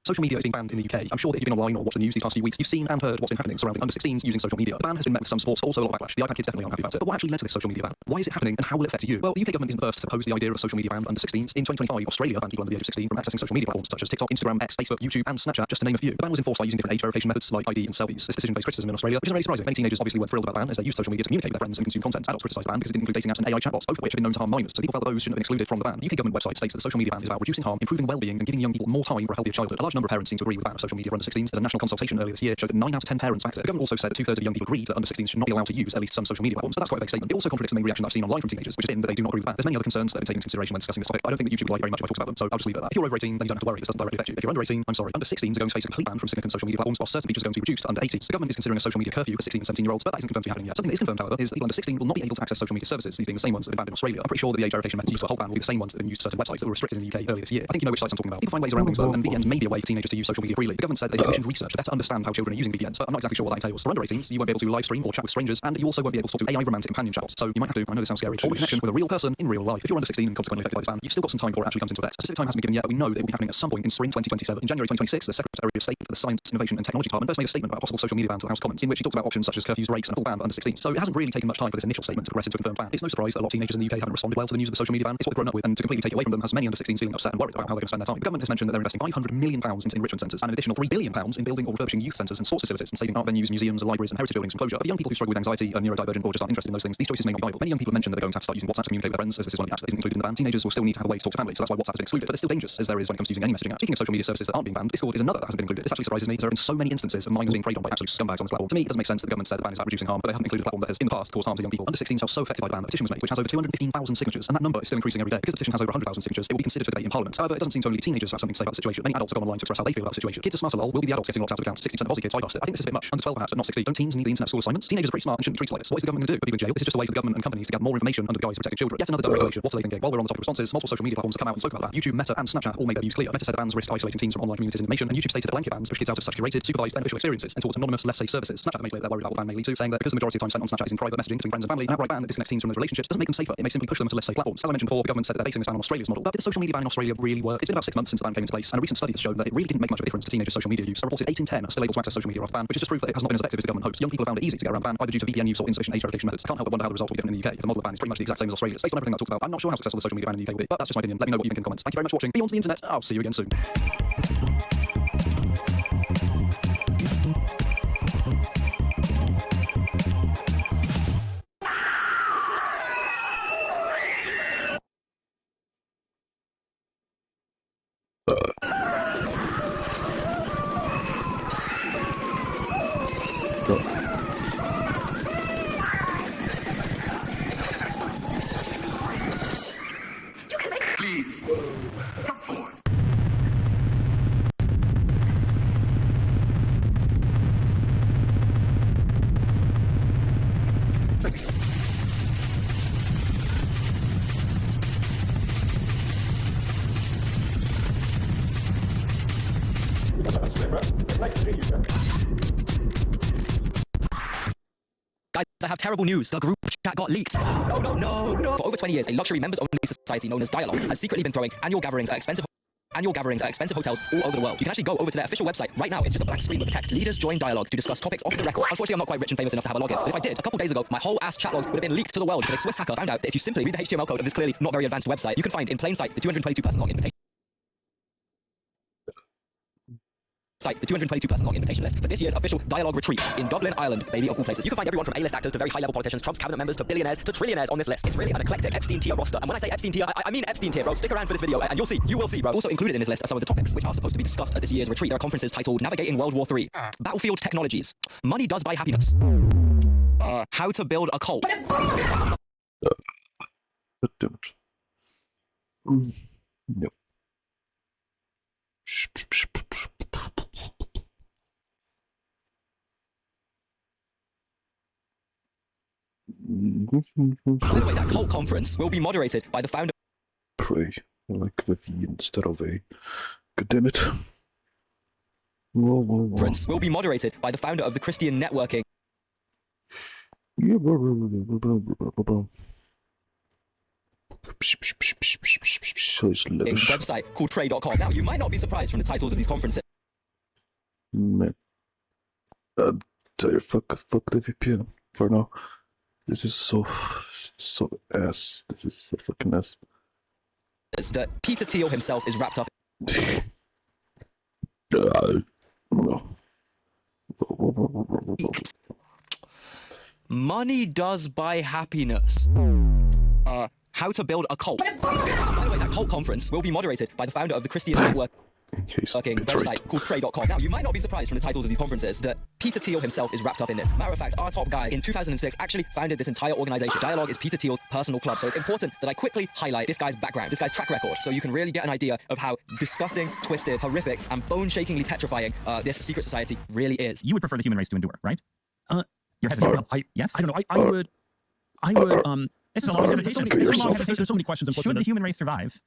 Social media is being banned in the UK. I'm sure that if you've been online or watched the news these past few weeks, you've seen and heard what's been happening surrounding under 16s using social media. The ban has been met with some support, also a lot of backlash. The iPad kids definitely aren't happy about it. But what actually led to this social media ban? Why is it happening and how will it affect you? Well, the UK government isn't the first to propose the idea of a social media ban under 16s. In 2025, Australia banned people under the age of 16 from accessing social media platforms such as TikTok, Instagram, X, Facebook, YouTube, and Snapchat, just to name a few. The ban was enforced by using different age verification methods like ID and selfies. This decision faced criticism in Australia, which isn't really surprising. Many teenagers obviously weren't thrilled about the ban as they used social media to communicate with their friends and consume content. Adults criticised the ban because it didn't include dating apps and AI chatbots, both of which have been known to harm minors. So people felt that those shouldn't have been excluded from the ban. The UK government website states that the social media ban is about reducing harm, improving well-being, and giving young people more time for a healthier childhood. A large number of parents seem to agree with the ban of social media for under 16s, as a national consultation earlier this year showed that 9 out of 10 parents backed it. The government also said that 2/3 of young people agreed that under 16s should not be allowed to use at least some social media platforms. So that's quite a big statement. It also contradicts the main reaction I've seen online from teenagers, which has been that they do not agree with that. There's many other concerns that have been taken into consideration when discussing this topic. I don't think that YouTube will like very much if I talk about them, so I'll just leave it at that. If you're over 18, then you don't have to worry. This doesn't directly affect you. If you're under 18, I'm sorry. Under 16s are going to face a complete ban from significant social media platforms, while certain features are going to be reduced to under 18s. The government is considering a social media curfew for 16 and 17-year-olds, but that isn't confirmed to be happening yet. Something that is confirmed, however, is that people under 16 will not be able to access social media services, these being the same ones that have been banned in Australia. I'm pretty sure that the age verification methods used for a whole ban will be the same ones that have been used for certain websites that were restricted in the UK earlier this year. I think you know which sites I'm talking about. People find ways around things though, and VPNs may be a way for teenagers to use social media freely. The government said they commissioned research to better understand how children are using VPNs, but I'm not exactly sure what that entails. For under 18s, you won't be able to live stream or chat with strangers, and you also won't be able to talk to AI romantic companion chats. So you might have to, I know this sounds scary, form a connection with a real person in real life. If you're under 16 and consequently affected by this ban, you've still got some time before it actually comes into effect. A specific time hasn't been given yet, but we know that it will be happening at some point in spring 2027. In January 2026, the Secretary of State for the Science, Innovation and Technology Department first made a statement about possible social media bans to the House of Commons, in which he talked about options such as curfews, breaks, and a full ban for under 16. So it hasn't really taken much time for this initial statement to progress into a confirmed ban. It's no surprise that a lot of teenagers in the UK haven't responded well to the news of the social media ban. It's what they've grown up with, and to completely take it away from them has many under 16s feeling upset and worried about how they're going to spend their time. The government has mentioned that they're investing £500 million into enrichment centres and an additional £3 billion in building or refurbishing youth centres and sports facilities and saving art venues, museums, libraries, and heritage buildings from closure. But for young people who struggle with anxiety, are neurodivergent, or just aren't interested in those things, these choices may not be viable. Many young people have mentioned that they're going to have to start using WhatsApp to communicate with their friends, as this is one of the apps that isn't included in the ban. Teenagers will still need to have a way to talk to family, so that's why WhatsApp has been excluded. But it's still dangerous, as there is when it comes to using any messaging app. Speaking of social media services that aren't being banned, Discord is another that hasn't been included. This actually surprises me, as there have been so many instances of minors being preyed on by absolute scumbags on this platform. To me, it doesn't make sense that the government said the ban is about reducing harm, but they haven't included a platform that has in the past caused harm to young people. Under 16s are so affected by the ban that a petition was made, which has over 215,000 signatures, and that number is still increasing every day. Because the petition has over 100,000 signatures, it will be considered for debate in Parliament. However, it doesn't seem to only be teenagers who have something to say about the situation. Many adults have gone online to express how they feel about the situation. Kids are smarter lol will be the adults getting locked out of accounts. 60% of Aussie kids bypassed it. I think this is a bit much. Under 12 perhaps, but not 60. Don't teens need the internet school assignments? Teenagers are pretty smart and shouldn't be treated like this. What is the government going to do? Put people in jail? This is just a way for the government and companies to get more information under the guise of protecting children. Yet another dumb regulation. What are they thinking? While we're on the topic of responses, multiple social media platforms have come out and spoken about that. YouTube, Meta, and Snapchat all made their views clear. Meta said the bans risk isolating teens from online communities and information, and YouTube stated that blanket bans push kids out of such curated, supervised, beneficial experiences and towards anonymous, less safe services. Snapchat made clear they're worried about what the ban may lead to, saying that because the majority of time spent on Snapchat is in private messaging between friends and family, an outright ban that disconnects teens from those relationships doesn't make them safer. It may simply push them to less safe platforms. As I mentioned before, the government said that they're basing this ban on Australia's model. But did the social media ban in Australia really work? It's been about 6 months since the ban came into place, and a recent study has shown that it really didn't make much of a difference to teenagers' social media use. A reported 8 in 10 are still able to access social media after the ban, which is just proof that it has not been as effective as the government hopes. Young people have found it easy to get around the ban, either due to VPN use or insufficient age verification methods. I can't help but wonder how the result will be different in the UK. If the model of the ban is pretty much the exact same as Australia's. Based on everything I talked about, I'm not sure how successful the social media ban in the UK will be, but that's just my opinion. Let me know what you think in the comments. Thank you very much for watching. Beyond the internet. I'll see you again soon. Guys, I have terrible news. The group chat got leaked. No. For over 20 years, a luxury members-only society known as Dialogue has secretly been throwing annual gatherings at expensive hotels all over the world. You can actually go over to their official website right now. It's just a blank screen with the text, "Leaders join Dialogue to discuss topics off the record." Unfortunately, I'm not quite rich and famous enough to have a login. But if I did, a couple days ago, my whole ass chat logs would have been leaked to the world because a Swiss hacker found out that if you simply read the HTML code of this clearly not very advanced website, you can find in plain sight the 222-person log invitation. The 222-person log invitation list for this year's official Dialogue retreat in Dublin, Ireland, baby of all places. You can find everyone from A-list actors to very high-level politicians, Trump's cabinet members to billionaires to trillionaires on this list. It's really an eclectic Epstein tier roster. And when I say Epstein tier, I mean Epstein tier, bro. Stick around for this video and you will see, bro. Also included in this list are some of the topics which are supposed to be discussed at this year's retreat. There are conferences titled Navigating World War III, Battlefield Technologies, Money Does Buy Happiness, How to Build a Cult. God damn it. Yep. By the way, that cult conference will be moderated by the founder. Pray, like with V instead of A. God damn it. Whoa. Conference will be moderated by the founder of the Christian networking. Website called Trey.com. Now, you might not be surprised from the titles of these conferences. Man. Tell you, fuck the VPN for now. This is so ass. This is so fucking ass. That Peter Thiel himself is wrapped up Money Does Buy Happiness. How to Build a Cult. By the way, that cult conference will be moderated by the founder of the Christian network. He's working betrayed. website called Trade.com. Now, you might not be surprised from the titles of these conferences that Peter Thiel himself is wrapped up in this. Matter of fact, our top guy in 2006 actually founded this entire organization. Dialogue is Peter Thiel's personal club, so it's important that I quickly highlight this guy's background, this guy's track record, so you can really get an idea of how disgusting, twisted, horrific, and bone-shakingly petrifying this secret society really is. You would prefer the human race to endure, right? You're hesitant. Yes? I don't know. I would, this is a long hesitation. There's so many questions. Should the human race survive?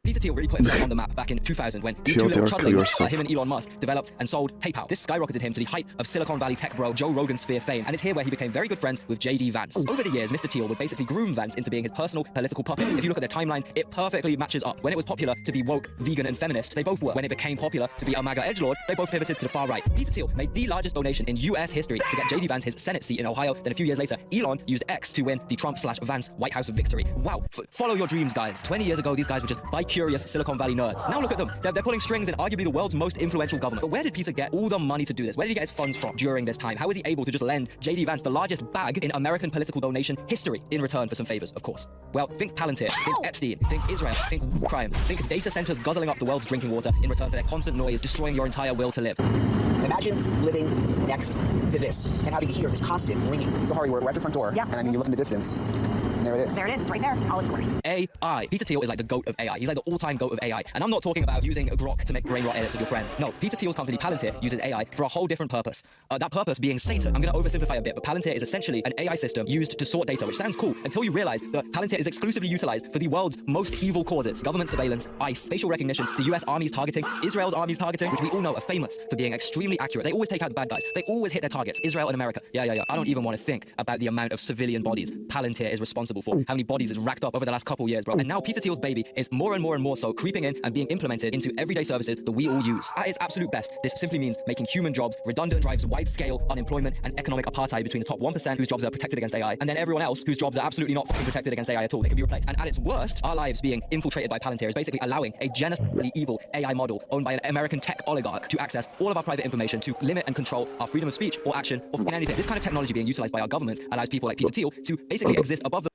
Peter Thiel really put himself on the map back in 2000 when two little chudlings, him and Elon Musk, developed and sold PayPal. This skyrocketed him to the height of Silicon Valley tech bro Joe Rogan sphere fame, and it's here where he became very good friends with J.D. Vance. Over the years, Mr. Thiel would basically groom Vance into being his personal political puppet. If you look at their timelines, it perfectly matches up. When it was popular to be woke, vegan, and feminist, they both were. When it became popular to be a MAGA edgelord, they both pivoted to the far right. Peter Thiel made the largest donation in US history to get J.D. Vance his Senate seat in Ohio. Then a few years later, Elon used X to win the Trump/Vance White House victory. Wow. Follow your dreams, guys. 20 years ago, these guys were just bi-curious Silicon Valley nerds. Now look at them. They're pulling strings in arguably the world's most influential government. But where did Peter get all the money to do this? Where did he get his funds from during this time? How was he able to just lend J.D. Vance the largest bag in American political donation history in return for some favors, of course? Well, think Palantir, think Epstein, think Israel, think crime, think data centers guzzling up the world's drinking water in return for their constant noise, destroying your entire will to live. Imagine living next to this and having to hear this constant ringing. So, Hari, we're at the front door. Yeah. And I mean, you look in the distance, and there it is. There it is. It's right there. I'll explain. AI. Peter Thiel is like the goat of AI. He's like the all-time goat of AI. And I'm not talking about using Grok to make brain rot edits of your friends. No, Peter Thiel's company Palantir uses AI for a whole different purpose. That purpose being Satan. I'm going to oversimplify a bit, but Palantir is essentially an AI system used to sort data, which sounds cool until you realize that Palantir is exclusively utilized for the world's most evil causes: government surveillance, ICE, facial recognition, the US Army's targeting, Israel's Army's targeting, which we all know are famous for being extremely accurate. They always take out the bad guys. They always hit their targets. Israel and America. Yeah. I don't even want to think about the amount of civilian bodies Palantir is responsible for. How many bodies is racked up over the last couple years, bro. And now Peter Thiel's baby is more and more so creeping in and being implemented into everyday services that we all use. At its absolute best, this simply means making human jobs redundant, drives wide-scale unemployment and economic apartheid between the top 1% whose jobs are protected against AI, and then everyone else whose jobs are absolutely not fucking protected against AI at all. They can be replaced. And at its worst, our lives being infiltrated by Palantir is basically allowing a genocidally evil AI model owned by an American tech oligarch to access all of our private information to limit and control our freedom of speech or action or anything. This kind of technology being utilized by our governments allows people like Peter Thiel to basically exist above the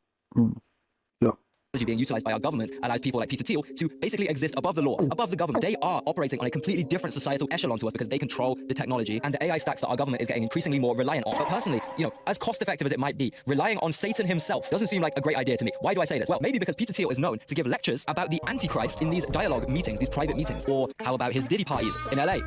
being utilized by our government allows people like Peter Thiel to basically exist above the law, above the government. They are operating on a completely different societal echelon to us because they control the technology and the AI stacks that our government is getting increasingly more reliant on. But personally, as cost effective as it might be, relying on Satan himself doesn't seem like a great idea to me. Why do I say this? Well, maybe because Peter Thiel is known to give lectures about the Antichrist in these dialogue meetings, these private meetings. Or how about his Diddy parties in LA?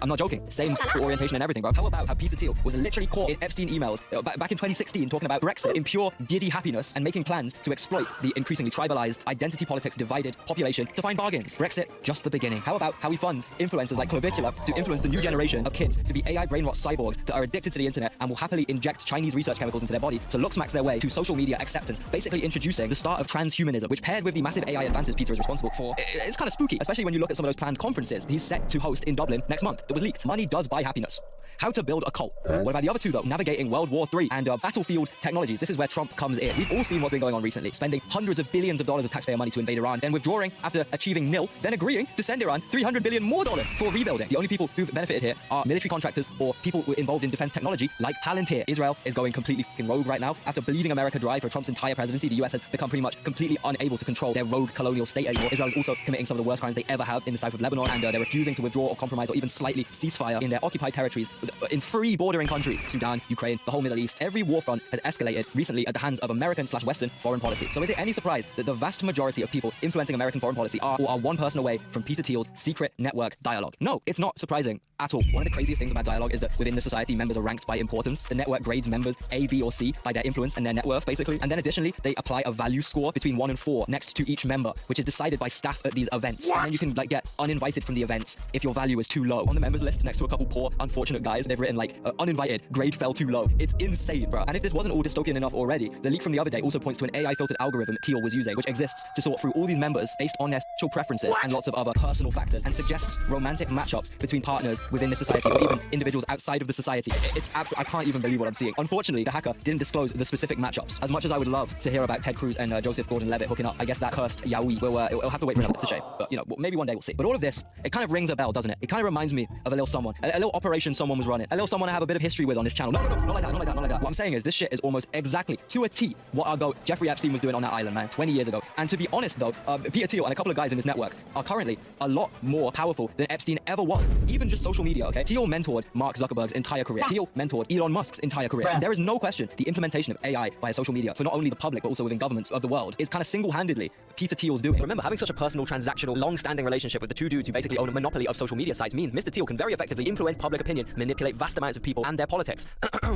I'm not joking. Same orientation and everything, bro. How about how Peter Thiel was literally caught in Epstein emails back in 2016 talking about Brexit in pure giddy happiness and making plans to exploit the increasingly tribalized, identity politics divided population to find bargains. Brexit, just the beginning. How about how he funds influencers like Clavicula to influence the new generation of kids to be AI brainrot cyborgs that are addicted to the internet and will happily inject Chinese research chemicals into their body to looksmax their way to social media acceptance, basically introducing the start of transhumanism, which paired with the massive AI advances Peter is responsible for, it's kind of spooky, especially when you look at some of those planned conferences he's set to host in Dublin next month that was leaked. Money does buy happiness. How to build a cult. What about the other two, though? Navigating World War III and battlefield technologies. This is where Trump comes in. We've all seen what's been going on recently, spending hundreds of billions of dollars of taxpayer money to invade Iran, then withdrawing after achieving nil, then agreeing to send Iran $300 billion more for rebuilding. The only people who've benefited here are military contractors or people involved in defense technology like Palantir. Israel is going completely fucking rogue right now. After bleeding America dry for Trump's entire presidency, the US has become pretty much completely unable to control their rogue colonial state anymore. Israel is also committing some of the worst crimes they ever have in the south of Lebanon, and they're refusing to withdraw or compromise or even slightly ceasefire in their occupied territories in free bordering countries. Sudan, Ukraine, the whole Middle East. Every war front has escalated recently at the hands of American/Western foreign policy. So is it any surprise that the vast majority of people influencing American foreign policy are one person away from Peter Thiel's secret network Dialogue? No, it's not surprising at all. One of the craziest things about Dialogue is that within the society, members are ranked by importance. The network grades members A, B, or C by their influence and their net worth, basically. And then additionally, they apply a value score between 1 and 4 next to each member, which is decided by staff at these events. And then you can get uninvited from the events if your value is too low. On the members list next to a couple poor, unfortunate guys, they've written uninvited, grade fell too low. It's insane, bro. And if this wasn't all dystopian enough already, the leak from the other day also points to an AI-filtered algorithm Thiel was using, which exists to sort through all these members based on their sexual preferences and lots of other personal factors, and suggests romantic matchups between partners within the society or even individuals outside of the society. It's absolutely, I can't even believe what I'm seeing. Unfortunately, the hacker didn't disclose the specific matchups. As much as I would love to hear about Ted Cruz and Joseph Gordon-Levitt hooking up, I guess that cursed Yowie will have to wait for another to shame. But maybe one day we'll see. But all of this, it kind of rings a bell, doesn't it? It kind of reminds me me of a little someone, a little operation someone was running, a little someone I have a bit of history with on this channel. No, not like that, not like that, not like that. What I'm saying is this shit is almost exactly to a T what our goat Jeffrey Epstein was doing on that island, man, 20 years ago. And to be honest though, Peter Thiel and a couple of guys in this network are currently a lot more powerful than Epstein ever was. Even just social media, okay? Thiel mentored Mark Zuckerberg's entire career. Thiel mentored Elon Musk's entire career. And there is no question the implementation of AI via social media for not only the public but also within governments of the world is kind of single-handedly Peter Thiel's doing. Remember, having such a personal, transactional, long-standing relationship with the two dudes who basically own a monopoly of social media sites means Mr. Thiel can very effectively influence public opinion, manipulate vast amounts of people and their politics.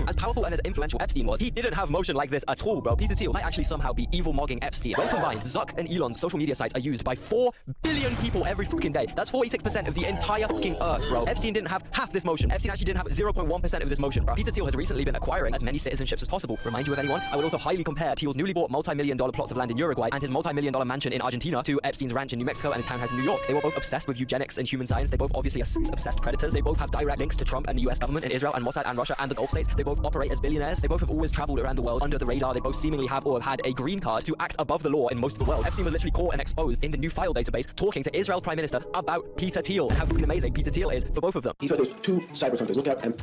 As powerful and as influential Epstein was, he didn't have motion like this at all, bro. Peter Thiel might actually somehow be evil-mogging Epstein. When combined, Zuck and Elon's social media sites are used by 4 billion people every fucking day. That's 46% of the entire fucking earth, bro. Epstein didn't have half this motion. Epstein actually didn't have 0.1% of this motion, bro. Peter Thiel has recently been acquiring as many citizenships as possible. Remind you of anyone? I would also highly compare Thiel's newly bought multi-million-dollar plots of land in Uruguay and his multi-million-dollar mansion in Argentina to Epstein's ranch in New Mexico and his townhouse in New York. They were both obsessed with eugenics and human science. They both obviously are sex-obsessed predators. They both have direct links to Trump and the US government and Israel and Mossad and Russia and the Gulf states. They both operate as billionaires. They both have always traveled around the world under the radar. They both seemingly have or have had a green card to act above the law in most of the world. Epstein was literally caught and exposed in the new file database talking to Israel's prime minister about Peter Thiel and how fucking amazing Peter Thiel is for both of them. He thought there was 2 cyber frontiers. Look out, and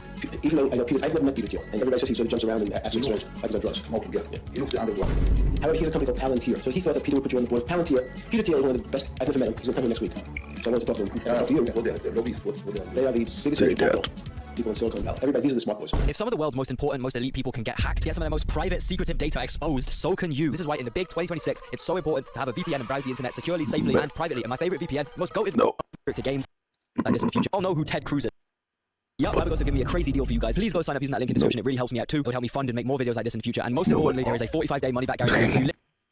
even though I know Peter, I've never met Peter Thiel, and everybody says he sort of jumps around and acts like he's on drugs. Smoking, yeah. He looks down the block. However, he has a company called Palantir. So he thought that Peter would put you on the board of Palantir. Peter Thiel is one of the best. I've never met him. He's going to come here next week. So I want to talk to him. To you. They are the biggest people in Silicon Valley. Everybody, these are the smart boys. If some of the world's most important, most elite people can get hacked, get some of their most private, secretive data exposed, so can you. This is why in the big 2026, it's so important to have a VPN and browse the internet securely, safely, and privately. And my favorite VPN, most goated to games like this in the future. I'll know who Ted Cruz is. Yup, Cyberghost have given me a crazy deal for you guys. Please go sign up using that link in the description. It really helps me out too. It would help me fund and make more videos like this in the future. And most importantly, there is a 45-day money-back guarantee. So you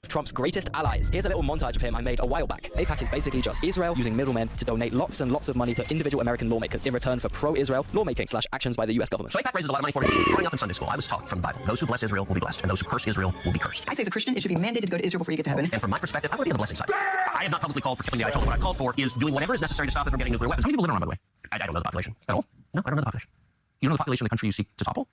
Trump's greatest allies. Here's a little montage of him I made a while back. AIPAC is basically just Israel using middlemen to donate lots and lots of money to individual American lawmakers in return for pro-Israel lawmaking / actions by the US government. So AIPAC raises a lot of money for me. Growing up in Sunday school, I was taught from the Bible, those who bless Israel will be blessed, and those who curse Israel will be cursed. I say as a Christian, it should be mandated to go to Israel before you get to heaven. And from my perspective, I want to be on the blessing side. I have not publicly called for killing the Ayatollah. What I've called for is doing whatever is necessary to stop it from getting nuclear weapons. How many people live around, by the way? I don't know the population at all. No, I don't know the population. You know the population of the country you seek to topple?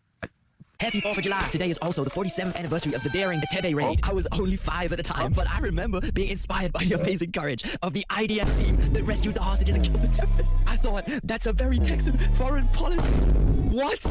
Happy 4th of July! Today is also the 47th anniversary of the daring Tebe raid. I was only 5 at the time, but I remember being inspired by the amazing courage of the IDF team that rescued the hostages and killed the terrorists. I thought, that's a very Texan foreign policy. What?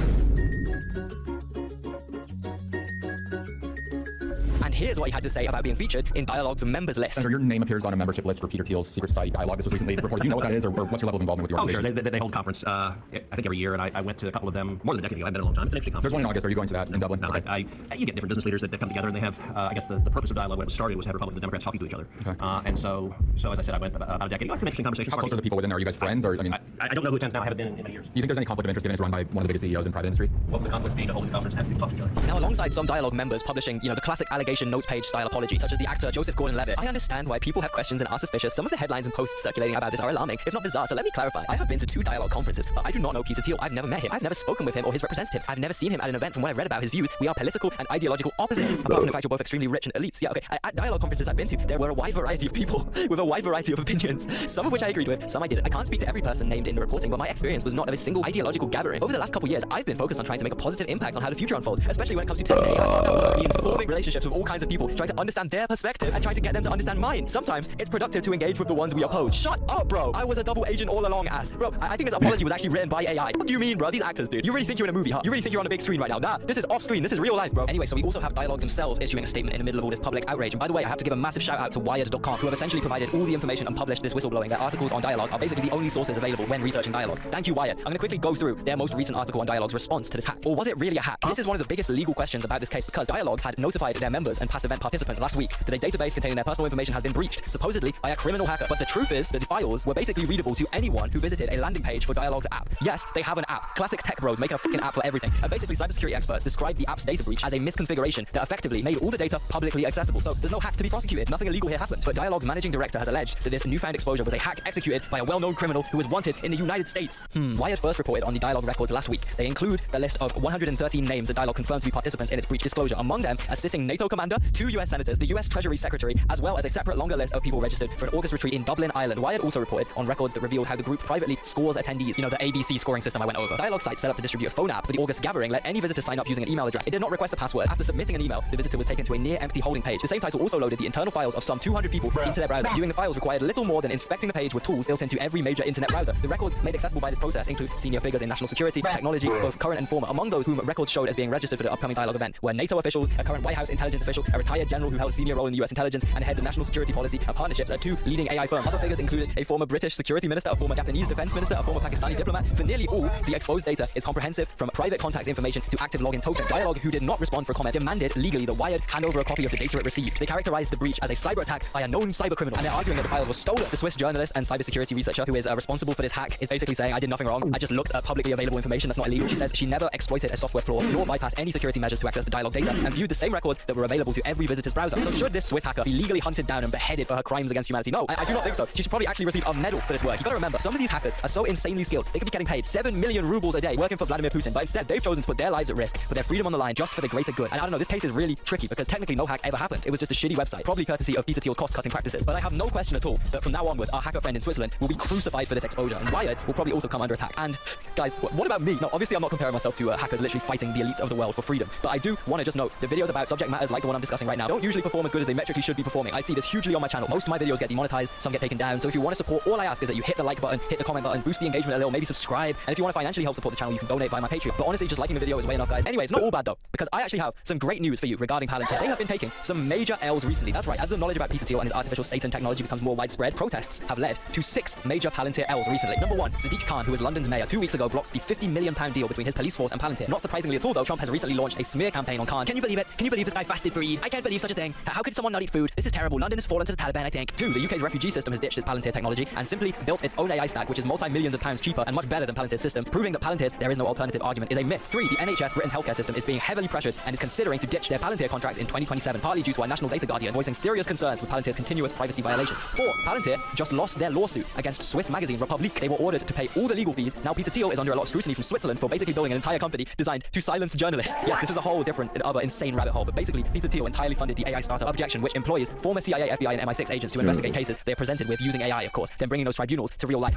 And here's what he had to say about being featured in Dialogue's members list. Senator, your name appears on a membership list for Peter Thiel's Secret Society Dialogue. This was recently reported. Do you know what that is, or what's your level of involvement with your organization? Sure. They hold a conference, I think every year, and I went to a couple of them more than a decade ago. I've been a long time. It's an interesting conference. There's one in August. Are you going to that in Dublin? No, okay. You get different business leaders that come together, and they have, I guess the purpose of Dialogue when it was started was to have Republicans and Democrats talking to each other. Okay. And so as I said, I went about a decade ago. It's an interesting conversation. How close are the people within there? Are you guys friends, or I mean? I don't know who attends now. I haven't been in years. Do you think there's any conflict of interest given it's run by one of the biggest CEOs in private industry? What would the conflict be to hold the conference and have people talk to each other? Now, alongside some Dialogue members publishing, the classic allegation notes page style apology, such as the actor Joseph Gordon-Levitt, I understand why people have questions and are suspicious. Some of the headlines and posts circulating about this are alarming, if not bizarre, so let me clarify. I have been to 2 Dialogue conferences, but I do not know Peter Thiel. I've never met him. I've never spoken with him or his representatives. I've never seen him at an event. From what I've read about his views, we are political and ideological opposites. Apart from the fact you're both extremely rich and elites. Yeah, okay. At Dialogue conferences I've been to, there were a wide variety of people with a wide variety of opinions, some of which I agreed with, some I didn't. I can't speak to every person named in the reporting, but my experience was not of a single ideological gathering. Over the last couple years, I've been focused on trying to make a positive impact on how the future unfolds, especially when it comes to tech and AI. Means forming relationships with all kinds of people, trying to understand their perspective and trying to get them to understand mine. Sometimes it's productive to engage with the ones we oppose. Shut up, bro. I was a double agent all along, ass. Bro, I think this apology was actually written by AI. What do you mean, bro? These actors, dude. You really think you're in a movie, huh? You really think you're on a big screen right now? Nah, this is off screen. This is real life, bro. Anyway, so we also have Dialogue themselves issuing a statement in the middle of all this public outrage. And by the way, I have to give a massive shout out to Wired.com, who have essentially provided all the information and published this whistleblowing. Their articles on Dialogue are basically the only sources available when researching Dialogue. Thank you, Wired. I'm going to quickly go through their most recent article on Dialogue's response to this hack. Or was it really a hack? This is one of the biggest legal questions about this case because Dialogue had notified their members and past event participants last week that a database containing their personal information has been breached, supposedly by a criminal hacker. But the truth is that the files were basically readable to anyone who visited a landing page for Dialogue's app. Yes, they have an app. Classic tech bros making a fucking app for everything. And basically, cybersecurity experts described the app's data breach as a misconfiguration that effectively made all the data publicly accessible. So there's no hack to be prosecuted. Nothing illegal here happened. But Dialogue's managing director has alleged that this newfound exposure was a hack executed by a well-known criminal who was wanted in the United States. Wired first reported on the Dialogue records last week. They include the list of 113 names that Dialogue confirmed to be participants in its breach disclosure. Among them, a sitting NATO commander commander, 2 US senators, the US Treasury Secretary, as well as a separate longer list of people registered for an August retreat in Dublin, Ireland. Wired also reported on records that revealed how the group privately scores attendees. You know, the ABC scoring system I went over. Dialogue site set up to distribute a phone app for the August gathering let any visitor sign up using an email address. It did not request a password. After submitting an email, the visitor was taken to a near-empty holding page. The same title also loaded the internal files of some 200 people into their browser. Viewing the files required little more than inspecting the page with tools built into every major internet browser. The records made accessible by this process include senior figures in national security, technology, both current and former. Among those whom records showed as being registered for the upcoming Dialogue event were NATO officials, a current White House intelligence official, a retired general who held a senior role in US intelligence, and heads of national security policy and partnerships at 2 leading AI firms. Other figures included a former British security minister, a former Japanese defense minister, a former Pakistani diplomat. For nearly all, the exposed data is comprehensive from private contact information to active login tokens. Dialogue, who did not respond for comment, demanded legally that Wired hand over a copy of the data it received. They characterized the breach as a cyber attack by a known cyber criminal, and they're arguing that the files were stolen. The Swiss journalist and cybersecurity researcher who is responsible for this hack is basically saying, I did nothing wrong. I just looked at publicly available information that's not illegal. She says she never exploited a software flaw nor bypassed any security measures to access the Dialogue data and viewed the same records that were available to every visitor's browser. So should this Swiss hacker be legally hunted down and beheaded for her crimes against humanity? No, I do not think so. She should probably actually receive a medal for this work. You gotta remember, some of these hackers are so insanely skilled, they could be getting paid 7 million rubles a day working for Vladimir Putin, but instead they've chosen to put their lives at risk, put their freedom on the line just for the greater good. And I don't know, this case is really tricky because technically no hack ever happened. It was just a shitty website, probably courtesy of Peter Thiel's cost-cutting practices. But I have no question at all that from now onward, our hacker friend in Switzerland will be crucified for this exposure, and Wired will probably also come under attack. And guys, what about me? Now, obviously I'm not comparing myself to hackers literally fighting the elites of the world for freedom, but I do want to just note that videos about subject matters like the one I'm discussing right now don't usually perform as good as they metrically should be performing. I see this hugely on my channel. Most of my videos get demonetized, some get taken down. So if you want to support, all I ask is that you hit the like button, hit the comment button, boost the engagement a little, maybe subscribe. And if you want to financially help support the channel, you can donate via my Patreon. But honestly, just liking the video is way enough, guys. Anyway, it's not all bad though, because I actually have some great news for you regarding Palantir. They have been taking some major L's recently. That's right, as the knowledge about Peter Thiel and his artificial Satan technology becomes more widespread, protests have led to 6 major Palantir L's recently. Number 1, Sadiq Khan, who was London's mayor 2 weeks ago, blocked the £50 million deal between his police force and Palantir. Not surprisingly at all though, Trump has recently launched a smear campaign on Khan. Can you believe it? Can you believe this guy fasted for Eid? I can't believe such a thing. How could someone not eat food? This is terrible. London has fallen to the Taliban, I think. 2, the UK's refugee system has ditched its Palantir technology and simply built its own AI stack, which is multi-millions of pounds cheaper and much better than Palantir's system, proving that Palantir's there is no alternative argument is a myth. 3, the NHS, Britain's healthcare system, is being heavily pressured and is considering to ditch their Palantir contracts in 2027, partly due to our National Data Guardian voicing serious concerns with Palantir's continuous privacy violations. 4, Palantir just lost their lawsuit against Swiss magazine Republik. They were ordered to pay all the legal fees. Now Peter Thiel is under a lot of scrutiny from Switzerland for basically building an entire company designed to silence journalists. Yes, this is a whole different and other insane rabbit hole, but basically Peter Thiel entirely funded the AI startup Objection, which employs former CIA, FBI, and MI6 agents to investigate cases they are presented with using AI, of course, then bringing those tribunals to real life.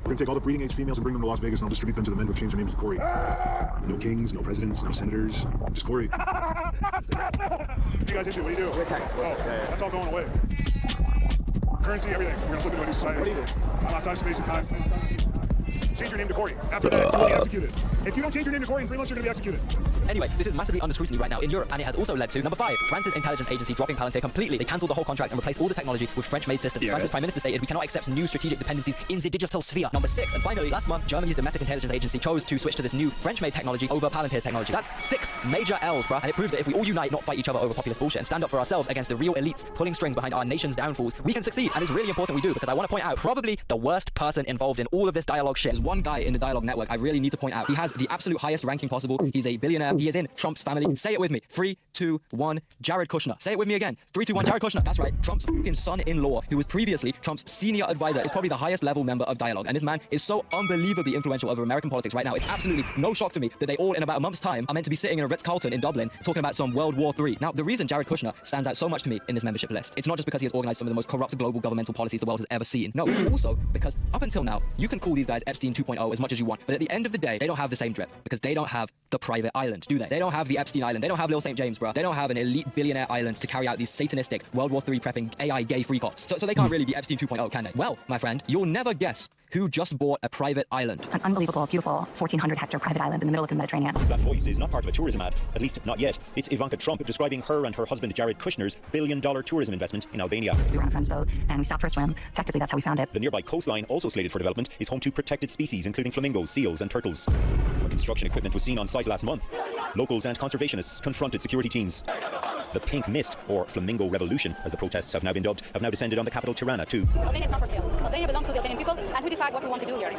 We're gonna take all the breeding age females and bring them to Las Vegas, and I'll distribute them to the men who've changed their names to Corey. No kings, no presidents, no senators, just Corey. What you guys into? What do you do? That's all going away. Currency, everything. We're gonna flip into a new society. What do you do? I'm outside space and time. Change your name to Corey. After that, you'll be executed. If you don't change your name to Corey in 3 months, you're gonna be executed. Anyway, this is massively under scrutiny right now in Europe, and it has also led to number 5, France's intelligence agency dropping Palantir completely. They cancelled the whole contract and replaced all the technology with French-made systems. France's prime minister stated, we cannot accept new strategic dependencies in the digital sphere. Number 6, and finally, last month, Germany's domestic intelligence agency chose to switch to this new French-made technology over Palantir's technology. That's 6 major L's, bruh, and it proves that if we all unite, not fight each other over populist bullshit, and stand up for ourselves against the real elites pulling strings behind our nation's downfalls, we can succeed. And it's really important we do, because I want to point out probably the worst person involved in all of this dialogue shit. There's one guy in the dialogue network I really need to point out. He has the absolute highest ranking possible. He's a billionaire. He is in Trump's family. Say it with me. 3, 2, 1, Jared Kushner. Say it with me again. 3, 2, 1, Jared Kushner. That's right. Trump's fucking son-in-law, who was previously Trump's senior advisor, is probably the highest level member of Dialogue. And this man is so unbelievably influential over American politics right now. It's absolutely no shock to me that they all, in about a month's time, are meant to be sitting in a Ritz-Carlton in Dublin talking about some World War III. Now, the reason Jared Kushner stands out so much to me in this membership list, it's not just because he has organized some of the most corrupt global governmental policies the world has ever seen. No, also because up until now, you can call these guys Epstein 2.0 as much as you want, but at the end of the day, they don't have the same drip, because they don't have the private island, do they? They don't have the Epstein Island. They don't have Little St. James, bro. They don't have an elite billionaire island to carry out these satanistic World War III prepping AI gay freak-offs. So they can't really be Epstein 2.0, can they? Well, my friend, you'll never guess who just bought a private island. An unbelievable, beautiful 1,400-hectare private island in the middle of the Mediterranean. That voice is not part of a tourism ad, at least not yet. It's Ivanka Trump describing her and her husband Jared Kushner's billion-dollar tourism investment in Albania. We were on a friend's boat and we stopped for a swim. Effectively, that's how we found it. The nearby coastline, also slated for development, is home to protected species including flamingos, seals and turtles. When construction equipment was seen on site last month, locals and conservationists confronted security teams. The pink mist, or flamingo revolution, as the protests have now been dubbed, have now descended on the capital Tirana too. Albania is not for sale. Albania belongs to the Albanian people, and we decide what we want to do here.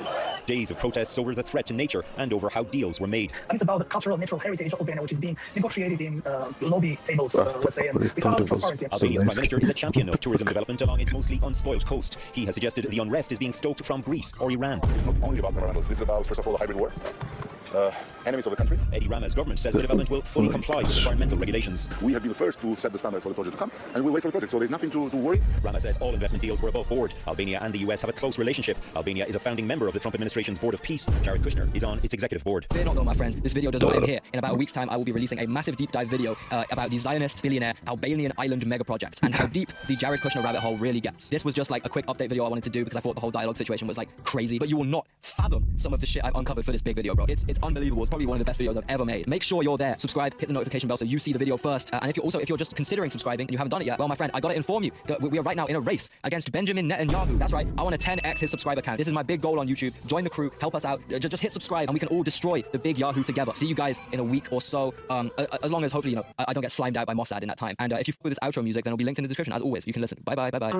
Days of protests over the threat to nature and over how deals were made. And it's about the cultural and natural heritage of Albania, which is being negotiated in lobby tables, let's say. And Albania's prime minister is a champion of tourism development along its mostly unspoiled coast. He has suggested the unrest is being stoked from Greece or Iran. It's not only about environmentalists. It's about, first of all, a hybrid war. enemies of the country. Eddie Rama's government says the development will fully comply with environmental regulations. We have been the first to set the standard for the project to come, and we'll wait for the project, so there's nothing to worry. Rama says all investment deals were above board. Albania and the US have a close relationship. Albania is a founding member of the Trump administration's Board of Peace. Jared Kushner is on its executive board. Fear not though, my friends, this video does not end here. In about a week's time, I will be releasing a massive deep dive video about the Zionist billionaire Albanian island mega project and how deep the Jared Kushner rabbit hole really gets. This was just like a quick update video I wanted to do because I thought the whole dialogue situation was like crazy, but you will not fathom some of the shit I've uncovered for this big video, bro. It's unbelievable. It's probably one of the best videos I've ever made. Make sure you're there. Subscribe, hit the notification bell so you see the video first. And if you're just considering subscribing and you haven't done it yet, well, my friend, I gotta inform you that we are right now in a race against Benjamin Netanyahu. That's right. I want to 10x his subscriber count. This is my big goal on YouTube. Join the crew, help us out. Just hit subscribe and we can all destroy the big Yahoo together. See you guys in a week or so. As long as hopefully, I don't get slimed out by Mossad in that time. And if you fuck with this outro music, then it'll be linked in the description. As always, you can listen. Bye bye. Bye bye.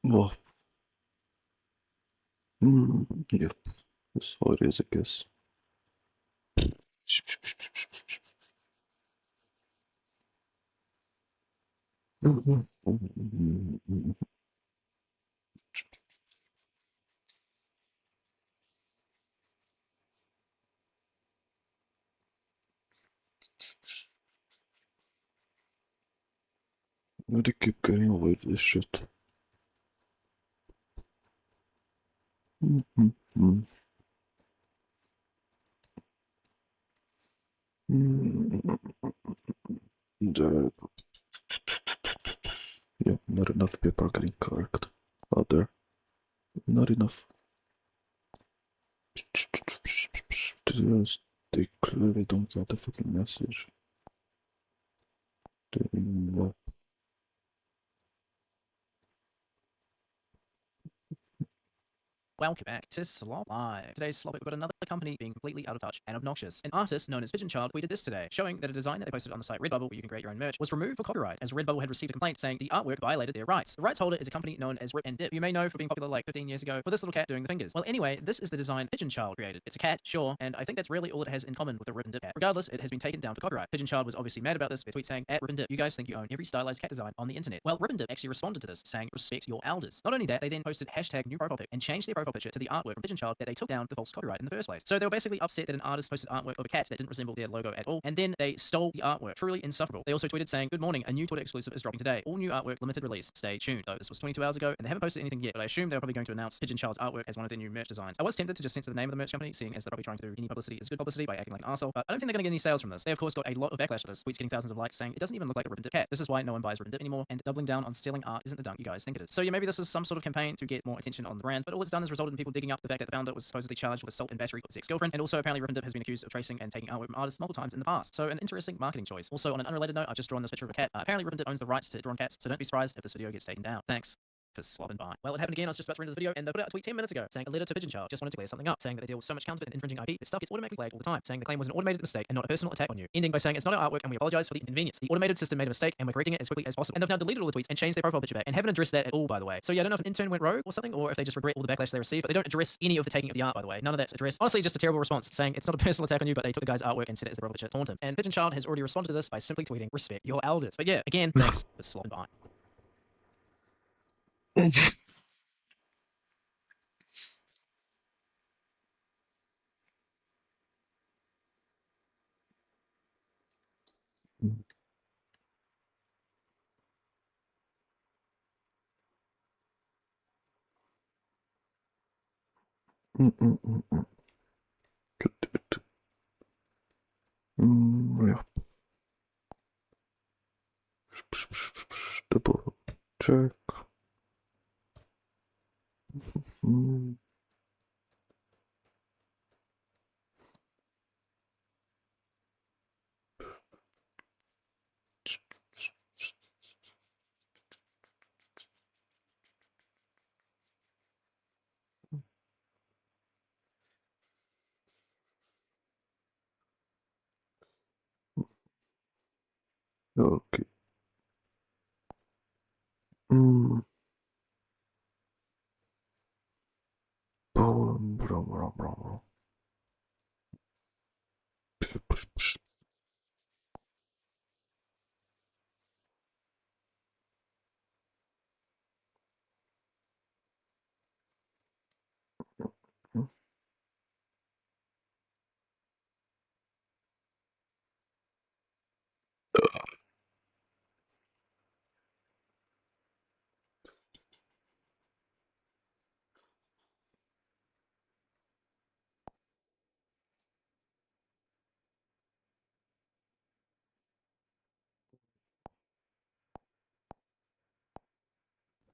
Well. Yep. That's how it is, I guess. I need to keep getting away with this shit. Yeah, not enough people are getting correct out there. Not enough. They clearly don't get the fucking message. Welcome back to Slop Live. Today's Slop, we've got another company being completely out of touch and obnoxious. An artist known as Pigeon Child tweeted this today, showing that a design that they posted on the site Redbubble, where you can create your own merch, was removed for copyright, as Redbubble had received a complaint saying the artwork violated their rights. The rights holder is a company known as Rip and Dip, you may know for being popular like 15 years ago for this little cat doing the fingers. Well, anyway, this is the design Pigeon Child created. It's a cat, sure, and I think that's really all it has in common with the Rip and Dip cat. Regardless, it has been taken down for copyright. Pigeon Child was obviously mad about this, with a tweet saying, at Rip and Dip, you guys think you own every stylized cat design on the internet. Well, Rip and Dip actually responded to this, saying, respect your elders. Not only that, they then posted hashtag new profile pic and changed their profile picture to the artwork from Pigeon Child that they took down the false copyright in the first place. So they were basically upset that an artist posted artwork of a cat that didn't resemble their logo at all, and then they stole the artwork. Truly insufferable. They also tweeted saying, good morning, a new Twitter exclusive is dropping today. All new artwork, limited release. Stay tuned. Though this was 22 hours ago, and they haven't posted anything yet, but I assume they're probably going to announce Pigeon Child's artwork as one of their new merch designs. I was tempted to just censor the name of the merch company, seeing as they're probably trying to do any publicity is good publicity by acting like an arsehole, but I don't think they're going to get any sales from this. They of course got a lot of backlash for this, tweets getting thousands of likes saying it doesn't even look like a Rip and Dip cat. This is why no one buys Rip and Dip anymore, and doubling down on stealing art isn't the dunk you guys think it is. So yeah, maybe this is some sort of campaign to get more attention on the brand, but all it's done is resulted in people digging up the fact that the founder was supposedly charged with assault and battery of his ex-girlfriend, and also apparently Rip and Dip has been accused of tracing and taking artwork from artists multiple times in the past. So an interesting marketing choice. Also, on an unrelated note, I've just drawn this picture of a cat. Apparently Rip and Dip owns the rights to drawn cats, so don't be surprised if this video gets taken down. Thanks for slopping by. Well, it happened again. I was just about to render the video, and they put out a tweet 10 minutes ago saying a letter to Pigeon Child. Just wanted to clear something up, saying that they deal with so much counterfeit and infringing IP that stuff gets automatically flagged all the time, saying the claim was an automated mistake and not a personal attack on you. Ending by saying it's not our artwork and we apologize for the inconvenience. The automated system made a mistake and we're correcting it as quickly as possible. And they've now deleted all the tweets and changed their profile picture back and haven't addressed that at all, by the way. So yeah, I don't know if an intern went rogue or something, or if they just regret all the backlash they received, but they don't address any of the taking of the art, by the way. None of that's addressed. Honestly, just a terrible response, saying it's not a personal attack on you, but they took the guy's artwork and set it as the profile picture to taunt him. And Pigeon Child has already responded to this by simply tweeting, respect your elders. But yeah, again, thanks for slopping by. Yeah. Double check. Okay.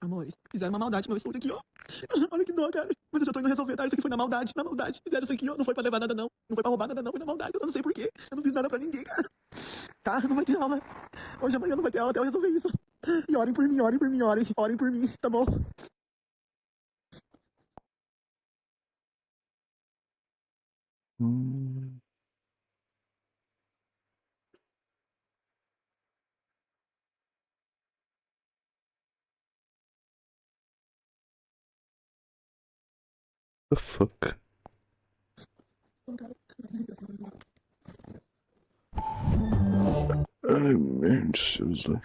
Amores, fizeram uma maldade no meu estúdio aqui, ó. Olha que dó, cara. Mas eu já tô indo resolver, tá? Isso aqui foi na maldade, na maldade. Fizeram isso aqui, ó. Não foi pra levar nada, não. Não foi pra roubar nada, não. Foi na maldade. Eu não sei porquê. Eu não fiz nada pra ninguém, cara. Tá? Não vai ter aula. Hoje amanhã não vai ter aula até eu resolver isso. E orem por mim, orem por mim, orem por mim, tá bom? The fuck? I mean, seriously.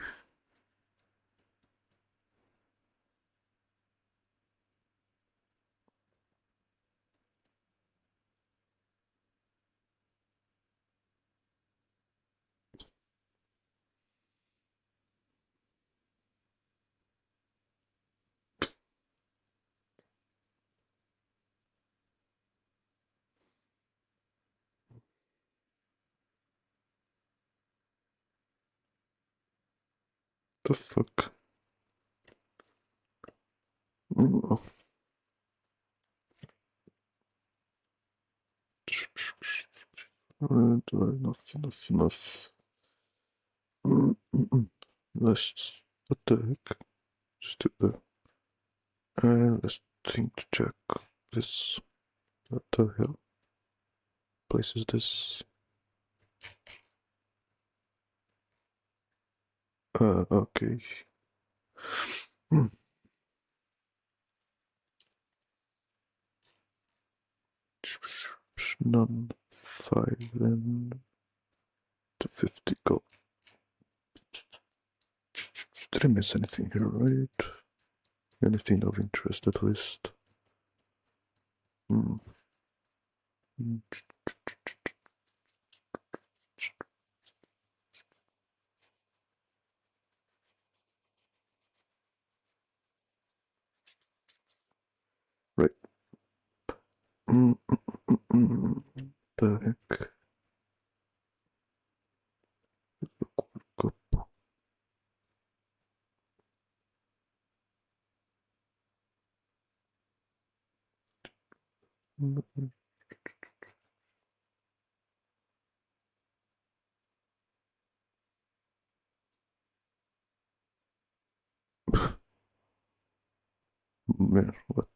The fuck? Oh. Enough. Let's. What the heck? Stupid. Let's think to check this. What the hell? Place is this? Okay. None 5 and to 50 go. Did I miss anything here, right? Anything of interest at least? Right. The heck? Man, what?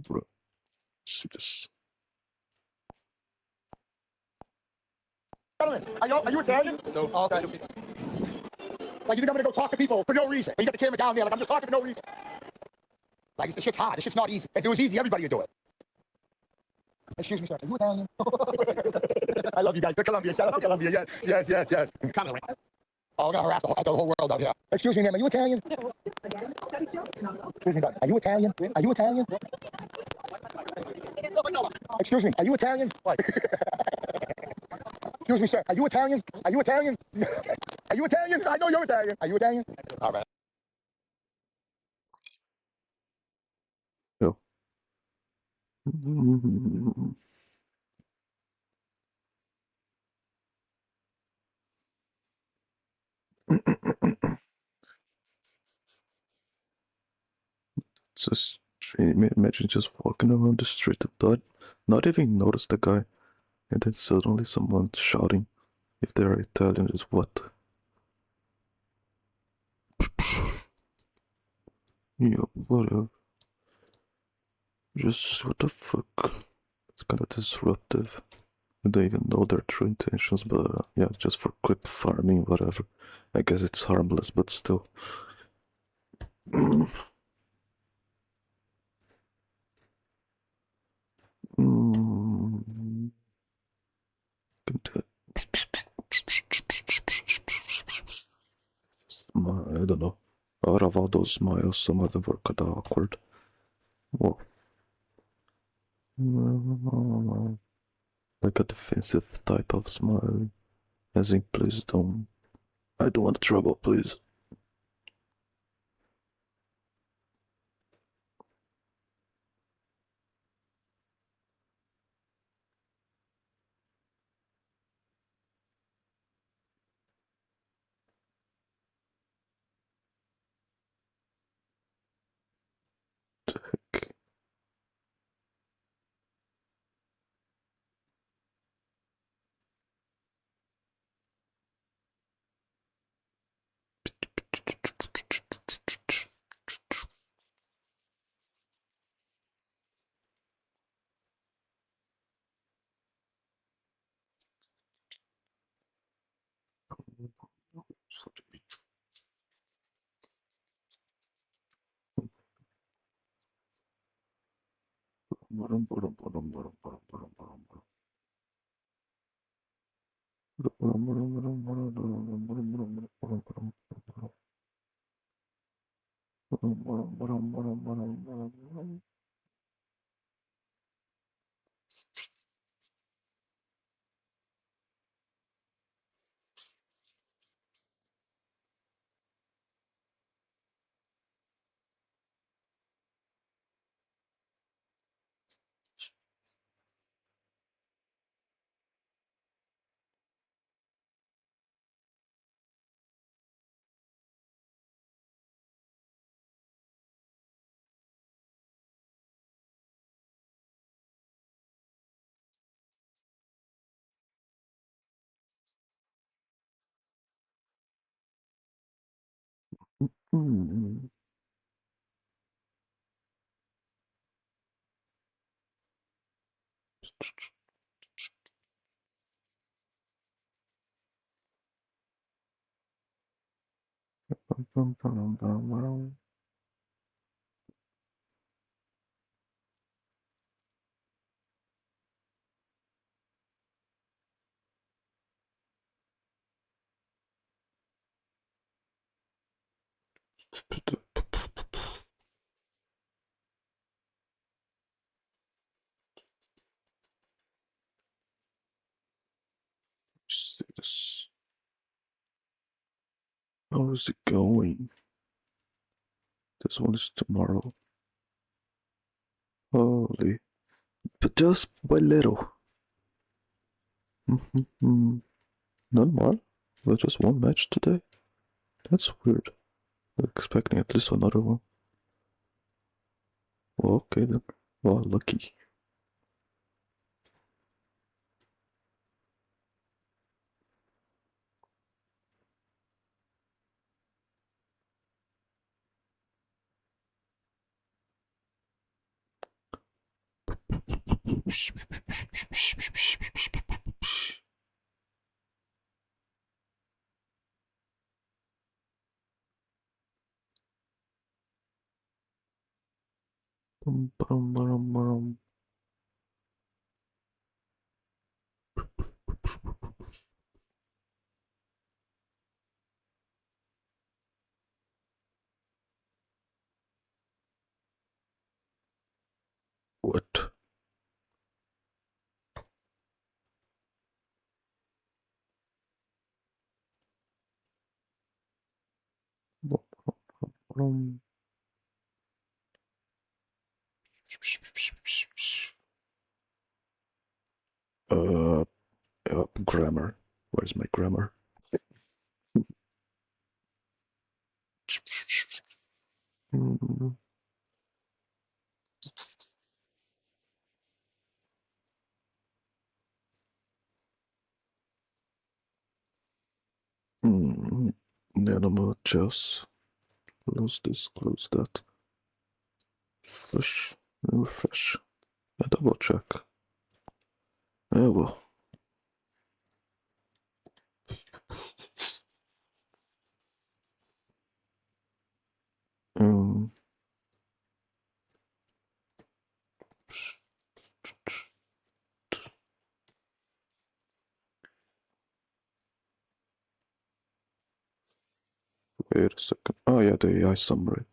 Bro, see this. Gentlemen, are you Italian? No. Oh, okay. Like, you think I'm gonna go talk to people for no reason? But you got the camera down there, like, I'm just talking for no reason. Like, this shit's hard. This shit's not easy. If it was easy, everybody would do it. Excuse me, sir. Are you Italian? I love you guys. Good Columbia. Shout out to Columbia. Yes. Come on. Oh, I'm gonna harass the whole world out here. Excuse me, ma'am. Are you Italian? Excuse me, bud. Are you Italian? Are you Italian? Excuse me. Are you Italian? What? Excuse me, sir. Are you Italian? Are you Italian? Are you Italian? I know you're Italian. Are you Italian? All right. Yo. Just imagine just walking around the street and not even notice the guy, and then suddenly someone shouting if they are Italian is what? Yeah, whatever. Just what the fuck? It's kind of disruptive. They even know their true intentions, but yeah, just for clip farming, whatever. I guess it's harmless, but still. I don't know. Out of all those smiles, some of them were kind of awkward. Whoa. Like a defensive type of smile. As in, please don't. I don't want trouble, please. the heck? See this. How is it going? This one is tomorrow. Holy. But just by little. None more? Well, just one match today? That's weird. I'm expecting at least another one. Well, okay then. Well, lucky. What? Grammar. Where's my grammar? Then I'm gonna just close this, close that. Fresh, refresh. A double check. Yeah, well. Wait a second. Oh yeah, the AI summary.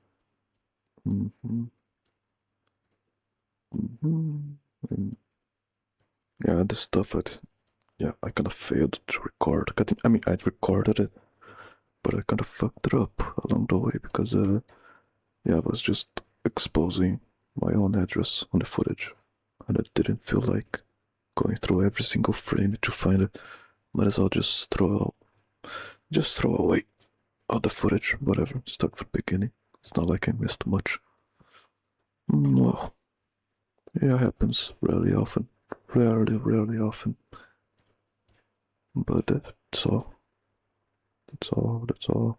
Yeah, this stuff I kind of failed to record. I mean, I'd recorded it, but I kind of fucked it up along the way because I was just exposing my own address on the footage, and I didn't feel like going through every single frame to find it. Might as well just throw away all the footage, whatever. Start from the beginning. It's not like I missed much. Well, yeah, happens rarely often. Rarely often. But that's all. That's all.